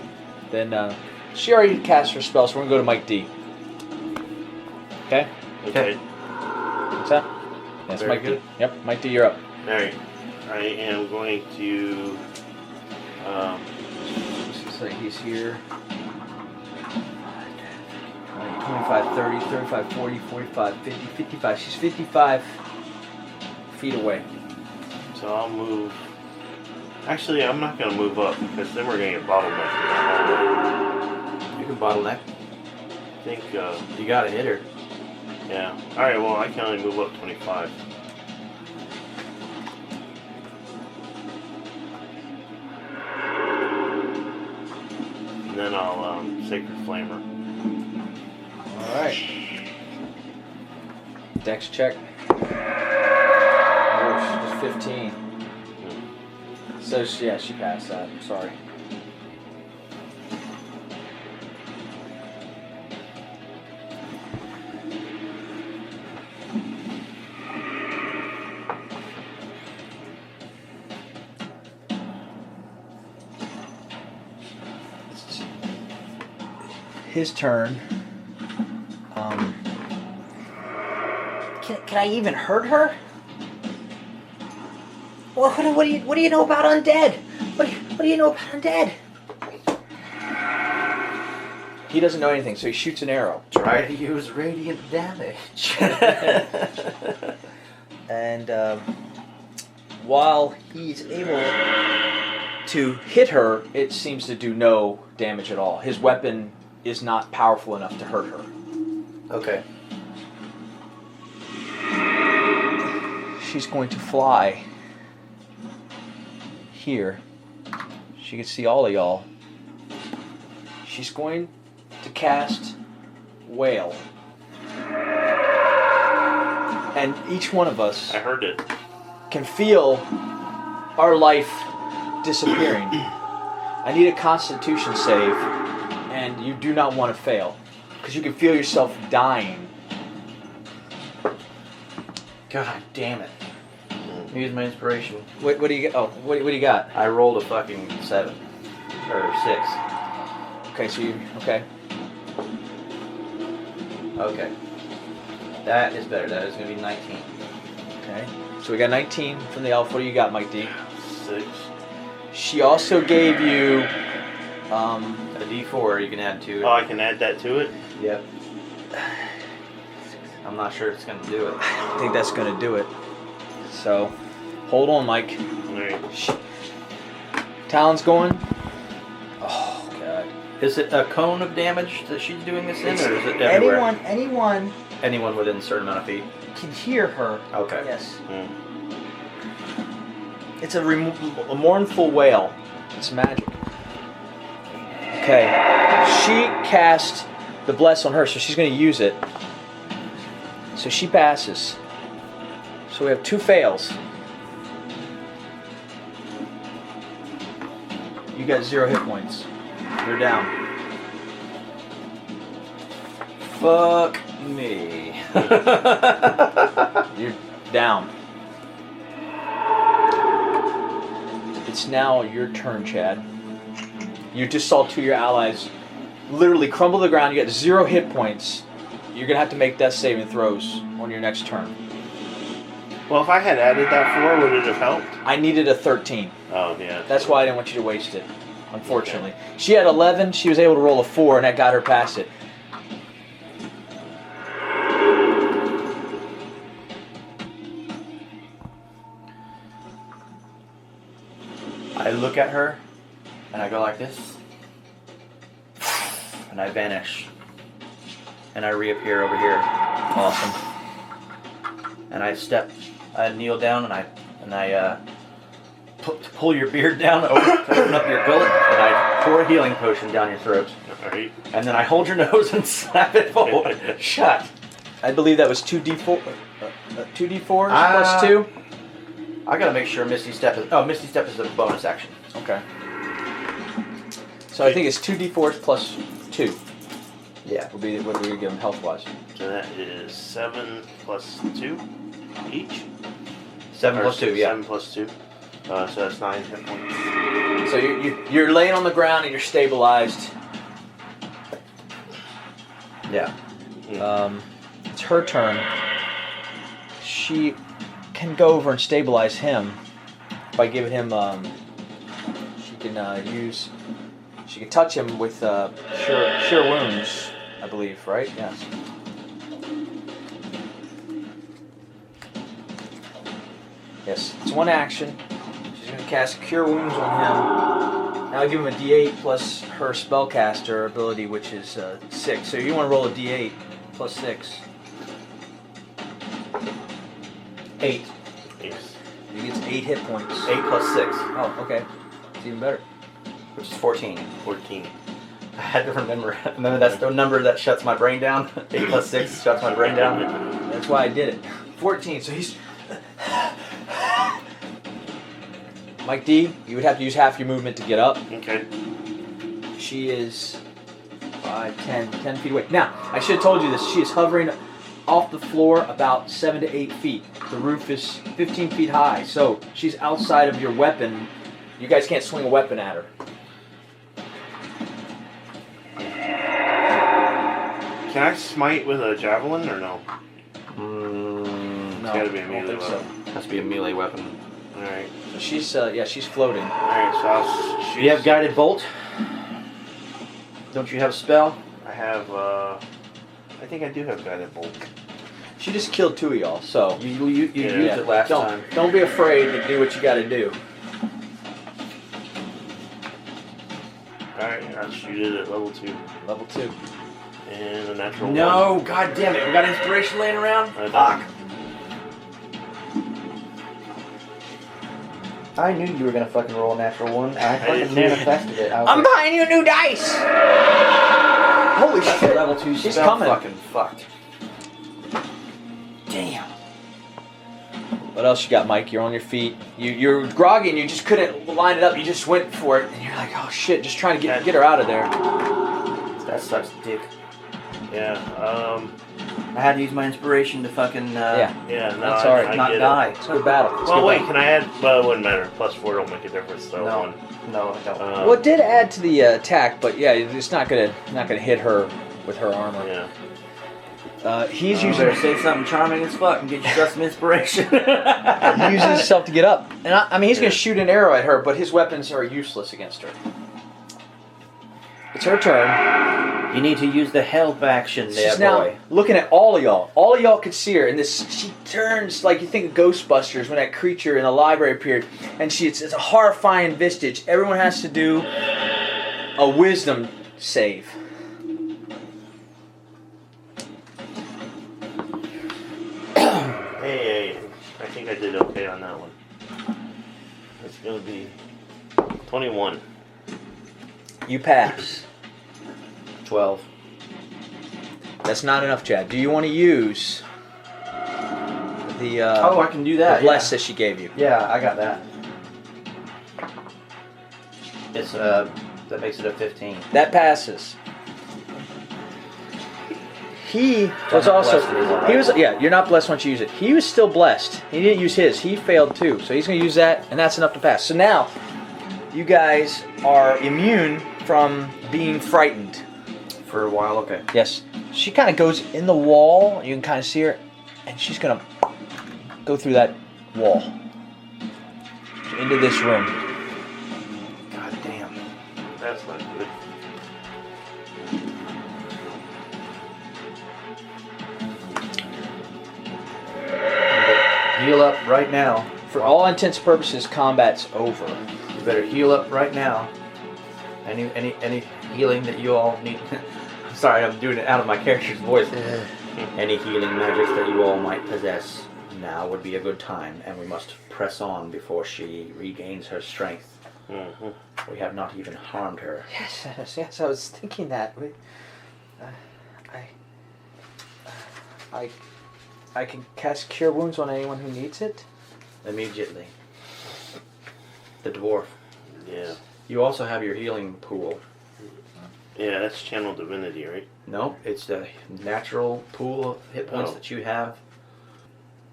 Then, she already cast her spell, so we're going to go to Mike D. Okay? Okay. What's that? Yes, Very Mike good. D. Yep, Mike D, you're up. Alright. I am going to. Looks like he's here. 25, 30, 35, 40, 45, 50, 55. She's 55 feet away. So I'll move. Actually, I'm not going to move up because then we're going to get bottlenecked in that hallway. You can bottleneck. I think, You gotta hit her. yeah. Alright, well, I can only move up 25. And then I'll, Sacred Flamer. Alright. Dex check. Oh, she's 15. So, yeah, she passed that. I'm sorry. His turn. Can I even hurt her? Well, what do you know about undead? What do you know about undead? He doesn't know anything, so he shoots an arrow. Try to use radiant damage. And while he's able to hit her, it seems to do no damage at all. His weapon is not powerful enough to hurt her. Okay. She's going to fly here. She can see all of y'all. She's going to cast Wail. And each one of us I heard it. can feel our life disappearing. I need a Constitution save, and you do not want to fail, because you can feel yourself dying. God damn it. Use my inspiration. What do you get? Oh, what do you got? I rolled a fucking 7. Or 6. Okay, so you okay? Okay. That is better. That is going to be 19. Okay. So we got 19 from the elf. What do you got, Mike D? 6. She also gave you A D4 you can add to it. Oh, I can add that to it? Yep. I'm not sure it's going to do it. I think that's going to do it. So, hold on, Mike. Alright. Talon's going. Oh, God. Is it a cone of damage that she's doing this in, or is it everywhere? Anyone Anyone within a certain amount of feet? can hear her. Okay. Yes. Mm. It's a mournful wail. It's magic. Okay. She cast the bless on her, so she's going to use it. So she passes. So we have 2 fails. You got 0 hit points. You're down. Fuck me. You're down. It's now your turn, Chad. You just saw 2 of your allies literally crumble to the ground. You got 0 hit points. You're going to have to make death saving throws on your next turn. Well, if I had added that 4, would it have helped? I needed a 13. Oh, yeah. That's why I didn't want you to waste it, unfortunately. Okay. She had 11. She was able to roll a 4, and that got her past it. I look at her, and I go like this, and I vanish, and I reappear over here. Awesome. And I kneel down, and I pull your beard down, open up your gullet, and I pour a healing potion down your throat. Alright. And then I hold your nose and slap it forward. Shut. I believe that was 2d4. 2d4s plus 2. I gotta make sure Misty Step is. Oh, Misty Step is a bonus action. Okay. So I think it's 2d4s plus 2. Yeah. Will be what we're gonna give them health wise. So that is 7 plus 2 each? 7 plus 2, yeah. 7 plus 2. So that's 9 hit points. So you're laying on the ground and you're stabilized. Yeah. It's her turn. She can go over and stabilize him by giving him. She can touch him with sure wounds, I believe, right? Yes. Yes, it's one action. She's going to cast Cure Wounds on him. Now I give him a D8 plus her spellcaster ability, which is 6. So you want to roll a D8 plus 6. 8. Yes. He gets 8 hit points. 8 plus 6, Oh, okay. It's even better. which is 14. 14. I had to remember. Remember, that's the number that shuts my brain down. 8 plus 6 shuts my brain down. That's why I did it. 14, so he's... Mike D, you would have to use half your movement to get up. Okay. She is 5, 10 feet away. Now, I should have told you this. She is hovering off the floor about 7 to 8 feet. The roof is 15 feet high, so she's outside of your weapon. You guys can't swing a weapon at her. Can I smite with a javelin or no? Mm, No, It's gotta be a I don't melee think so. weapon. has to be a melee weapon. Alright. So she's, yeah, she's floating. Alright, so I'll shoot. Do you have guided bolt? Don't you have a spell? I have, I think I do have guided bolt. She just killed 2 of y'all, so... You Yeah. used it last time. Don't be afraid to do what you gotta do. Alright, I'll shoot it at level 2. Level 2. And a natural 1. No, god damn it. We got inspiration laying around? I don't. Fuck. I knew you were gonna fucking roll a natural 1. I did fucking too. manifested it. I was I'm like, buying you new dice! Holy that's a shit! level 2 She's spell coming. fucking fucked. Damn. What else you got, Mike? You're on your feet. You're groggy and you just couldn't line it up. You just went for it, and you're like, oh shit! Just trying to get her out of there. That sucks dick. Yeah, I had to use my inspiration to fucking Yeah. yeah, no, That's I, alright. I not get die. It's a good battle. It's a Well, good wait, battle. can I add? Well, it wouldn't matter. +4 don't make a difference, so No. one. No, I don't. Well, it did add to the attack, but yeah, it's not gonna hit her with her armor. Yeah. He's You using better say something charming as fuck and get yourself some inspiration. he uses himself to get up, and I mean he's gonna shoot an arrow at her, but his weapons are useless against her. It's her turn. You need to use the help action there, She's now boy. looking at all of y'all. All of y'all could see her, and she turns like you think of Ghostbusters when that creature in the library appeared, and it's a horrifying visage. Everyone has to do a wisdom save. Hey, I think I did okay on that one. It's gonna be 21. You pass. 12. That's not enough, Chad. Do you want to use the Oh, I can do that. the bless that she gave you? Yeah, I got that. It's that makes it a 15. That passes. He was not also blessed anymore, he was right? yeah. You're not blessed once you use it. He was still blessed. He didn't use his. He failed too. So he's going to use that, and that's enough to pass. So now, you guys are immune from being frightened. For a while, okay. Yes. She kind of goes in the wall. You can kind of see her, and she's going to go through that wall into this room. God damn. That's not good. Heal up right now. For all intents and purposes, combat's over. You better heal up right now. Any healing that you all need. Sorry, I'm doing it out of my character's voice. Any healing magics that you all might possess, now would be a good time, and we must press on before she regains her strength. Mm-hmm. We have not even harmed her. Yes. I was thinking that. I can cast Cure Wounds on anyone who needs it. Immediately. The dwarf. Yeah. You also have your healing pool. Yeah, that's channel divinity, right? No, it's the natural pool of hit points Oh. that you have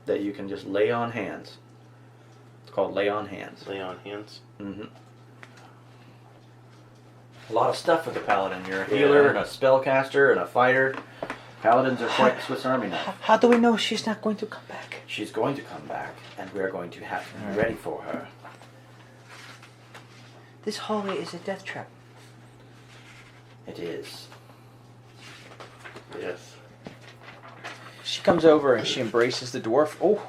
that you can just lay on hands. It's called lay on hands. Lay on hands. Mm-hmm. A lot of stuff with the paladin. You're a Yeah. healer and a spellcaster and a fighter. Paladins are quite Swiss Army knife. How do we know she's not going to come back? She's going to come back, and we're going to have to be ready for her. This hallway is a death trap. It is. Yes. She comes over and she embraces the dwarf. Oh,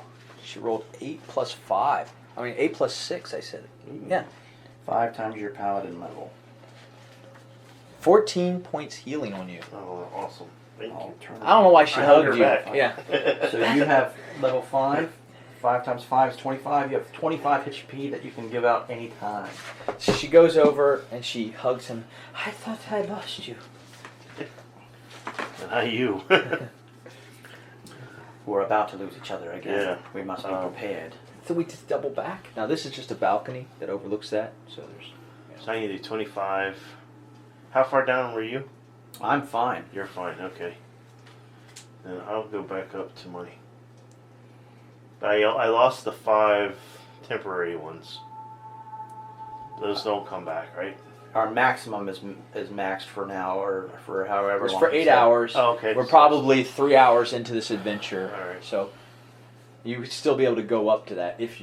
She rolled 8 plus 5. I mean 8 plus 6. I said. Yeah. 5 times your paladin level. 14 points healing on you. Oh, awesome. Thank you. I don't know why she I hugged hugged you. her back. Yeah. So you have level 5. 5 times 5 is 25. You have 25 HP that you can give out any time. She goes over and she hugs him. I thought I lost you. Not you. We're about to lose each other again. Yeah. We must be prepared. So we just double back. Now this is just a balcony that overlooks that. So there's. So I need to do 25. How far down were you? I'm fine. You're fine, okay. Then I'll go back up to my... I lost the 5 temporary ones. Those don't come back, right? Our maximum is maxed for now, or for however It's long. for 8 hours. Oh, okay. We're probably 3 hours into this adventure. All right. So you would still be able to go up to that if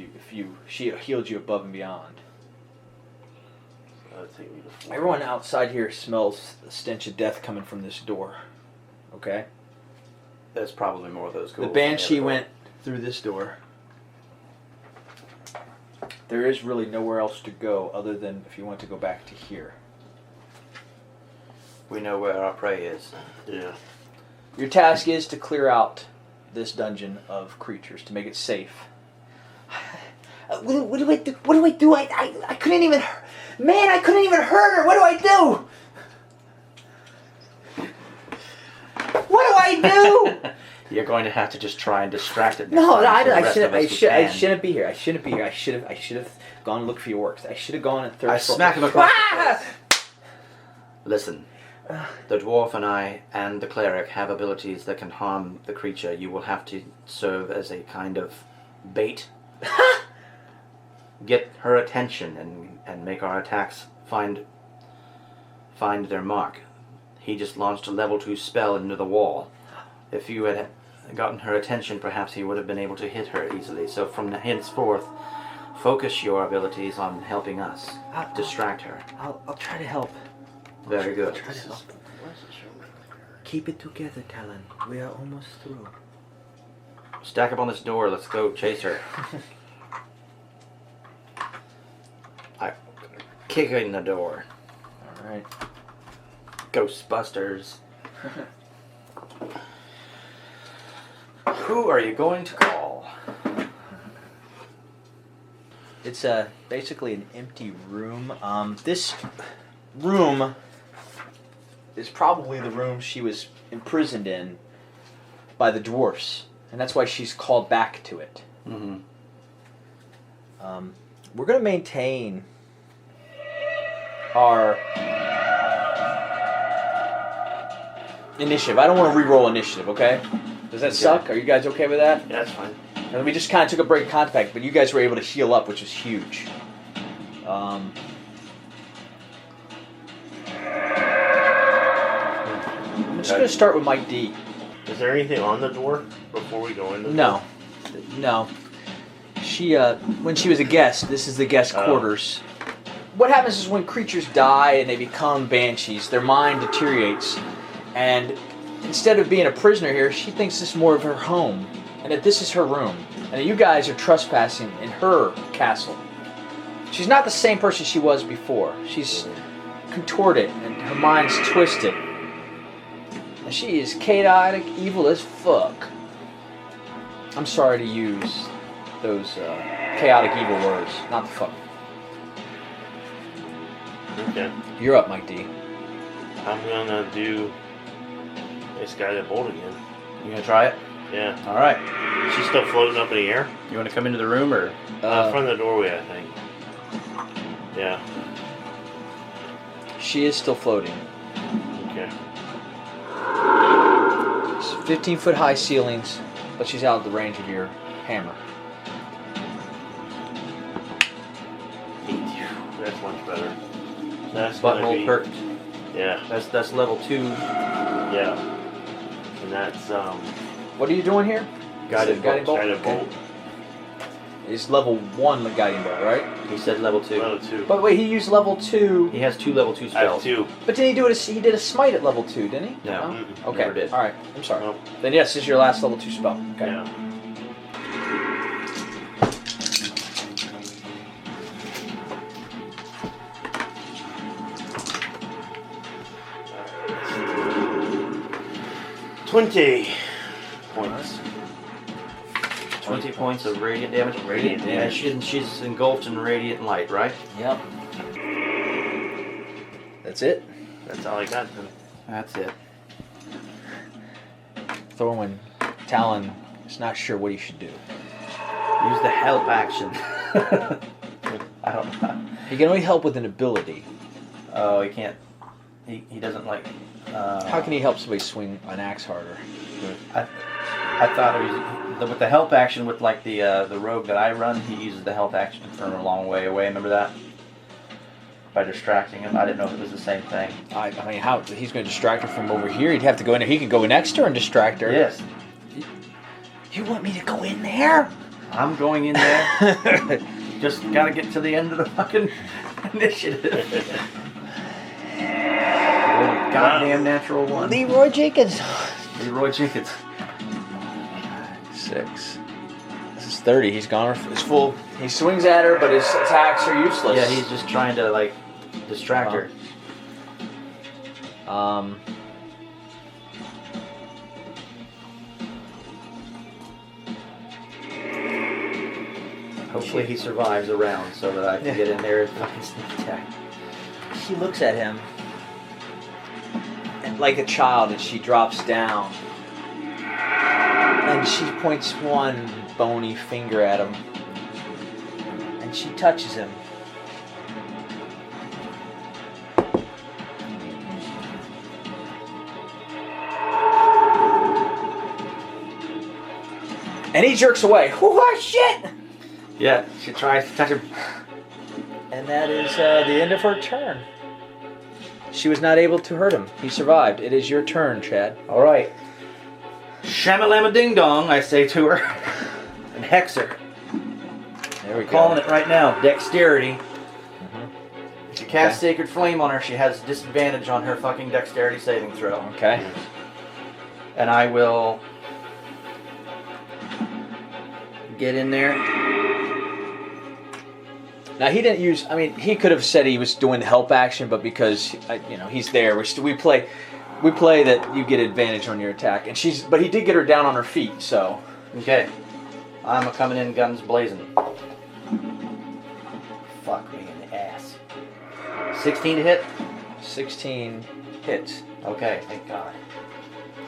she healed you above and beyond. Take me to 4. Everyone outside here smells the stench of death coming from this door. Okay? There's probably more of those The ghouls. banshee went through this door. There is really nowhere else to go other than if you want to go back to here. We know where our prey is. Yeah. Your task is to clear out this dungeon of creatures to make it safe. What do I do? What do I do? I couldn't even... Man, I couldn't even hurt her. What do I do? What do I do? You're going to have to just try and distract it. No, next time, so the I rest of us who can. shouldn't be here. I shouldn't be here. I should have gone and looked for your works. I should have gone and third I floor. smack him across the Ah! face. Listen, the dwarf and I and the cleric have abilities that can harm the creature. You will have to serve as a kind of bait. Get her attention and make our attacks find their mark. He just launched a level 2 spell into the wall. If you had gotten her attention, perhaps he would have been able to hit her easily. So from henceforth, focus your abilities on helping us. Distract her. I'll try to help. Very good. Try to help. Keep it together, Talon. We are almost through. Stack up on this door. Let's go chase her. I kick in the door. All right. Ghostbusters. Who are you going to call? It's basically an empty room. This room is probably the room she was imprisoned in by the dwarfs, and that's why she's called back to it. Mm-hmm. We're going to maintain our initiative. I don't want to re-roll initiative, okay? Does that suck? Are you guys okay with that? Yeah, that's fine. And we just kind of took a break in contact, but you guys were able to heal up, which was huge. I'm just going to start with Mike D. Is there anything on the door before we go in? No. She, when she was a guest, this is the guest quarters. What happens is when creatures die and they become banshees, their mind deteriorates. And instead of being a prisoner here, she thinks this is more of her home. And that this is her room. And that you guys are trespassing in her castle. She's not the same person she was before. She's contorted and her mind's twisted. And she is chaotic, evil as fuck. I'm sorry to use those chaotic, evil words. Not the fuck. Okay. You're up, Mike D. I'm gonna do this guided bolt again. You gonna try it? Yeah. All right. She's still floating up in the air? You want to come into the room or? From the doorway, I think. Yeah. She is still floating. Okay. 15-foot high ceilings, but she's out of the range of your hammer. That's much better. That's gonna Butthole be, perked. Yeah. That's level 2. Yeah. And that's What are you doing here? Guided Guiding bolt. guided Okay. bolt. It's level 1 guiding bolt, right? He said level 2. Level 2. But wait, he used level 2. He has 2 level 2 I have spells. 2. But did he do it? He did a smite at level 2, didn't he? No. Mm-mm. Okay. Never did. All right. I'm sorry. Nope. Then yes, this is your last level 2 spell. Okay. Yeah. 20 points. 20 points of radiant damage. Radiant damage. And she's engulfed in radiant light, right? Yep. That's it. That's all I got then. That's it. Thorwin, Talon is not sure what he should do. Use the help action. I don't know. He can only help with an ability. Oh, he can't. He doesn't like. How can he help somebody swing an axe harder? I thought it was with the help action with like the rogue that I run. He uses the help action from a long way away. Remember that? By distracting him. I didn't know if it was the same thing. I mean, how he's going to distract her from over here? He'd have to go in there. He could go next to her and distract her. Yes. You want me to go in there? I'm going in there. Just gotta get to the end of the fucking initiative. Goddamn natural one. Leroy Jenkins. Leroy Jenkins. 6. This is 30. He's gone. It's full. He swings at her, but his attacks are useless. Yeah, he's just trying to like distract her. Hopefully he survives a round so that I can get in there and fucking sneak attack. She looks at him, and like a child, and she drops down, and she points one bony finger at him, and she touches him. And he jerks away. Oh shit! Yeah, she tries to touch him. And that is the end of her turn. She was not able to hurt him. He survived. It is your turn, Chad. All right. Shamalama ding dong, I say to her, and hex her. There we go. Calling it right now. Dexterity. If you cast Sacred Flame on her, she has disadvantage on her fucking dexterity saving throw. Okay. And I will get in there. Now he didn't use. I mean, he could have said he was doing the help action, but because he's there, we play that you get advantage on your attack, and but he did get her down on her feet, so. Okay. I'm coming in guns blazing. Fuck me in the ass. 16 to hit? 16 hits. Okay, thank God.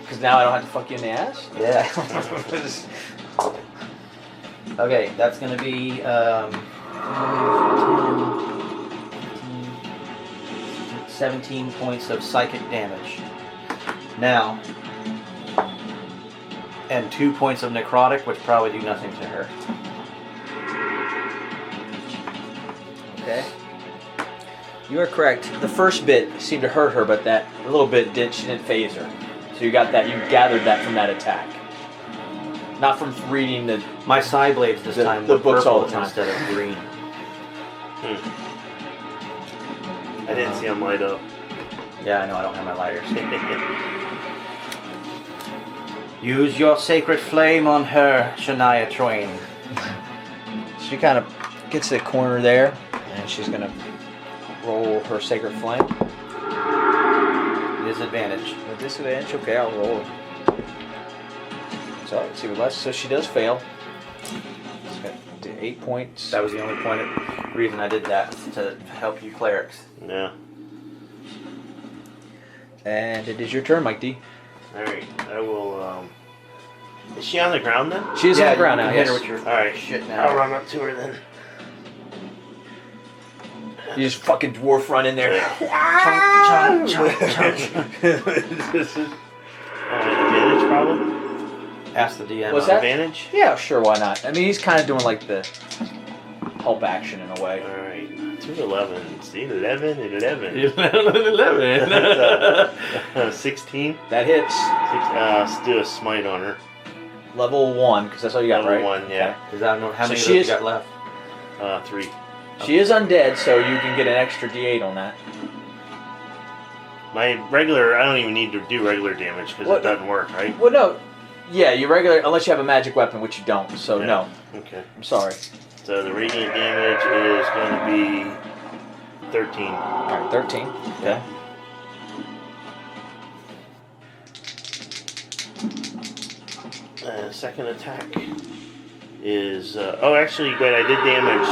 Because now I don't have to fuck you in the ass? Yeah. Okay, that's going to be 17 points of psychic damage. Now, and 2 points of necrotic, which probably do nothing to her. Okay. You are correct. The first bit seemed to hurt her, but that little bit she didn't phase her. So you got that. You gathered that from that attack, not from reading the. My side blades this time the were books all purple the time instead of green. I didn't see him light up. Yeah, I know. I don't have my lighters. Use your sacred flame on her, Shania Twain. She kind of gets to the corner there, and she's gonna roll her sacred flame. Disadvantage. With disadvantage, okay, I'll roll it. So let's see what less. So she does fail. She's got 8 points. That was the only reason I did that, was to help you clerics. Yeah. And it is your turn, Mike D. Alright, I will, is she on the ground then? She is on the ground now, hit yes. her with your Alright, shit now. I'll run up to her then. You just fucking dwarf run in there. Chunk, chunk, chunk, chunk. Advantage probably? Ask the DM. What's that? Advantage? Yeah, sure, why not? I mean, he's kind of doing like the help action in a way. Alright, 2 11. See, 11 and 11. 11. 16. That hits. Let's do a smite on her. Level 1, because that's all you got, Level right? 1, yeah. Is that how So many she of those is- you got left? 3. She is undead, so you can get an extra D8 on that. My regular, I don't even need to do regular damage because What? it doesn't work, right? Well, no. Yeah, you regular, unless you have a magic weapon, which you don't, so Yeah. no. Okay. I'm sorry. So the radiant damage is going to be 13. Alright, 13. Okay. Second attack is actually wait, I did damage,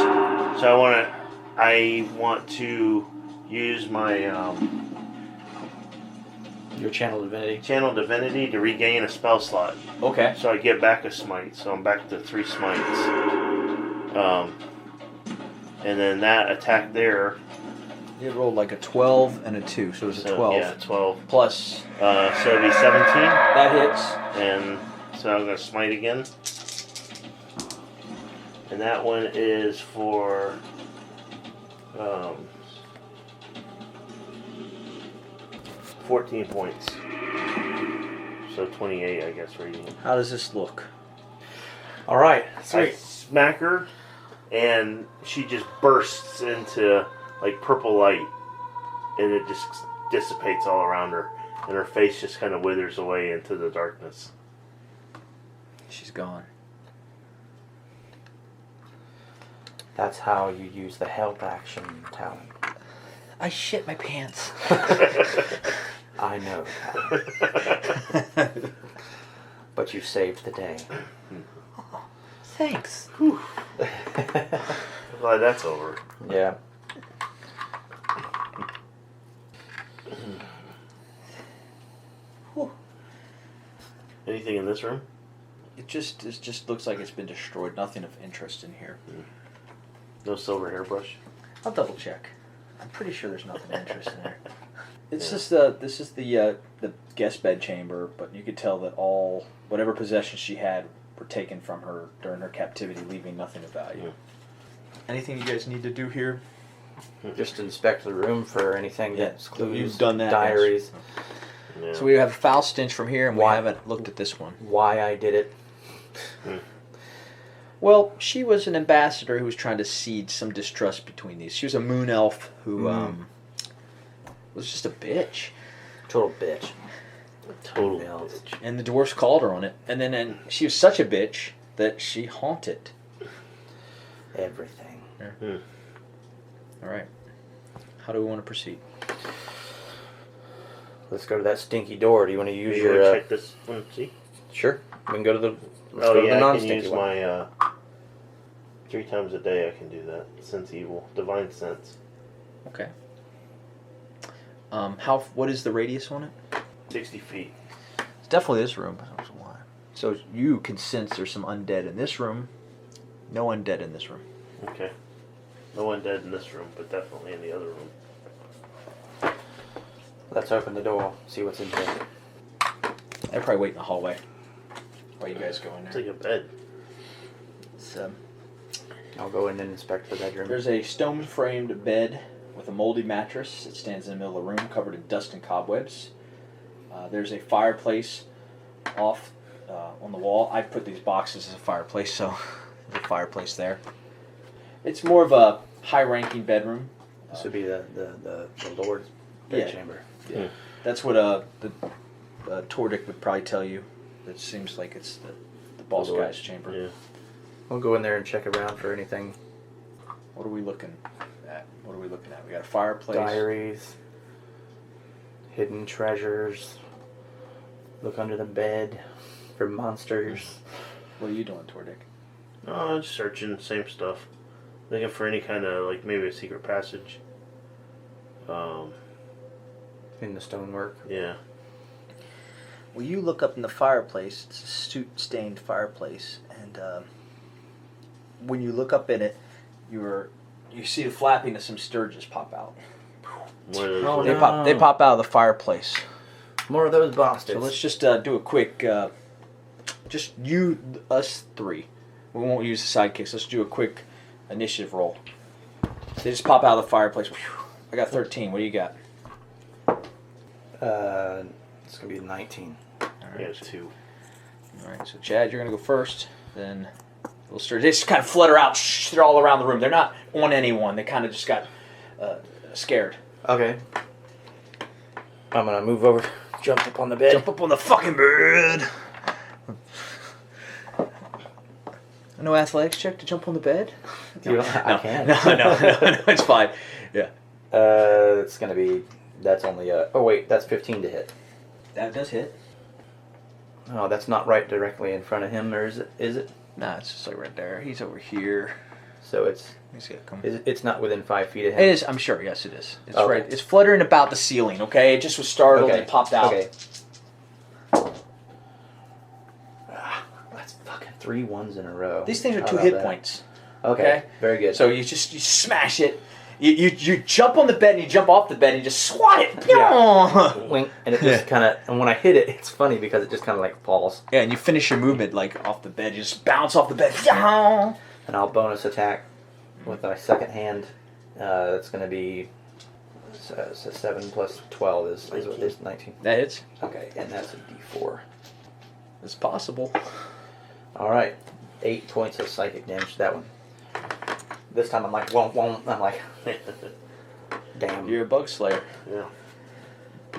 so I want to use my Your channel divinity. channel divinity to regain a spell slot. Okay. So I get back a smite, so I'm back to 3 smites. And then that attack there. You rolled like a 12 and a 2, so it was a 12. Yeah, 12. Plus, So it'd be 17. that hits. And so I'm going to smite again. And that one is for 14 points. So 28, I guess, rating. How does this look? All right. I Sweet. smack her, and she just bursts into like purple light, and it just dissipates all around her, and her face just kind of withers away into the darkness. She's gone. That's how you use the help action talent. I shit my pants. I know that. But you saved the day. Thanks. Glad that's over. Yeah. Anything in this room? It just looks like it's been destroyed. Nothing of interest in here. No silver hairbrush. I'll double check. I'm pretty sure there's nothing of interest in there. It's Yeah. just this is the guest bed chamber, but you could tell that all whatever possessions she had were taken from her during her captivity, leaving nothing of value. Yeah. Anything you guys need to do here? Just inspect the room for anything Yeah, that's clues, you've done that, diaries, Yeah. So we have a foul stench from here, and we Why? haven't looked at this one. why I did it. Well, she was an ambassador who was trying to seed some distrust between these. She was a moon elf who was just a bitch. Total bitch. Total Yeah. bitch. And the dwarfs called her on it. And then she was such a bitch that she haunted. Everything. All right. How do we want to proceed? Let's go to that stinky door. Do you want to use You your? want to check this one? See? Sure. We can go to the. Let's Oh go to yeah, the I can non-stinky use one. my 3 times a day. I can do that. Sense evil, divine sense. Okay. What is the radius on it? 60 feet. It's definitely this room. I don't know why. So you can sense there's some undead in this room. No undead in this room. Okay. No one dead in this room, but definitely in the other room. Let's open the door. See what's in here. They're probably wait in the hallway while you guys go in It's there. like a bed. It's, I'll go in and inspect the bedroom. there's a stone-framed bed with a moldy mattress. It stands in the middle of the room, covered in dust and cobwebs. There's a fireplace off on the wall. I put these boxes as a fireplace, so there's a fireplace there. It's more of a high-ranking bedroom. This would be the Lord's bedchamber. Yeah. That's what the Tordic would probably tell you. It seems like it's the boss Lord. guy's chamber. Yeah. We'll go in there and check around for anything. What are we looking at? We got a fireplace. Diaries. Hidden treasures. Look under the bed for monsters. What are you doing, Tordic? Oh, just searching, same stuff. Looking for any kind of, like, maybe a secret passage. In the stonework. Yeah. Well, you look up in the fireplace. It's a soot-stained fireplace, and when you look up in it, you see the flapping of some sturges pop out. One of those, Oh, They no. they pop out of the fireplace. More of those bastards. So let's just do a quick, just us 3. We won't use the sidekicks. Let's do a quick initiative roll. They just pop out of the fireplace. Whew. I got 13. What do you got? It's gonna be 19. All Yeah, right. 2. All right. So Chad, you're gonna go first. Then little sturges. They just kind of flutter out. They're all around the room. They're not on anyone. They kind of just got scared. Okay. I'm gonna move over, jump up on the bed. Jump up on the fucking bed. No athletics check to jump on the bed? I can. No, it's fine. Yeah. It's gonna be. That's only oh wait, that's 15 to hit. That does hit. Oh, that's not right directly in front of him, or is it? Is it? Nah, it's just like right there. He's over here. So it's He's gonna come. it's not within 5 feet of him. It is. I'm sure. Yes, it is. It's Okay. right. It's fluttering about the ceiling. Okay. It just was startled and popped out. Okay. That's fucking 3 1s in a row. These things are How 2 about hit that? points. Okay. Okay. Very good. So you smash it. You jump on the bed and you jump off the bed and you just swat it. Yeah. Wink, and it just kind of, and when I hit it, it's funny because it just kind of like falls. Yeah, and you finish your movement like off the bed. You just bounce off the bed. And I'll bonus attack with my second hand. That's going to be 7 plus 12 is 19. That hits. Okay, and that's a D4. It's possible. All right, 8 points of psychic damage to that one. This time I'm like, won't. I'm like, damn. You're a bug slayer. Yeah.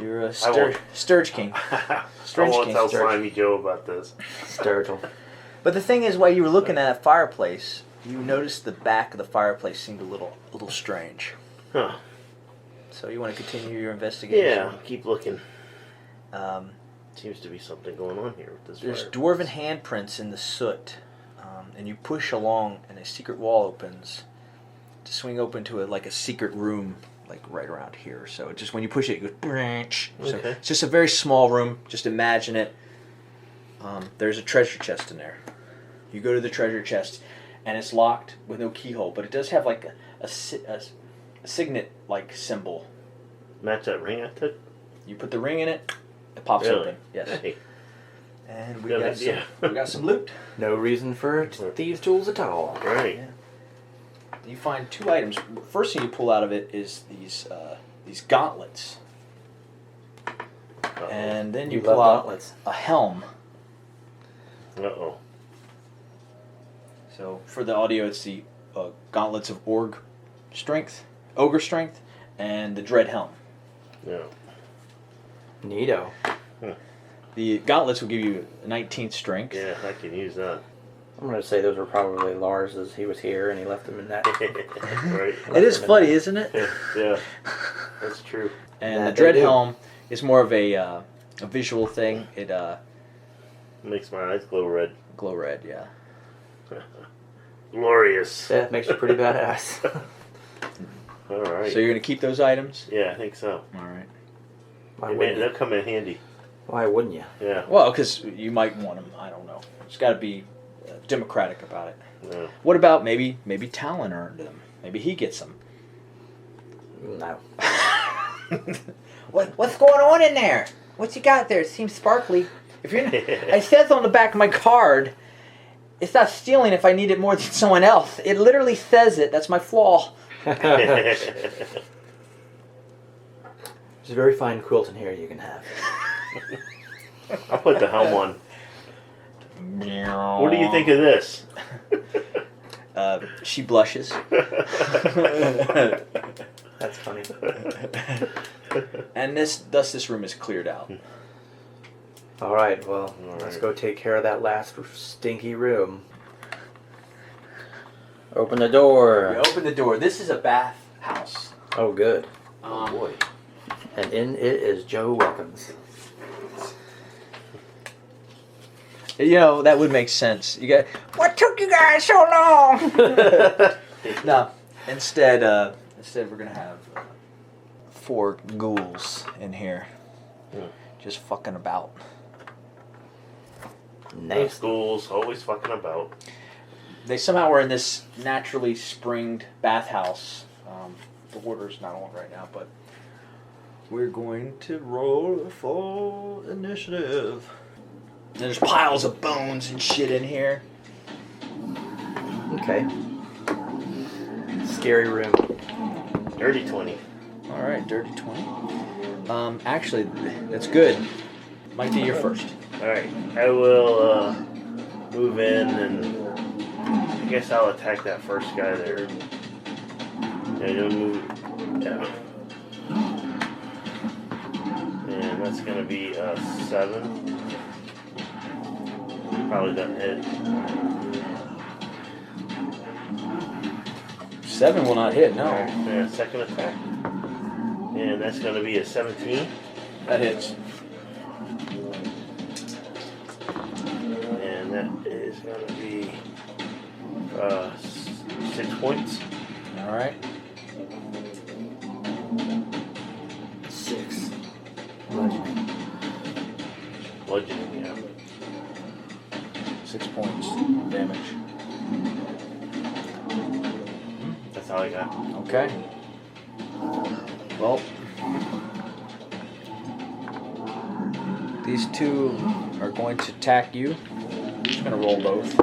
You're a I won't. Sturge King. I Strange won't King. tell Sturge. Slimy Joe about this. Sturgill. But the thing is, while you were looking at that fireplace, you noticed the back of the fireplace seemed a little strange. Huh. So you want to continue your investigation? Yeah, keep looking. Um, Seems to be something going on here with this there's fire. dwarven handprints in the soot, and you push along, and a secret wall opens to swing open to like a secret room, like right around here. So it just when you push it, it goes branch. So Okay. it's just a very small room. Just imagine it. There's a treasure chest in there. You go to the treasure chest, and it's locked with no keyhole, but it does have like a signet like symbol. Match that ring I took? You put the ring in it, it pops Really? open. Yes. Hey. And we Good got idea. we got some loot. No reason for thieves' tools at all. Right. Yeah. You find 2 items. First thing you pull out of it is these gauntlets, Uh-oh. and then You you pull love out gauntlets. a helm. Uh-oh. So for the audio, it's the gauntlets of ogre strength, and the dread helm. Yeah. Neato. The gauntlets will give you 19th strength. Yeah, I can use that. I'm going to say those were probably Lars's. He was here and he left them in that. Right. It is funny, isn't it? Yeah. That's true. And That the they dread do. helm is more of a visual thing. It Makes my eyes glow red. glow red, yeah. Glorious. That makes you pretty badass. All right. So you're gonna keep those items. Yeah, I think so. All right. Why Hey, man, wouldn't they'll you? come in handy. Why wouldn't you? Yeah. Well, because you might want them. I don't know. It's got to be democratic about it. Yeah. What about maybe Talon earned them? Maybe he gets them. No. What's going on in there? What you got there? It seems sparkly. If you're, it says on the back of my card, it's not stealing if I need it more than someone else. It literally says it. That's my flaw. There's a very fine quilt in here you can have. I'll put the helm on. What do you think of this? She blushes. That's funny. And this room is cleared out. All right, well, All let's right. go take care of that last stinky room. Open the door. We open the door. This is a bath house. Oh, good. Oh boy. And in it is Joe Welkins. You know, that would make sense. You got, what took you guys so long? No, instead we're gonna have 4 ghouls in here, just fucking about. Those Nice. schools always fucking about. They somehow were in this naturally springed bathhouse. The order's not on right now, but we're going to roll for initiative. And there's piles of bones and shit in here. Okay. Scary room. Dirty 20. All right, dirty 20. Actually, that's good. Might be your first. Alright, I will move in and I guess I'll attack that first guy there. Yeah, you'll move. Yeah. And that's gonna be 7. Probably doesn't hit. 7 will not hit, no. Alright, yeah, second attack. And that's gonna be a 17. That hits. is going to be 6 points. All right. 6. Bludgeoning. Bludgeoning, yeah. 6 points damage. That's all I got. Okay. Well, these two are going to attack you. I'm just going to roll both.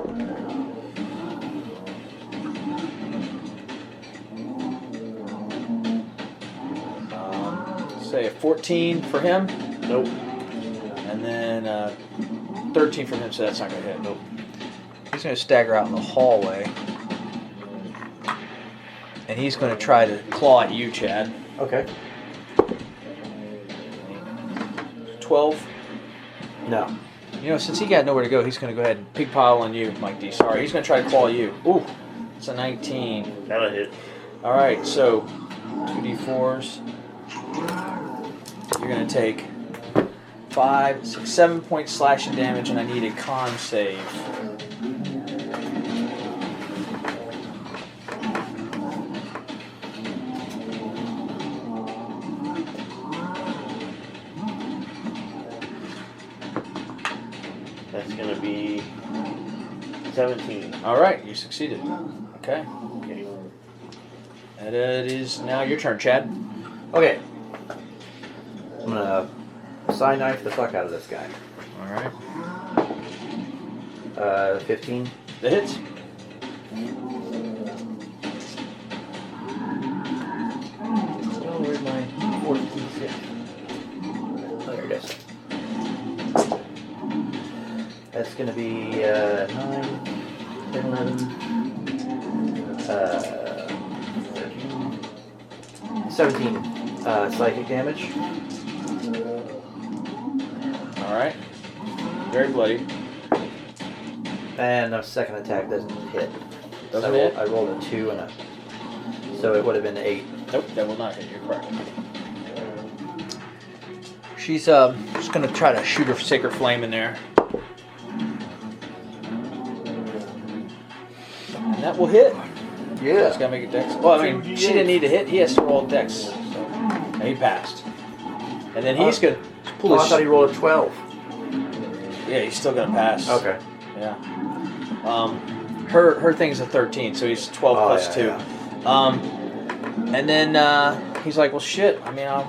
Say a 14 for him. Nope. And then 13 for him, so that's not going to hit. Nope. He's going to stagger out in the hallway. And he's going to try to claw at you, Chad. Okay. 12. No. You know, since he got nowhere to go, he's going to go ahead and pig pile on you, Mike D. Sorry, he's going to try to claw you. Ooh, it's a 19. That'll hit. All right, so 2d4s. You're going to take 5, 6, 7 points slashing damage, and I need a con save. That's going to be 17. All right, you succeeded. Okay. Okay. And it is now your turn, Chad. Okay. I'm gonna psi knife the fuck out of this guy. All right. 15. The hits. Oh, where's my 14? Oh, there it is. That's gonna be 9, 10, 11, 13, 17 psychic damage. All right. Very bloody. And the second attack doesn't hit. Doesn't So hit? I rolled a 2 and a... So it would have been 8. Nope, that will not hit. You're correct. She's just gonna try to shoot her sacred flame in there, and that will hit. Yeah. He's gotta make a dex. Well, I mean, she didn't need to hit. He has to roll a dex. So and he passed. And then he's gonna pull I his. thought he rolled a 12. Yeah, he's still gonna pass. Okay. Yeah. Her thing's a 13, so he's 12 plus 2. Yeah. And then he's like, well, shit. I mean, I'll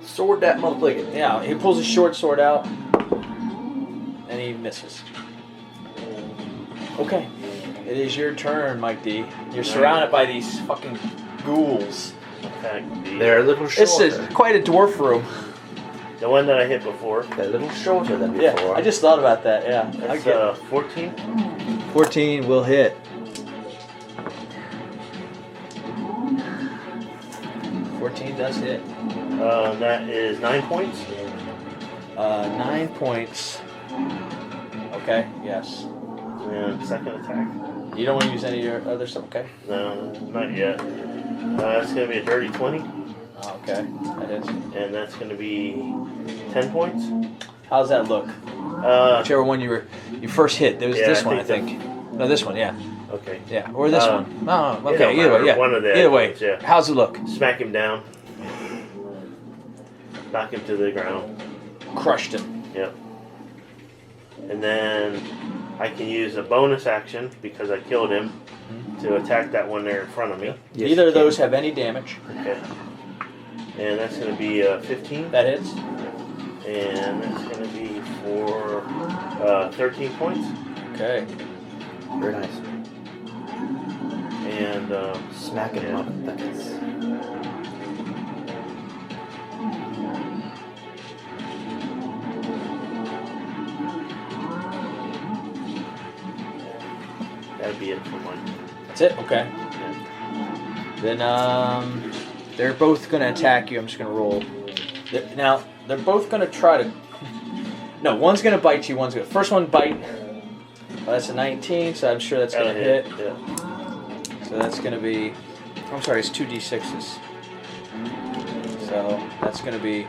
Sword that motherfucker. yeah. He pulls his short sword out, and he misses. Okay, it is your turn, Mike D. You're surrounded by these fucking ghouls. Attack the, They're a little This shorter. is quite a dwarf room. the one that I hit before. They're a little shorter than before. Yeah, I just thought about that. Yeah, I That's get 14. 14 will hit. 14 does hit. That is 9 points. 9 points. Okay, yes. And second attack. You don't want to use any of your other stuff, okay? No, not yet. That's going to be a dirty 20. Okay, that is. And that's going to be 10 points. How's that look? Whichever one you first hit. There was Yeah, this I one, I think think. No, this one, yeah. Okay. Yeah, or this one. No, it okay, don't either way, matter. yeah. One of the Either way, ones, yeah. how's it look? Smack him down. Knock him to the ground. Crushed him. Yep. And then I can use a bonus action because I killed him to attack that one there in front of me. Yes, Neither of you can. those have any damage. Okay. And that's going to be 15. That hits. And that's going to be for 13 points. Okay. Very nice. And Smacking them up. Buckets. that'd be it for mine. That's it? Okay. Yeah. Then, they're both going to attack you. I'm just going to roll. Now, they're both going to try to... No, one's going to bite you, one's going to... First one bite. Oh, that's a 19, so I'm sure that's going to hit. Yeah. So that's going to be... I'm sorry, it's 2d6s. So that's going to be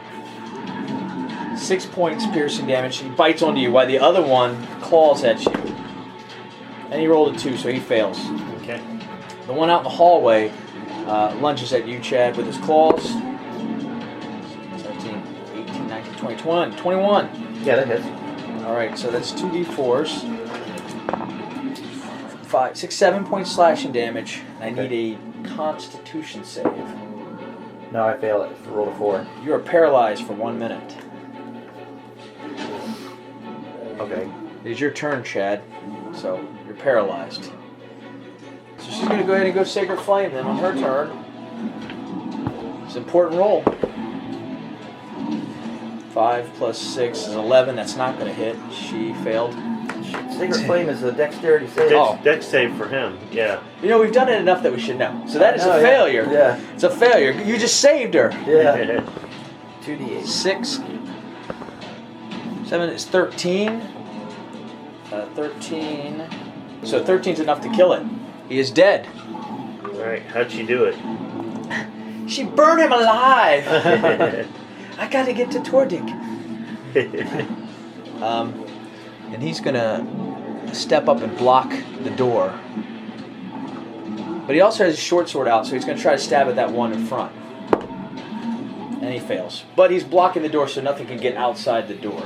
6 points piercing damage. He bites onto you while the other one claws at you. And he rolled a 2, so he fails. Okay. The one out in the hallway lunges at you, Chad, with his claws. 17, 18, 19, 20, 21. Yeah, that hits. Alright, so that's 2d4s. 5, 6, 7 points slashing damage. I need a Constitution save. No, I fail it. Roll a 4. You are paralyzed for 1 minute. Okay. It is your turn, Chad. So you're paralyzed. So she's going to go ahead and go Sacred Flame then on her turn. It's an important roll. 5 plus 6 is 11. That's not going to hit. She failed. Sacred Flame is a dexterity save. Dex save for him. Yeah. You know, we've done it enough that we should know. So that is a failure. Yeah. It's a failure. You just saved her. Yeah. 2d8. 6. 7 is 13. 13. So 13 is enough to kill it. He is dead. Alright, how'd she do it? She burned him alive. I gotta get to Tordik. And he's gonna step up and block the door. But he also has his short sword out, so he's gonna try to stab at that one in front. And he fails. But he's blocking the door so nothing can get outside the door.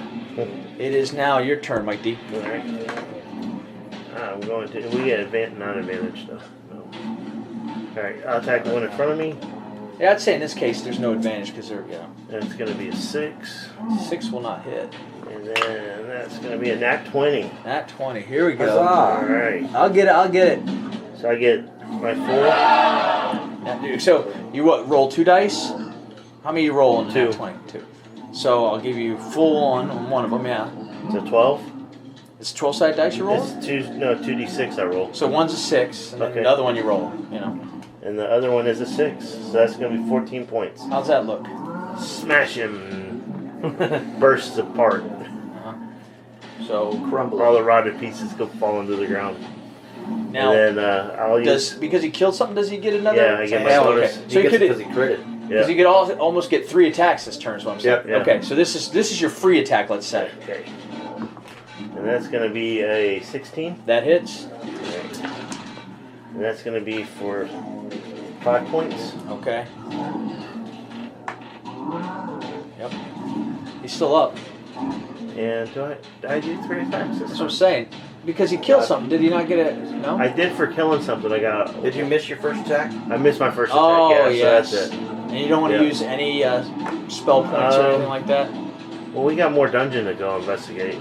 It is now your turn, Mike D. Alright. I'm going to. We get non-advantage though. No. Alright, I'll attack the one in front of me. Yeah, I'd say in this case there's no advantage because they're, And it's going to be a 6. 6 will not hit. And then that's going to be a nat 20. Nat 20. Here we go. Alright. I'll get it. So I get my 4. So you roll 2 dice? How many you roll in 2. nat 20? 2. So I'll give you full on one of them, yeah. So 12? It's 12-sided dice you roll? It's 2d6 I roll. So one's a 6, and then Okay. the other one you roll, And the other one is a 6. So that's going to be 14 points. How's that look? Smash him. Bursts apart. So Crumble. All the rotted pieces go fall into the ground. now, And then I'll use... because he killed something, does he get another? Yeah, I get my Oh, bonus. okay. He So gets you it because could, he critted. because you could almost get 3 attacks this turn. Is what I'm saying. Yep. Yeah. Okay, so this is your free attack. Let's say Okay. And that's going to be a 16. that hits. And that's going to be for 5 points. Okay. Yep. He's still up. And do I do 3 attacks this That's what I'm time? saying. Because he killed something. Did he not get it? No. I did for killing something. I got. Did you miss your first attack? I missed my first attack. Oh, yeah, yes. So that's it. And you don't want to Yeah. use any spell points or anything like that? Well, we got more dungeon to go investigate.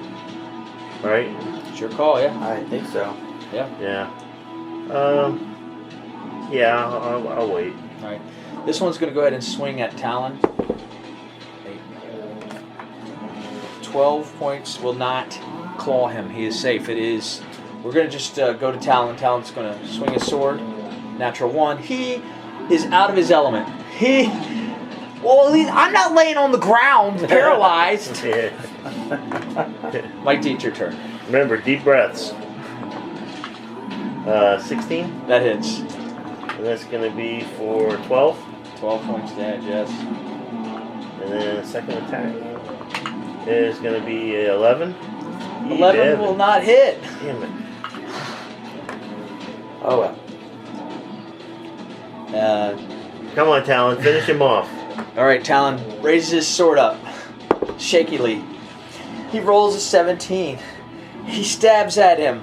Right? It's your call, yeah. I think so. Yeah. Yeah, I'll wait. All right. This one's going to go ahead and swing at Talon. 12 points will not claw him. He is safe. It is. We're going to just go to Talon. Talon's going to swing his sword. Natural 1. He is out of his element. Well, I'm not laying on the ground, paralyzed. Yeah. Mike D, it's your turn. Remember, deep breaths. 16. That hits. And that's going to be for 12. 12 points damage, yes. And then the second attack is going to be 11. 11 will not hit. Damn it. Oh well. Come on, Talon, finish him off. All right, Talon raises his sword up, shakily. He rolls a 17. He stabs at him.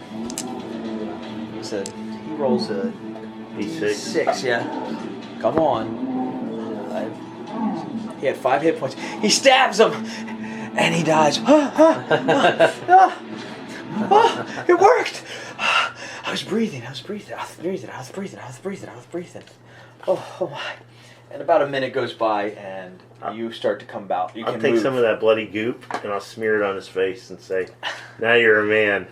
So he rolls a D6. 6, yeah. Come on. He had 5 hit points. He stabs him, and he dies. It worked. I was breathing. Oh my. And about a minute goes by, and you start to come out. You I'll can take move. some of that bloody goop and I'll smear it on his face and say, "Now you're a man."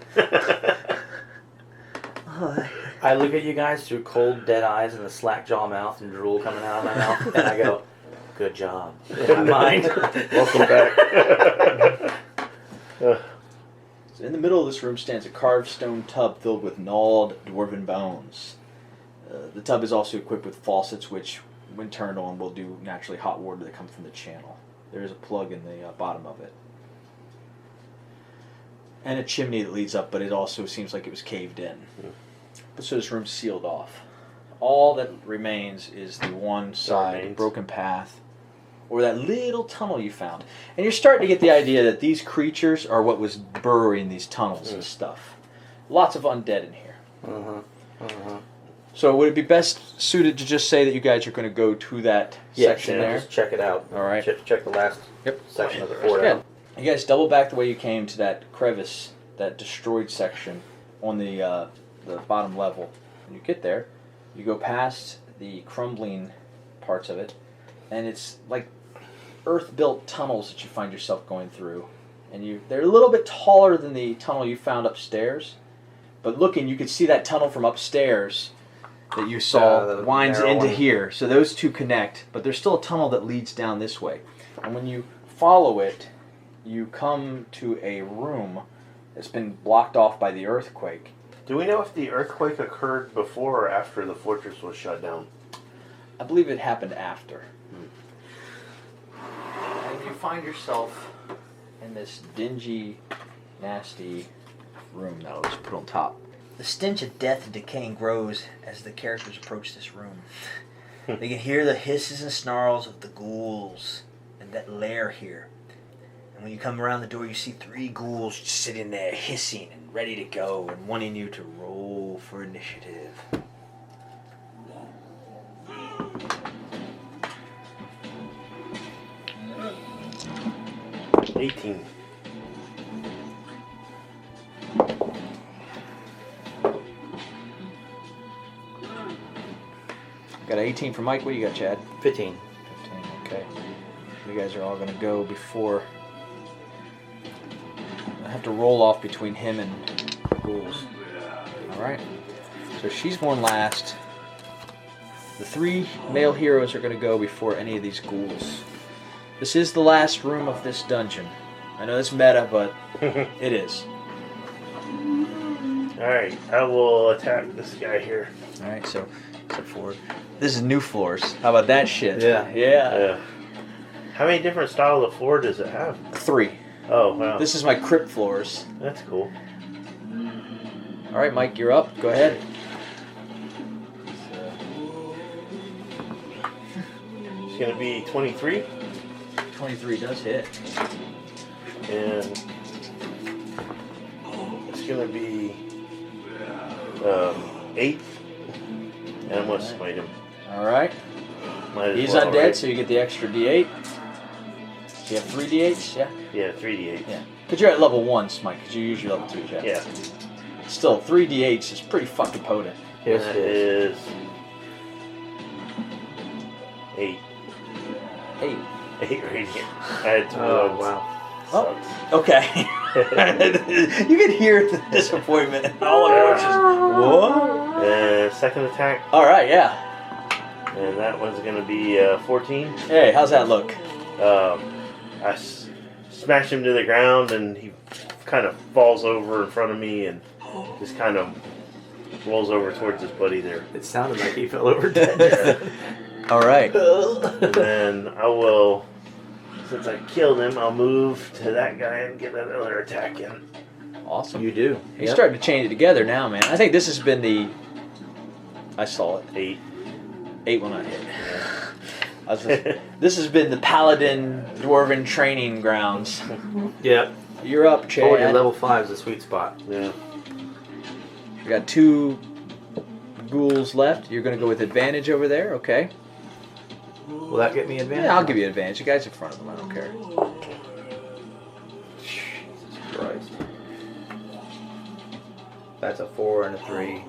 I look at you guys through cold, dead eyes and a slack jaw mouth and drool coming out of my mouth, and I go, "Good job." In my mind. Welcome back. So in the middle of this room stands a carved stone tub filled with gnawed dwarven bones. The tub is also equipped with faucets, which, when turned on, will do naturally hot water that comes from the channel. There is a plug in the bottom of it. and a chimney that leads up, but it also seems like it was caved in. But so this room's sealed off. All that remains is the one side broken path, or that little tunnel you found. And you're starting to get the idea that these creatures are what was burrowing these tunnels and stuff. Lots of undead in here. So would it be best suited to just say that you guys are going to go to that section there? Just check it out. All right. Check the last section of the fort Yeah. out. You guys double back the way you came to that crevice, that destroyed section on the bottom level. When you get there, you go past the crumbling parts of it, and it's like earth-built tunnels that you find yourself going through. And they're a little bit taller than the tunnel you found upstairs, but looking, you could see that tunnel from upstairs that you saw The winds narrow into one. here. So those two connect, but there's still a tunnel that leads down this way. And when you follow it, you come to a room that's been blocked off by the earthquake. Do we know if the earthquake occurred before or after the fortress was shut down? I believe it happened after. And you find yourself in this dingy, nasty room that was put on top. The stench of death and decaying grows as the characters approach this room. They can hear the hisses and snarls of the ghouls and that lair here. And when you come around the door, you see 3 ghouls sitting there hissing and ready to go and wanting you to roll for initiative. $18. Got an 18 for Mike. What do you got, Chad? 15. 15, okay. You guys are all going to go before... I have to roll off between him and the ghouls. Alright. So she's going last. The 3 male heroes are going to go before any of these ghouls. This is the last room of this dungeon. I know it's meta, but it is. Alright, I will attack this guy here. Alright, so step forward. This is new floors. How about that shit? Yeah. Yeah. How many different styles of floor does it have? 3. Oh, wow. This is my crypt floors. That's cool. Alright, Mike, you're up. Go ahead. It's going to be 23. 23 does hit. And it's going to be 8. And I'm going to smite him. Alright. Might as He's well, undead, right? so you get the extra d8. So you have 3 d8s, yeah? Yeah, 3d8. Yeah. Because you're at level 1, Mike, because you use your level 2, yeah? Yeah. Still, 3 d8s is pretty fucking potent. Yes, That it is. is 8. 8. 8 radiant. I had 2 Oh, ones. wow. Oh. Sucks. Okay. You can hear the disappointment in all of yours. What? And second attack, Alright, yeah. and that one's going to be 14. Hey, how's that look? I smash him to the ground, and he kind of falls over in front of me and just kind of rolls over towards his buddy there. It sounded like he fell over dead. Alright. And then I will, since I killed him, I'll move to that guy and get another attack in. Awesome. You do. You're starting to chain it together now, man. I think this has been the... I saw it. 8. 8 will not hit. This has been the Paladin Dwarven training grounds. Yep. You're up, Chad. Forward to level 5 is the sweet spot. Yeah. You got 2 ghouls left. You're going to go with advantage over there, okay? Will that get me advantage? Yeah, I'll give you advantage. You guys in front of them, I don't care. Jesus Christ. That's a 4 and a 3.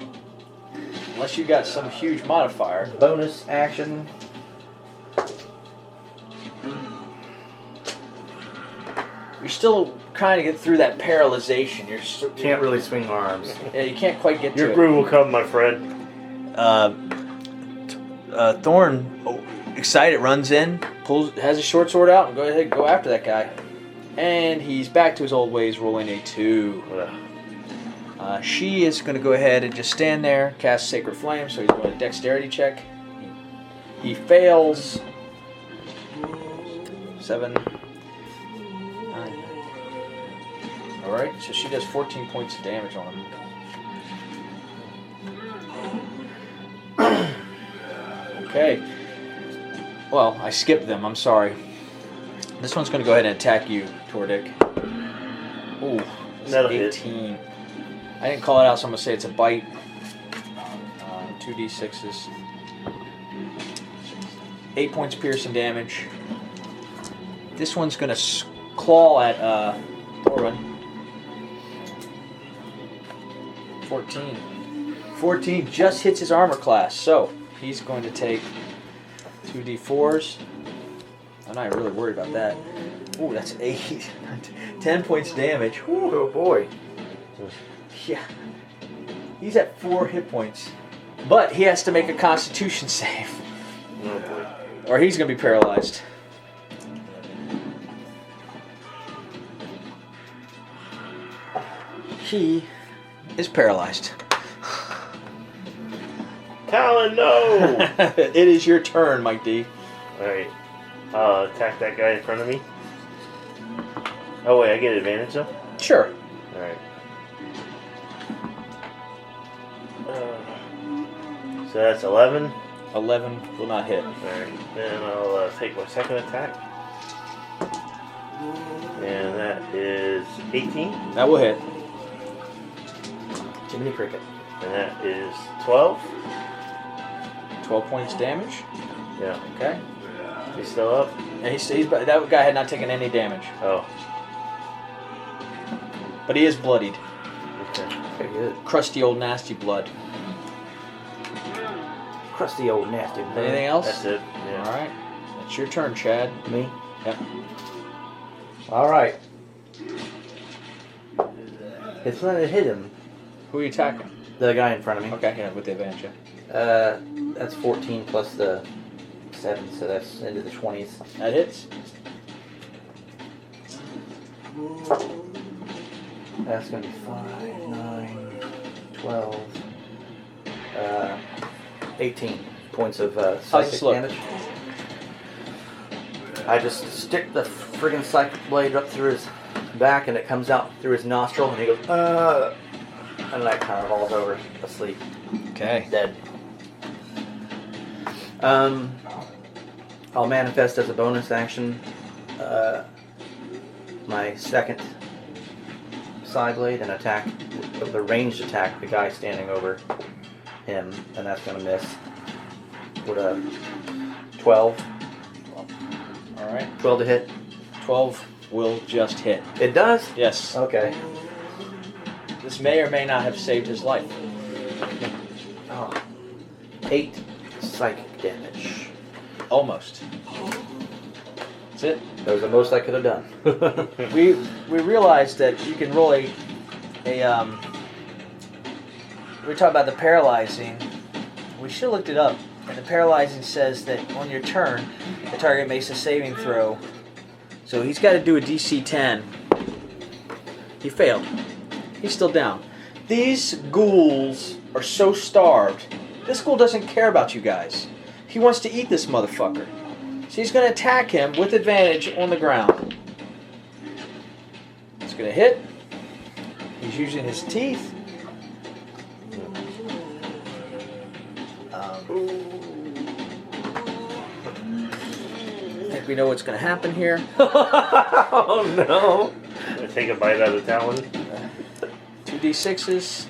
Unless you got some huge modifier. Bonus action. You're still trying to get through that paralyzation. Can't really swing arms. Yeah, you can't quite get Your to brew will come, my friend. it. Thorn, excited, runs in, has his short sword out, and go ahead and go after that guy. And he's back to his old ways, rolling a 2. She is going to go ahead and just stand there, cast Sacred Flame, so he's doing a dexterity check. He fails. 7. 9. Alright, so she does 14 points of damage on him. Okay. Well, I skipped them, I'm sorry. This one's going to go ahead and attack you, Tordik. Ooh, it's That'll 18. I didn't call it out, so I'm going to say it's a bite. 2d6s. 8 points piercing damage. This one's going to claw at Dwarven. 14. 14 just hits his armor class, so he's going to take 2d4s. I'm not really worried about that. Ooh, that's 8. 10 points damage. Ooh. Oh boy. Yeah. He's at 4 hit points. But he has to make a constitution save. Oh boy. Or he's going to be paralyzed. He is paralyzed. Talon, no! It is your turn, Mike D. Alright. Attack that guy in front of me. Oh wait, I get advantage though? Sure. Alright. So that's 11. 11 will not hit. Alright. Then I'll take my second attack. And that is 18. That will hit. Jiminy Cricket. And that is 12. 12 points damage. Yeah. Okay. He's still up? And that guy had not taken any damage. Oh. But he is bloodied. Okay. Very good. Crusty old nasty blood. Crusty old nasty. blood. Anything else? That's it. Yeah. Alright. It's your turn, Chad. Me? Yep. Alright. It's not to hit him. Who are you attacking? The guy in front of me. Okay, yeah, with the advantage, yeah. That's 14 plus the 7, so that's into the 20s. That hits. That's going to be 5, 9, 12, 18 points of How's psychic this look? damage. I just stick the friggin' psychic blade up through his back and it comes out through his nostril and he goes, and that kind of falls over asleep. Okay. Dead. I'll manifest as a bonus action my second side blade and attack with the ranged attack the guy standing over him, and that's gonna miss. With a 12. Alright. 12 to hit. 12 will just hit. It does? Yes. Okay. This may or may not have saved his life. Oh. 8 psychic damage. Almost. That's it. That was the most I could have done. We realized that you can roll a we talked about the paralyzing. We should have looked it up. And the paralyzing says that on your turn, the target makes a saving throw. So he's got to do a DC 10. He failed. He's still down. These ghouls are so starved. This ghoul doesn't care about you guys. He wants to eat this motherfucker. So he's going to attack him with advantage on the ground. It's going to hit. He's using his teeth. I think we know what's going to happen here. Oh no! I'm gonna take a bite out of the talon. 2d6s.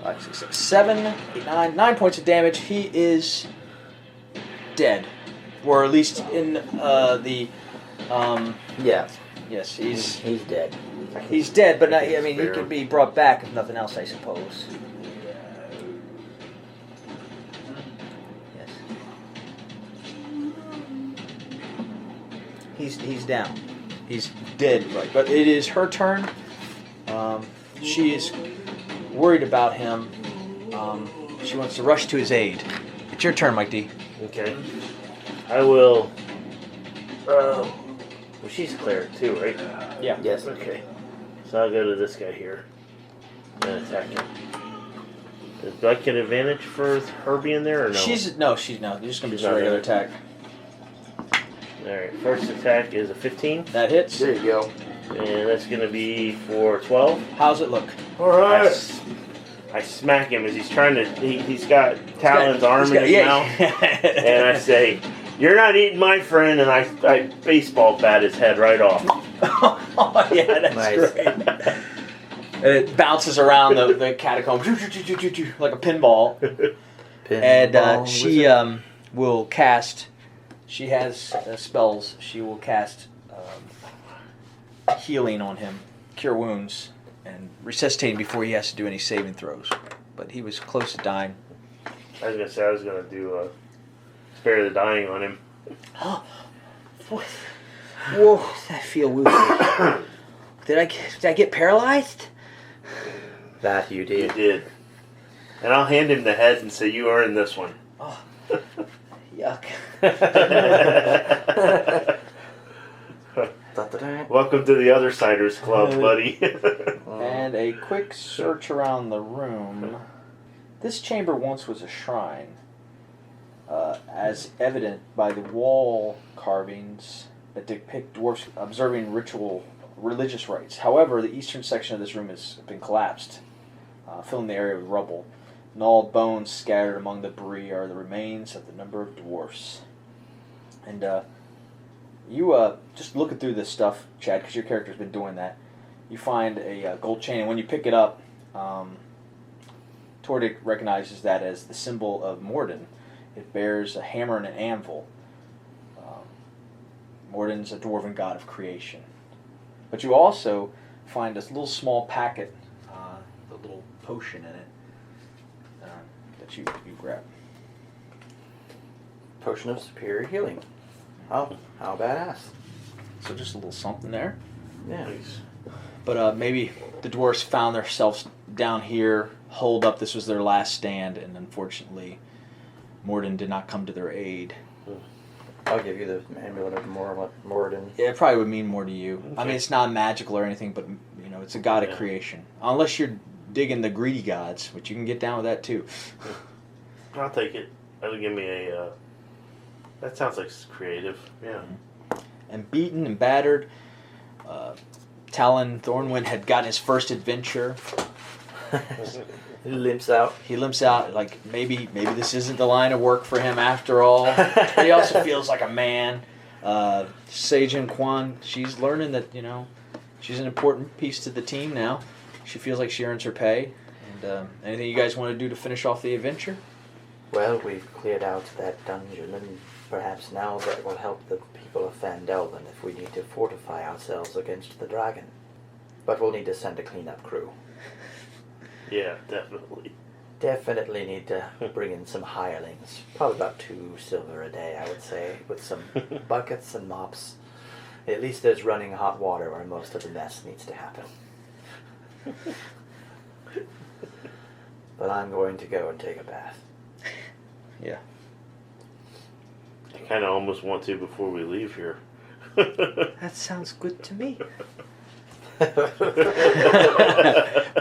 5, 6, 7, 8, 9 points of damage. He is dead. Or at least in the... Yeah, yes, he's dead. he's dead, but not, I mean, he can be brought back if nothing else, I suppose. Yes. He's down. He's dead, right? But it is her turn. She is worried about him. She wants to rush to his aid. It's your turn, Mike D. Okay. I will. Well, she's cleric too, right? Yeah. Yes. Okay. So I'll go to this guy here and attack him. Do I get advantage for her being there or no? She's no. You're just gonna be She's just not a regular there. attack. Alright, first attack is a 15. That hits. There you go. And that's going to be for 12. How's it look? Alright. I smack him as he's trying to. He's got Talon's arm in his mouth. And I say, "You're not eating my friend," and I baseball bat his head right off. Oh, yeah, that's Nice. great. And it bounces around the catacomb like a pinball. And she will cast. She has spells. She will cast healing on him, cure wounds, and resuscitate him before he has to do any saving throws. But he was close to dying. I was gonna say I was gonna do spare the dying on him. Whoa, I feel woozy. Did I get paralyzed? That you You did. did. And I'll hand him the head and say, "You earned this one." Oh, yuck. Welcome to the Other Siders Club, buddy. And a quick search around the room. This chamber once was a shrine, as evident by the wall carvings that depict dwarfs observing religious rites. However, the eastern section of this room has been collapsed, filling the area with rubble. Gnawed bones scattered among the debris are the remains of the number of dwarfs. And you just looking through this stuff, Chad, because your character's been doing that. You find a gold chain, and when you pick it up, Tordik recognizes that as the symbol of Morden. It bears a hammer and an anvil. Morden's a dwarven god of creation. But you also find this little small packet, a little potion in it, that you grab. Potion of superior healing. Oh, how badass. So just a little something there. Yeah. Nice. But maybe the dwarves found themselves down here, holed up. This was their last stand, and unfortunately, Morden did not come to their aid. I'll give you the amulet of Morden. Yeah, it probably would mean more to you. I Okay. mean, it's not magical or anything, but it's a god Yeah. of creation. Unless you're digging the greedy gods, which you can get down with that too. I'll take it. That'll give me a. That sounds like it's creative. Yeah. And beaten and battered, Talon Thornwind had gotten his first adventure. He limps out. He limps out like maybe this isn't the line of work for him after all. But he also feels like a man. Seijin Kwan, she's learning that she's an important piece to the team now. She feels like she earns her pay. And anything you guys want to do to finish off the adventure? Well, we've cleared out that dungeon, and perhaps now that will help the people of Fandelvin if we need to fortify ourselves against the dragon. But we'll need to send a cleanup crew. Yeah, definitely. Definitely need to bring in some hirelings. Probably about 2 silver a day, I would say, with some buckets and mops. At least there's running hot water where most of the mess needs to happen. But I'm going to go and take a bath. Yeah. I kind of almost want to before we leave here. That sounds good to me.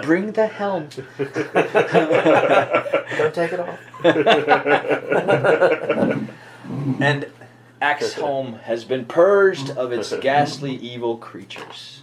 Bring the helm. Don't take it off. And Axeholm has been purged of its ghastly evil creatures.